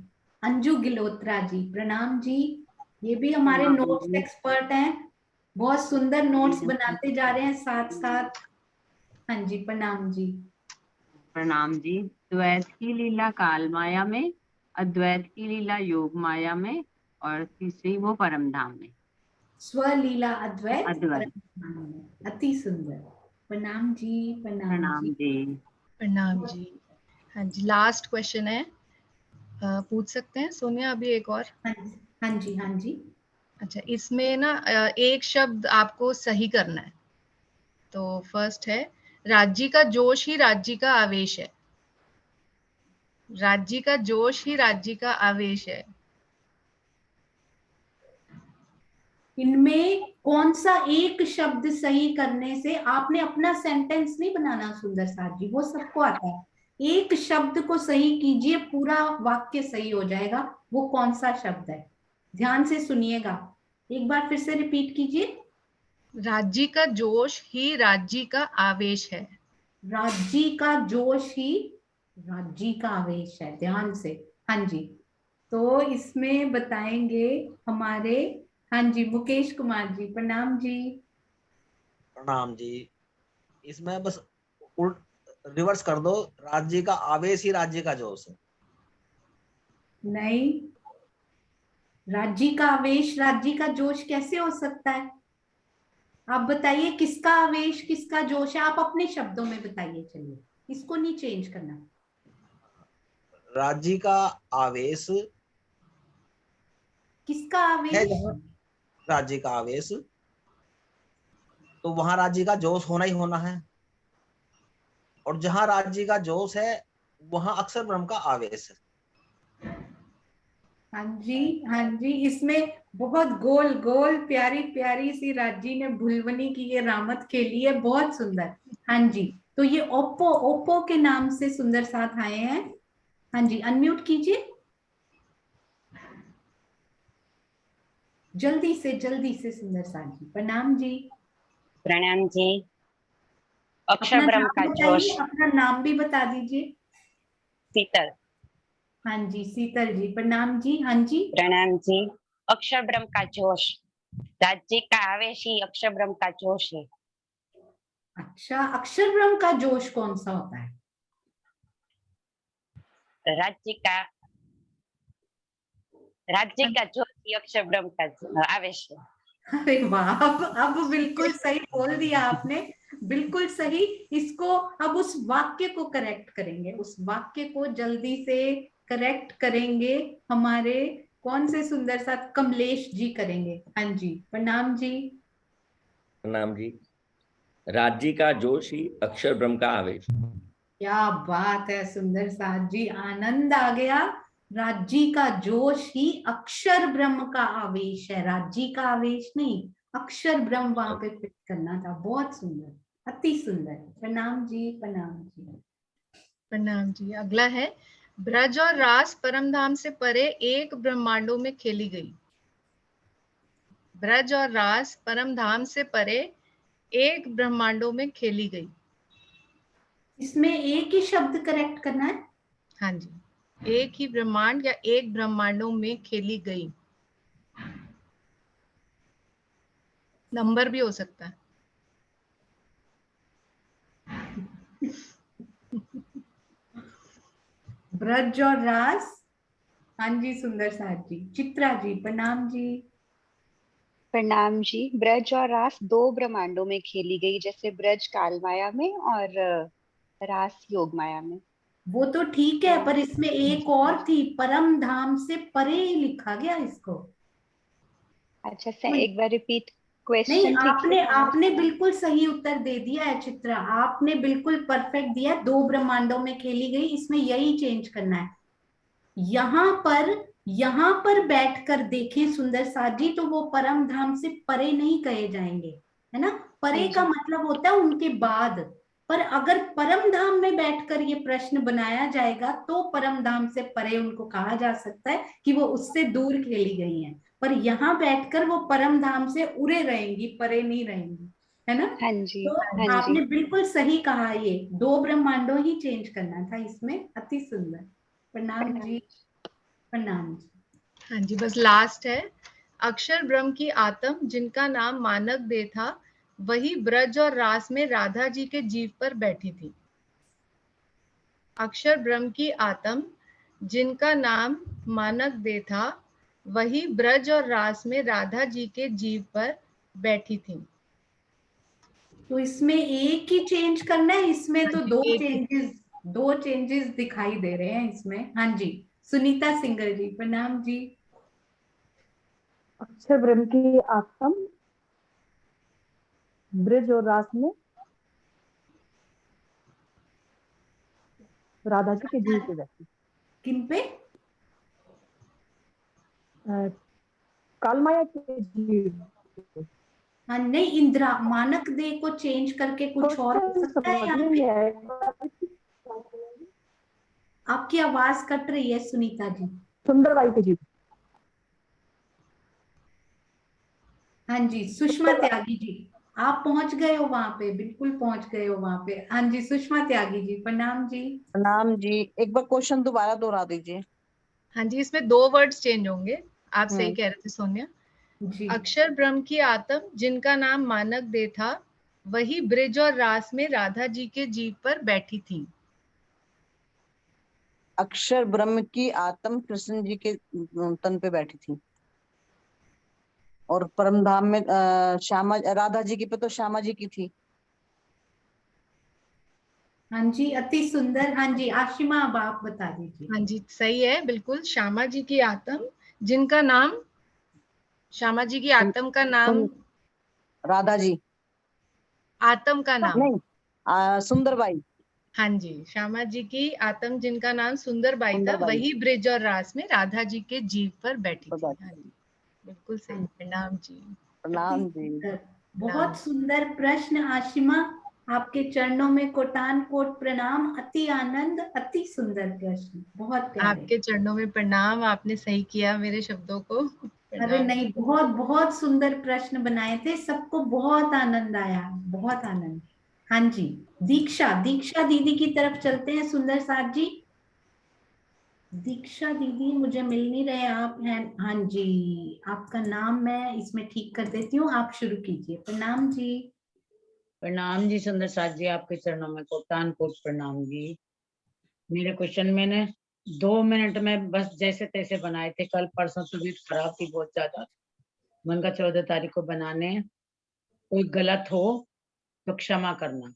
Speaker 1: अंजू गिलोत्रा जी, प्रणाम जी। ये भी हमारे
Speaker 7: प्रणाम
Speaker 1: नोट्स
Speaker 7: जी।
Speaker 1: एक्सपर्ट हैं, बहुत सुंदर नोट्स
Speaker 7: जी।
Speaker 1: बनाते जा रहे हैं साथ साथ। हाँ जी, प्रणाम जी।
Speaker 7: प्रणाम जी। द्वैत की लीला काल माया में, अद्वैत की लीला योग माया में, और तीसरी वो परम धाम में।
Speaker 1: स्वलीला अद्वैत
Speaker 7: अद्वैत।
Speaker 1: परम में। अति सुंदर, प्रणाम जी, प्रणाम
Speaker 7: प्रणाम
Speaker 1: जी।
Speaker 7: जी।
Speaker 5: प्रणाम जी। हाँ जी, लास्ट क्वेश्चन है, पूछ सकते हैं सोनिया अभी एक और?
Speaker 1: हाँ जी, हाँ जी।
Speaker 5: अच्छा, इसमें ना एक शब्द आपको सही करना है। तो फर्स्ट है, राज्य का जोश ही राज्य का आवेश है। राज्य का जोश ही राज्य का आवेश है।
Speaker 1: इनमें कौन सा एक शब्द सही करने से, आपने अपना सेंटेंस नहीं बनाना सुंदर साथ जी, वो सबको आता है, एक शब्द को सही कीजिए, पूरा वाक्य सही हो जाएगा। वो कौन सा शब्द है? ध्यान से सुनिएगा, एक बार फिर से रिपीट कीजिए।
Speaker 5: राज्य का जोश ही राज्य का आवेश है।
Speaker 1: राज्य का जोश ही राज्य का आवेश है, ध्यान से। हाँ जी, तो इसमें बताएंगे हमारे, हाँ जी, मुकेश कुमार जी, प्रणाम जी।
Speaker 4: प्रणाम जी। इसमें बस रिवर्स कर दो, राज्य का आवेश ही राज्य का जोश है।
Speaker 1: नहीं, राज्य का आवेश राज्य का जोश कैसे हो सकता है? आप बताइए, किसका आवेश किसका जोश है, आप अपने शब्दों में बताइए। चलिए, इसको नहीं चेंज करना।
Speaker 4: राज्य का आवेश
Speaker 1: किसका
Speaker 4: है,
Speaker 1: आवेश?
Speaker 4: जहाँ राज्य का आवेश, तो वहां राज्य का जोश होना ही होना है, और जहां राज्य का जोश है वहां अक्षर ब्रह्म का आवेश है।
Speaker 1: हाँ जी, हाँ जी, इसमें बहुत गोल गोल प्यारी प्यारी सी राजी ने भुलवनी की ये रामत खेली है, बहुत सुंदर। हाँ जी, तो ये ओप्पो ओप्पो के नाम से सुंदर साथ आए हैं। हाँ जी, अनम्यूट कीजिए जल्दी से सुंदर साथ जी। प्रणाम जी।
Speaker 7: प्रणाम जी।
Speaker 1: अपना
Speaker 7: अक्षर ब्रह्म
Speaker 1: नाम
Speaker 7: का जोश।
Speaker 1: बताइए, अपना नाम भी बता दीजिए।
Speaker 7: शीतल।
Speaker 1: हाँ जी, शीतल जी, प्रणाम जी। हाँ जी,
Speaker 7: प्रणाम जी। अक्षर ब्रह्म का जोश, राज्य का आवेश ही अक्षर ब्रह्म का जोश है।
Speaker 1: अच्छा, अक्षर ब्रह्म का जोश कौन सा होता है?
Speaker 7: राज्य का जोश ही अक्षर ब्रह्म का आवेश है।
Speaker 1: अरे वाह, अब बिल्कुल सही बोल दिया आपने, बिल्कुल सही। इसको अब उस वाक्य को करेक्ट करेंगे, उस वाक्य को जल्दी से करेक्ट करेंगे हमारे कौन से सुंदर साथ, कमलेश जी करेंगे। हाँ जी, प्रणाम जी।
Speaker 2: प्रणाम जी। राज्य का जोश ही अक्षर ब्रह्म का आवेश।
Speaker 1: क्या बात है सुंदर साथ जी, आनंद आ गया। राज्य का जोश ही अक्षर ब्रह्म का आवेश है, राज्य का आवेश नहीं, अक्षर ब्रह्म वहां पे फिट करना था। बहुत सुंदर, अति सुंदर। प्रणाम जी, प्रणाम जी।
Speaker 5: प्रणाम जी। अगला है, ब्रज और रास परमधाम से परे एक ब्रह्मांडों में खेली गई। ब्रज और रास परम धाम से परे एक ब्रह्मांडों में खेली गई।
Speaker 1: इसमें एक ही शब्द करेक्ट करना है।
Speaker 5: हाँ जी, एक ही ब्रह्मांड या एक ब्रह्मांडों में खेली गई। नंबर भी हो सकता है।
Speaker 1: ब्रज और रास। हाँ जी सुंदर साथ जी। चित्रा जी प्रणाम जी।
Speaker 6: प्रणाम जी। ब्रज और रास दो ब्रह्मांडों में खेली गई, जैसे ब्रज काल माया में और रास योग माया में।
Speaker 1: वो तो ठीक है, पर इसमें एक और थी, परम धाम से परे लिखा गया इसको।
Speaker 6: अच्छा सर, एक बार रिपीट
Speaker 1: नहीं,
Speaker 6: क्वेश्चन ठीक से
Speaker 1: आपने बिल्कुल सही उत्तर दे दिया है चित्रा, आपने बिल्कुल परफेक्ट दिया। दो ब्रह्मांडों में खेली गई, इसमें यही चेंज करना है। यहाँ पर बैठकर देखें सुंदर साथ जी, तो वो परम धाम से परे नहीं कहे जाएंगे, है ना। परे का मतलब होता है उनके बाद। पर अगर परम धाम में बैठकर ये प्रश्न बनाया जाएगा तो परम धाम से परे उनको कहा जा सकता है कि वो उससे दूर खेली गई हैं। पर यहाँ बैठकर वो परम धाम से उड़े रहेंगी, परे नहीं रहेंगी, है ना।
Speaker 6: हाँ जी,
Speaker 1: तो
Speaker 6: हाँ जी।
Speaker 1: आपने बिल्कुल सही कहा, ये दो ब्रह्मांडों ही चेंज करना था इसमें। अति सुंदर। प्रणाम जी। प्रणाम जी।
Speaker 5: हाँ जी, बस लास्ट है। अक्षर ब्रह्म की आत्म जिनका नाम मानक दे था, वही ब्रज और रास में राधा जी के जीव पर बैठी थी। अक्षर ब्रह्म की आत्म जिनका नाम मानक दे था, वही ब्रज और रास में राधा जी के जीव पर बैठी थी।
Speaker 1: तो इसमें एक ही चेंज करना है, इसमें तो
Speaker 5: एक
Speaker 1: दो चेंजेस दिखाई दे रहे हैं इसमें। हाँ जी सुनीता सिंगर जी प्रणाम जी।
Speaker 8: अक्षर ब्रह्म की आत्म ब्रज और रास में राधा जी के जीव पे बैठी।
Speaker 1: किन पे?
Speaker 8: कालमाया के जीव।
Speaker 1: हाँ नहीं, इंदिरा मानक दे को चेंज करके कुछ और हो सकता है यहाँ पे। आपकी आवाज कट रही है सुनीता जी।
Speaker 8: सुंदरबाई के जीव।
Speaker 1: हाँ जी सुषमा त्यागी जी, आप पहुंच गए हो वहां पे, बिल्कुल पहुंच गए हो वहां पे। हाँ जी सुषमा त्यागी जी प्रणाम जी।
Speaker 13: प्रणाम जी। एक बार क्वेश्चन दोबारा दोहरा दीजिए।
Speaker 5: हाँ जी, इसमें दो वर्ड्स चेंज होंगे। आप सही कह रहे थे सोनिया
Speaker 1: जी।
Speaker 5: अक्षर ब्रह्म की आत्म जिनका नाम मानक दे था, वही ब्रज और रास में राधा जी के जीव पर बैठी थी।
Speaker 13: अक्षर ब्रह्म की आत्म कृष्ण जी के तन पे बैठी थी, और परम धाम में श्यामा राधा जी की पे तो श्यामा जी की थी।
Speaker 1: हाँ जी अति सुंदर। हाँ जी आशिमा अब आप बता दीजिए।
Speaker 5: हाँ जी सही है, बिल्कुल। श्यामा जी की आत्म जिनका नाम, श्यामा जी की आत्म का नाम,
Speaker 13: राधा जी।
Speaker 5: आत्म का नाम
Speaker 13: नहीं, सुंदरबाई।
Speaker 5: हाँ जी, श्यामा जी की आत्म जिनका नाम सुंदरबाई था, वही ब्रज और रास में राधा जी के जीव पर बैठी थी। हाँ जी बिल्कुल सही। प्रणाम जी।
Speaker 13: प्रणाम जी।
Speaker 1: बहुत सुंदर प्रश्न आशिमा, आपके चरणों में कोटान कोट प्रणाम। अति आनंद, अति सुंदर प्रश्न, बहुत प्यारे।
Speaker 5: आपके चरणों में प्रणाम, आपने सही किया मेरे शब्दों को।
Speaker 1: अरे नहीं, बहुत बहुत सुंदर प्रश्न बनाए थे, सबको बहुत आनंद आया, बहुत आनंद। हाँ जी दीक्षा दीदी की तरफ चलते हैं सुंदर साथ जी। दीक्षा दीदी मुझे मिल नहीं रहे, आप हैं? हाँ जी आपका नाम मैं इसमें ठीक कर देती हूँ, आप शुरू कीजिए। प्रणाम जी।
Speaker 18: प्रणाम जी सुंदर साथ जी, आपके चरणों में कोटान कोट प्रणाम जी। मेरे क्वेश्चन मैंने 2 मिनट में बस जैसे तैसे बनाए थे। कल परसों तबीयत खराब थी बहुत ज्यादा, मन का 14 तारीख को बनाने। कोई गलत हो तो क्षमा करना।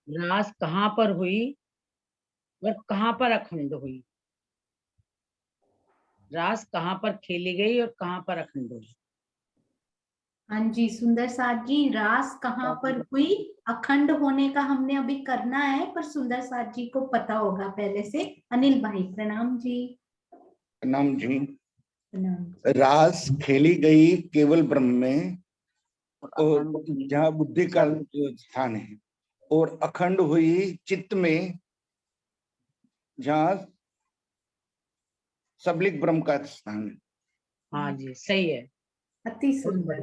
Speaker 18: रास कहाँ पर हुई और कहाँ पर अखंड हुई? रास कहाँ पर खेली गई और कहाँ पर अखंड हुई?
Speaker 1: हाँ जी सुंदर साथ जी, रास कहाँ पर हुई, अखंड होने का हमने अभी करना है, पर सुंदर साथ जी को पता होगा पहले से। अनिल भाई प्रणाम जी।
Speaker 12: प्रणाम जी।
Speaker 1: प्रणाम।
Speaker 12: रास खेली गई केवल ब्रह्म में, और जहाँ बुद्धि का स्थान है, और अखंड हुई चित्त में, जहाँ सबलिक ब्रह्म का स्थान है।
Speaker 18: हाँ जी सही है।
Speaker 1: अति सुंदर।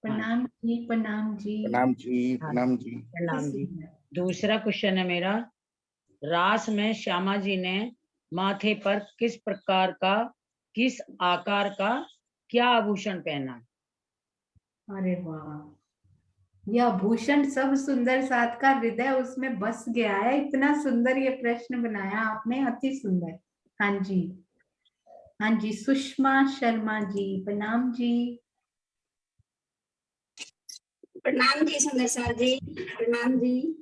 Speaker 1: प्रणाम जी, प्रणाम जी।
Speaker 12: प्रणाम जी, प्रणाम जी।
Speaker 18: प्रणाम जी। दूसरा क्वेश्चन है मेरा, रास में श्यामा जी ने माथे पर किस प्रकार का, किस आकार का क्या आभूषण पहना?
Speaker 1: अरे वाह, यह भूषण सब सुंदर साथ का हृदय उसमें बस गया है। इतना सुंदर ये प्रश्न बनाया आपने, अति सुंदर। हाँ जी, हाँ जी, सुषमा शर्मा जी, प्रणाम जी।
Speaker 11: प्रणाम जी सुंदर सर जी, प्रणाम जी।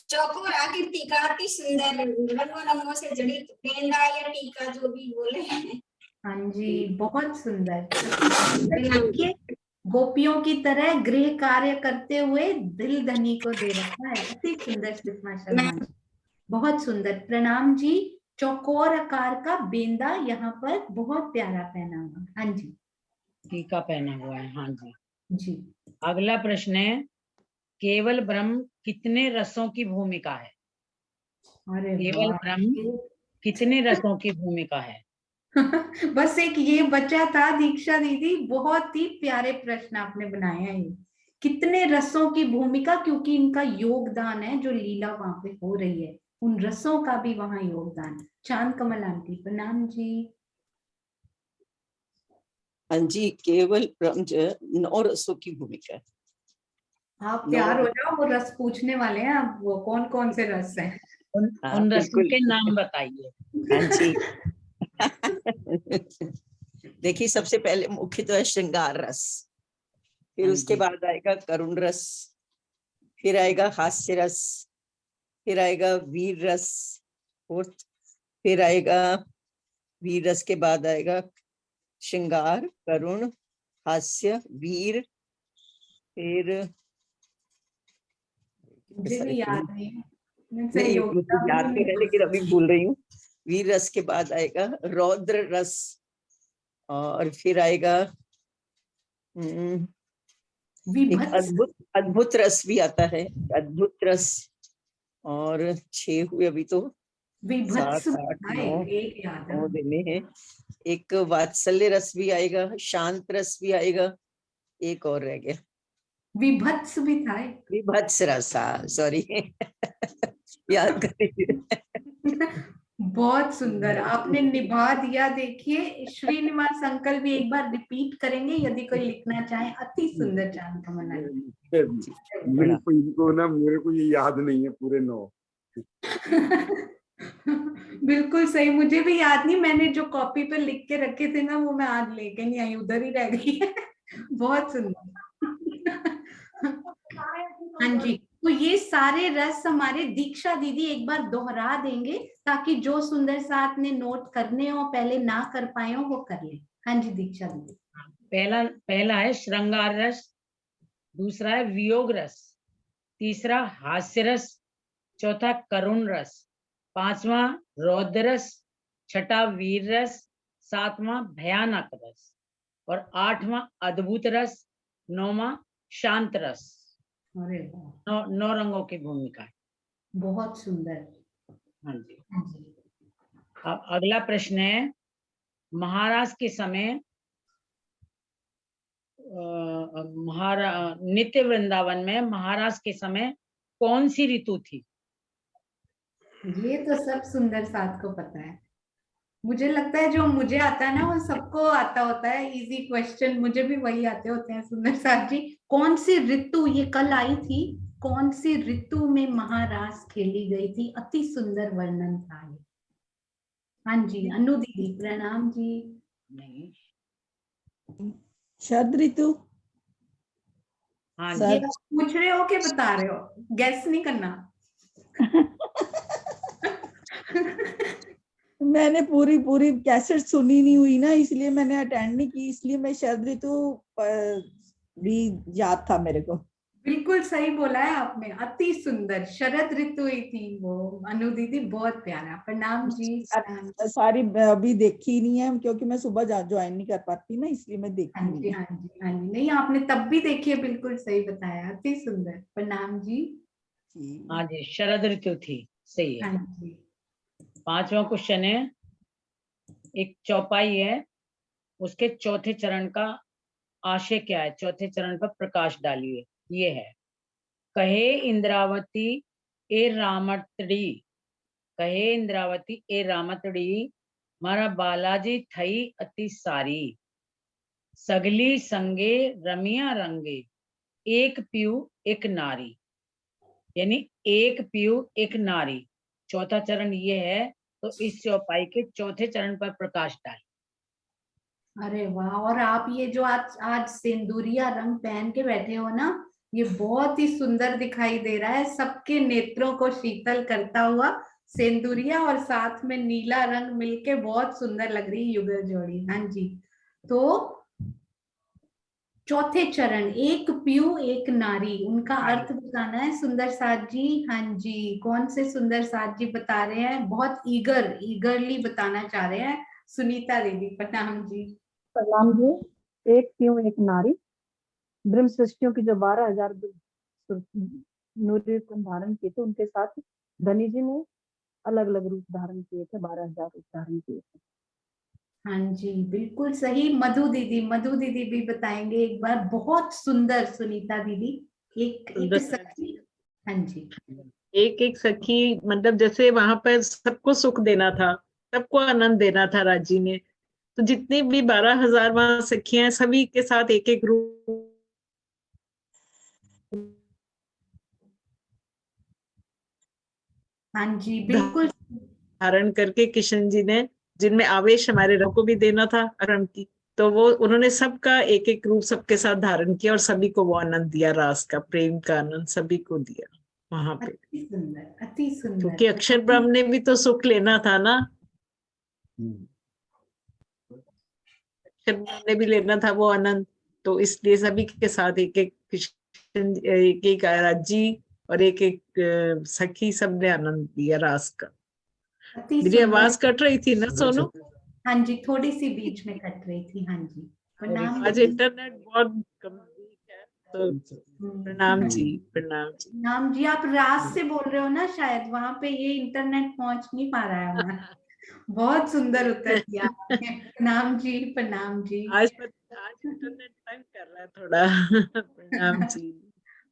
Speaker 11: चौकोर आकृति का अति सुंदर रंगों रंगों से जड़ित गेंदा या टीका जो भी बोले हैं।
Speaker 1: हाँ जी, बहुत सुंदर। देखिए, गोपियों की तरह गृह कार्य करते हुए दिल धनी को दे रखा है। अति सुंदर सुषमा शर्मा जी, बहुत सुंदर। प्रणाम जी। चौकोर आकार का बेंदा यहाँ पर बहुत प्यारा पहना हुआ। हाँ जी,
Speaker 18: टीका पहना हुआ है। हाँ जी
Speaker 1: जी।
Speaker 18: अगला प्रश्न है, केवल ब्रह्म कितने रसों की भूमिका है?
Speaker 1: अरे
Speaker 18: केवल ब्रह्म कितने रसों की भूमिका है?
Speaker 1: बस एक ये बचा था दीक्षा दीदी, बहुत ही प्यारे प्रश्न आपने बनाए हैं। ये कितने रसों की भूमिका, क्योंकि इनका योगदान है, जो लीला वहां पे हो रही है उन रसों का भी वहां योगदान। चांद कमल आंटी, प्रणाम जी।
Speaker 10: हाँ जी, केवल ब्रह्म जो है 9 रसों की भूमिका है।
Speaker 1: आप तैयार हो जाओ, वो रस पूछने वाले हैं। अब वो कौन कौन से रस हैं?
Speaker 18: उन रसों के नाम बताइए।
Speaker 10: हाँ जी। देखिए, सबसे पहले मुख्य तो है श्रृंगार रस, फिर उसके बाद आएगा करुण रस, फिर आएगा हास्य रस, फिर आएगा वीर रस, और फिर आएगा वीर रस के बाद आएगा श्रृंगार, करुण, हास्य, वीर, फिर
Speaker 1: मुझे भी याद नहीं,
Speaker 10: नहीं, मुझे याद तो है लेकिन अभी भूल रही हूँ। वीर रस के बाद आएगा रौद्र रस, और फिर आएगा एक अद्भुत रस भी आता है, अद्भुत रस। और 6 हुए अभी तो, 7, 8, 9 देने हैं। एक वात्सल्य रस भी आएगा, शांत रस भी आएगा, एक और रह गया,
Speaker 1: विभत्स भी था।
Speaker 10: विभत्स रस, सॉरी। याद करिए।
Speaker 1: बहुत सुंदर आपने निभा दिया। देखिए, श्रीनिवास अंकल भी एक बार रिपीट करेंगे यदि कोई लिखना चाहे। अति सुंदर चांद कमल।
Speaker 22: मेरे को इनको ना, मेरे को ये याद नहीं है पूरे 9।
Speaker 1: बिल्कुल सही, मुझे भी याद नहीं। मैंने जो कॉपी पे लिख के रखे थे ना, वो मैं आज लेके नहीं आई, उधर ही रह गई है। बहुत सुंदर। हाँ जी, तो ये सारे रस हमारे दीक्षा दीदी एक बार दोहरा देंगे, ताकि जो सुंदर साथ ने नोट करने हो, पहले ना कर पाए हो, वो कर ले। हाँ जी दीक्षा दीदी।
Speaker 18: पहला है श्रृंगार रस, दूसरा है वियोग रस, तीसरा हास्य रस, चौथा करुण रस, पांचवा रौद्र रस, छठा वीर रस, सातवां भयानक रस, और 8वां अद्भुत रस, 9वां शांत रस।
Speaker 1: अरे
Speaker 18: 9 रंगों की भूमिका है।
Speaker 1: बहुत सुंदर।
Speaker 18: हाँ जी। अब अगला प्रश्न है, महाराज के समय नित्य वृंदावन में महाराज के समय कौन सी ऋतु थी?
Speaker 1: ये तो सब सुंदर साथ को पता है। मुझे लगता है जो मुझे आता है ना, वो सबको आता होता है। इजी क्वेश्चन मुझे भी वही आते होते हैं। सुंदर साथ जी, कौन सी ऋतु ये कल आई थी? कौन सी ऋतु में महारास खेली गई थी? अति सुंदर वर्णन था ये। हाँ जी, अनु दीदी, प्रणाम जी।
Speaker 18: नहीं,
Speaker 15: शरद ऋतु।
Speaker 18: हाँ
Speaker 1: ये आप पूछ रहे हो कि बता रहे हो? गैस नहीं करना।
Speaker 15: मैंने पूरी कैसेट सुनी नहीं हुई ना, इसलिए मैंने अटेंड नहीं की, इसलिए मैं शरद ऋतु भी याद था मेरे को।
Speaker 1: बिल्कुल सही बोला है आपने, अति सुंदर शरद ऋतु ही थी वो। अनु दीदी बहुत प्यारा, प्रणाम जी।
Speaker 15: सारी अभी देखी नहीं है क्योंकि मैं सुबह ज्वाइन नहीं कर पाती ना, इसलिए मैं देखी
Speaker 1: हाँ जी, हाँ जी, हाँ जी। नहीं, आपने तब भी देखी है, बिल्कुल सही बताया, अति सुंदर। प्रणाम जी।
Speaker 18: हाँ जी, शरद ऋतु थी, सही है।
Speaker 1: हाँ जी।
Speaker 18: 5वां क्वेश्चन है, एक चौपाई है, उसके चौथे चरण का आशय क्या है? चौथे चरण पर प्रकाश डालिए। ये है, कहे इंद्रावती ए रामतड़ी, कहे इंद्रावती ए रामतड़ी, मारा बालाजी थई अति सारी, सगली संगे रमिया रंगे, एक पीयू एक नारी। यानी एक पीयू एक नारी, चौथा चरण ये है। तो इस चौपाई के चौथे चरण पर प्रकाश डालें।
Speaker 1: अरे वाह! और आप ये जो आज आज सिंदूरिया रंग पहन के बैठे हो ना, ये बहुत ही सुंदर दिखाई दे रहा है, सबके नेत्रों को शीतल करता हुआ सिंदूरिया और साथ में नीला रंग मिलके बहुत सुंदर लग रही युगल जोड़ी। हाँ जी, तो चौथे चरण, एक पीयू एक नारी, उनका अर्थ बताना है सुंदर साथ जी। हाँ जी, कौन से सुंदर साथ जी बता रहे हैं? बहुत ईगरली बताना चाह रहे हैं सुनीता दीदी। प्रणाम जी।
Speaker 8: प्रणाम जी। एक पीयू एक नारी, ब्रह्म सृष्टियों की जो 12,000 नूरी धारण किए थे, उनके साथ धनी जी ने अलग अलग रूप धारण किए थे, 12,000 रूप धारण किए थे।
Speaker 1: हाँ जी, बिल्कुल सही। मधु दीदी भी बताएंगे एक बार। बहुत सुंदर सुनीता दीदी। एक सखी। हाँ जी,
Speaker 17: एक एक सखी, मतलब जैसे वहां पर सबको सुख देना था, सबको आनंद देना था राजी ने, तो जितनी भी 12,000 वहां सखियां हैं, सभी के साथ एक एक रूप
Speaker 1: हाँ जी, बिल्कुल
Speaker 17: धारण करके किशन जी ने, जिनमें आवेश हमारे रंग को भी देना था अरम की, तो वो उन्होंने सबका एक एक रूप सबके साथ धारण किया और सभी को वो आनंद दिया, रास का, प्रेम का आनंद सभी को दिया वहां पे।
Speaker 1: अति सुंदर, अति सुंदर।
Speaker 17: क्योंकि अक्षर ब्रह्म ने भी तो सुख लेना था ना, अक्षर ब्रह्म ने भी लेना था वो आनंद, तो इसलिए सभी के साथ एक एक किशन, एक एक राजी और एक एक सखी, सबने आनंद दिया रास का।
Speaker 1: अति
Speaker 17: मेरी
Speaker 1: सुंदर।
Speaker 17: आवाज कट रही थी ना सोनू?
Speaker 1: हाँ जी, थोड़ी सी बीच में कट रही थी। हाँ जी, प्रणाम
Speaker 17: आज इंटरनेट बहुत वीक है, तो प्रणाम जी, प्रणाम जी।
Speaker 1: प्रणाम जी। आप रास से बोल रहे हो ना, शायद वहां पे ये इंटरनेट पहुंच नहीं पा रहा है हमारा। बहुत सुंदर उत्तर दिया आपने। प्रणाम जी, प्रणाम जी।
Speaker 17: आज इंटरनेट तंग कर रहा है थोड़ा। प्रणाम जी।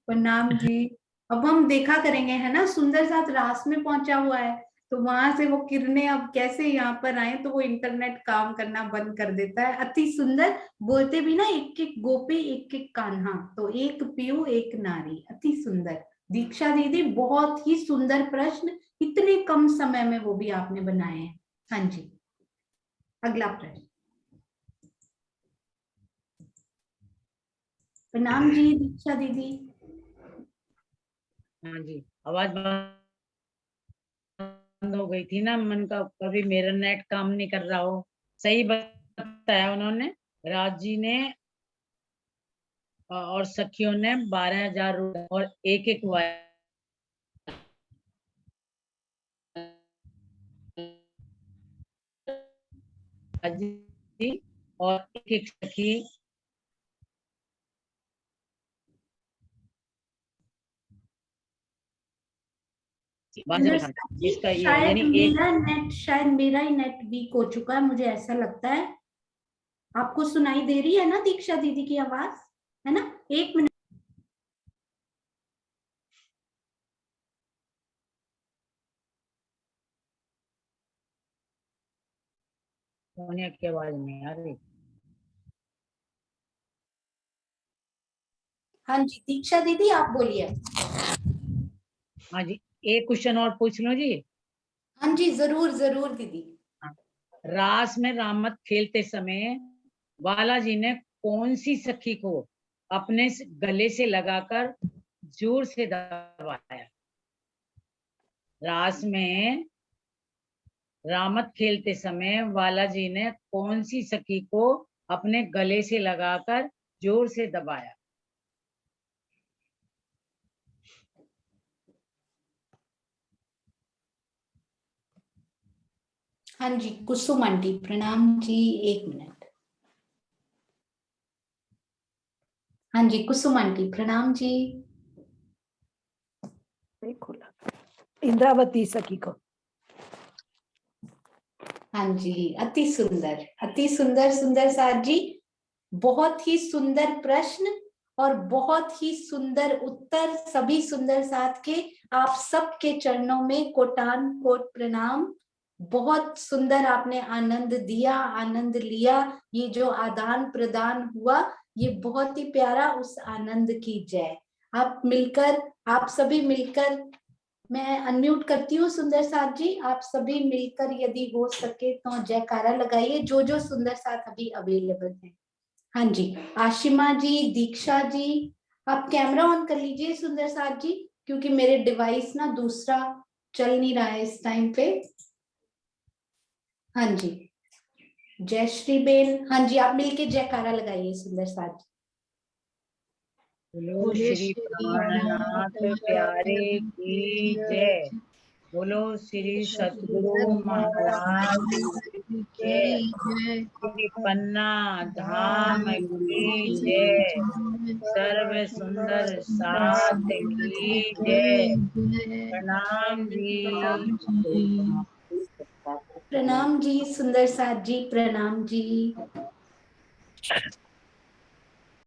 Speaker 1: प्रणाम जी। अब हम देखा करेंगे, है ना, सुंदर साथ रास में पहुंचा हुआ है, तो वहां से वो किरणें अब कैसे यहाँ पर आए, तो वो इंटरनेट काम करना बंद कर देता है। अति सुंदर बोलते भी ना, एक एक गोपी एक एक कान्हा, तो एक पीयू एक नारी, अति सुंदर। दीक्षा दीदी, बहुत ही सुंदर प्रश्न, इतने कम समय में वो भी आपने बनाए हैं। हाँ जी, अगला प्रश्न। प्रणाम जी दीक्षा दीदी।
Speaker 18: हाँ जी, आवाज बंद हो गई थी ना, मन का कभी मेरा नेट काम नहीं कर रहा हो। सही बताया उन्होंने, राज जी ने और सखियों ने 12,000 और एक एक और एक एक सखी इसका ये
Speaker 1: शायद
Speaker 18: यानी
Speaker 1: मेरा ही नेट वीक हो चुका है, मुझे ऐसा लगता है। आपको सुनाई दे रही है ना दीक्षा दीदी की आवाज, है ना? एक मिनट।
Speaker 18: सोनिया की आवाज नहीं आ रही।
Speaker 1: हाँ जी दीक्षा दीदी, आप बोलिए।
Speaker 18: हाँ जी, एक क्वेश्चन और पूछ लो जी।
Speaker 1: हाँ जी, जरूर जरूर दीदी।
Speaker 18: रास में रामत खेलते समय बालाजी ने कौन सी सखी को अपने गले से लगाकर जोर से दबाया? रास में रामत खेलते समय बालाजी ने कौन सी सखी को अपने गले से लगाकर जोर से दबाया?
Speaker 1: हाँ जी, कुसुम आंटी। प्रणाम जी, एक मिनट। हाँ जी, कुसुम आंटी, प्रणाम जी।
Speaker 14: खोला इंद्रावती सखी को।
Speaker 1: हाँ जी, अति सुंदर सुंदर साथ जी, बहुत ही सुंदर प्रश्न और बहुत ही सुंदर उत्तर सभी सुंदर साथ के। आप सबके चरणों में कोटान कोट प्रणाम। बहुत सुंदर आपने आनंद दिया, आनंद लिया। ये जो आदान प्रदान हुआ ये बहुत ही प्यारा, उस आनंद की जय। आप मिलकर, आप सभी मिलकर, मैं अनम्यूट करती हूँ सुंदर साथ जी, आप सभी मिलकर यदि हो सके तो जयकारा लगाइए जो जो सुंदर साथ अभी अवेलेबल हैं। हाँ जी, आशिमा जी, दीक्षा जी, आप कैमरा ऑन कर लीजिए सुंदर साथ जी, क्योंकि मेरे डिवाइस ना दूसरा चल नहीं रहा है इस टाइम पे। हाँ जी, जयश्री बेन, हाँ जी, आप मिलके जयकारा लगाइए सुंदर साथ जी।
Speaker 18: बोलो श्री प्राणनाथ प्यारे की जय। बोलो श्री सतगुरु महाराज की जय। श्री पन्ना धाम की जय। सर्व सुंदर साथ की जय। प्रणाम जी।
Speaker 1: प्रणाम जी सुंदर साथ जी, प्रणाम जी।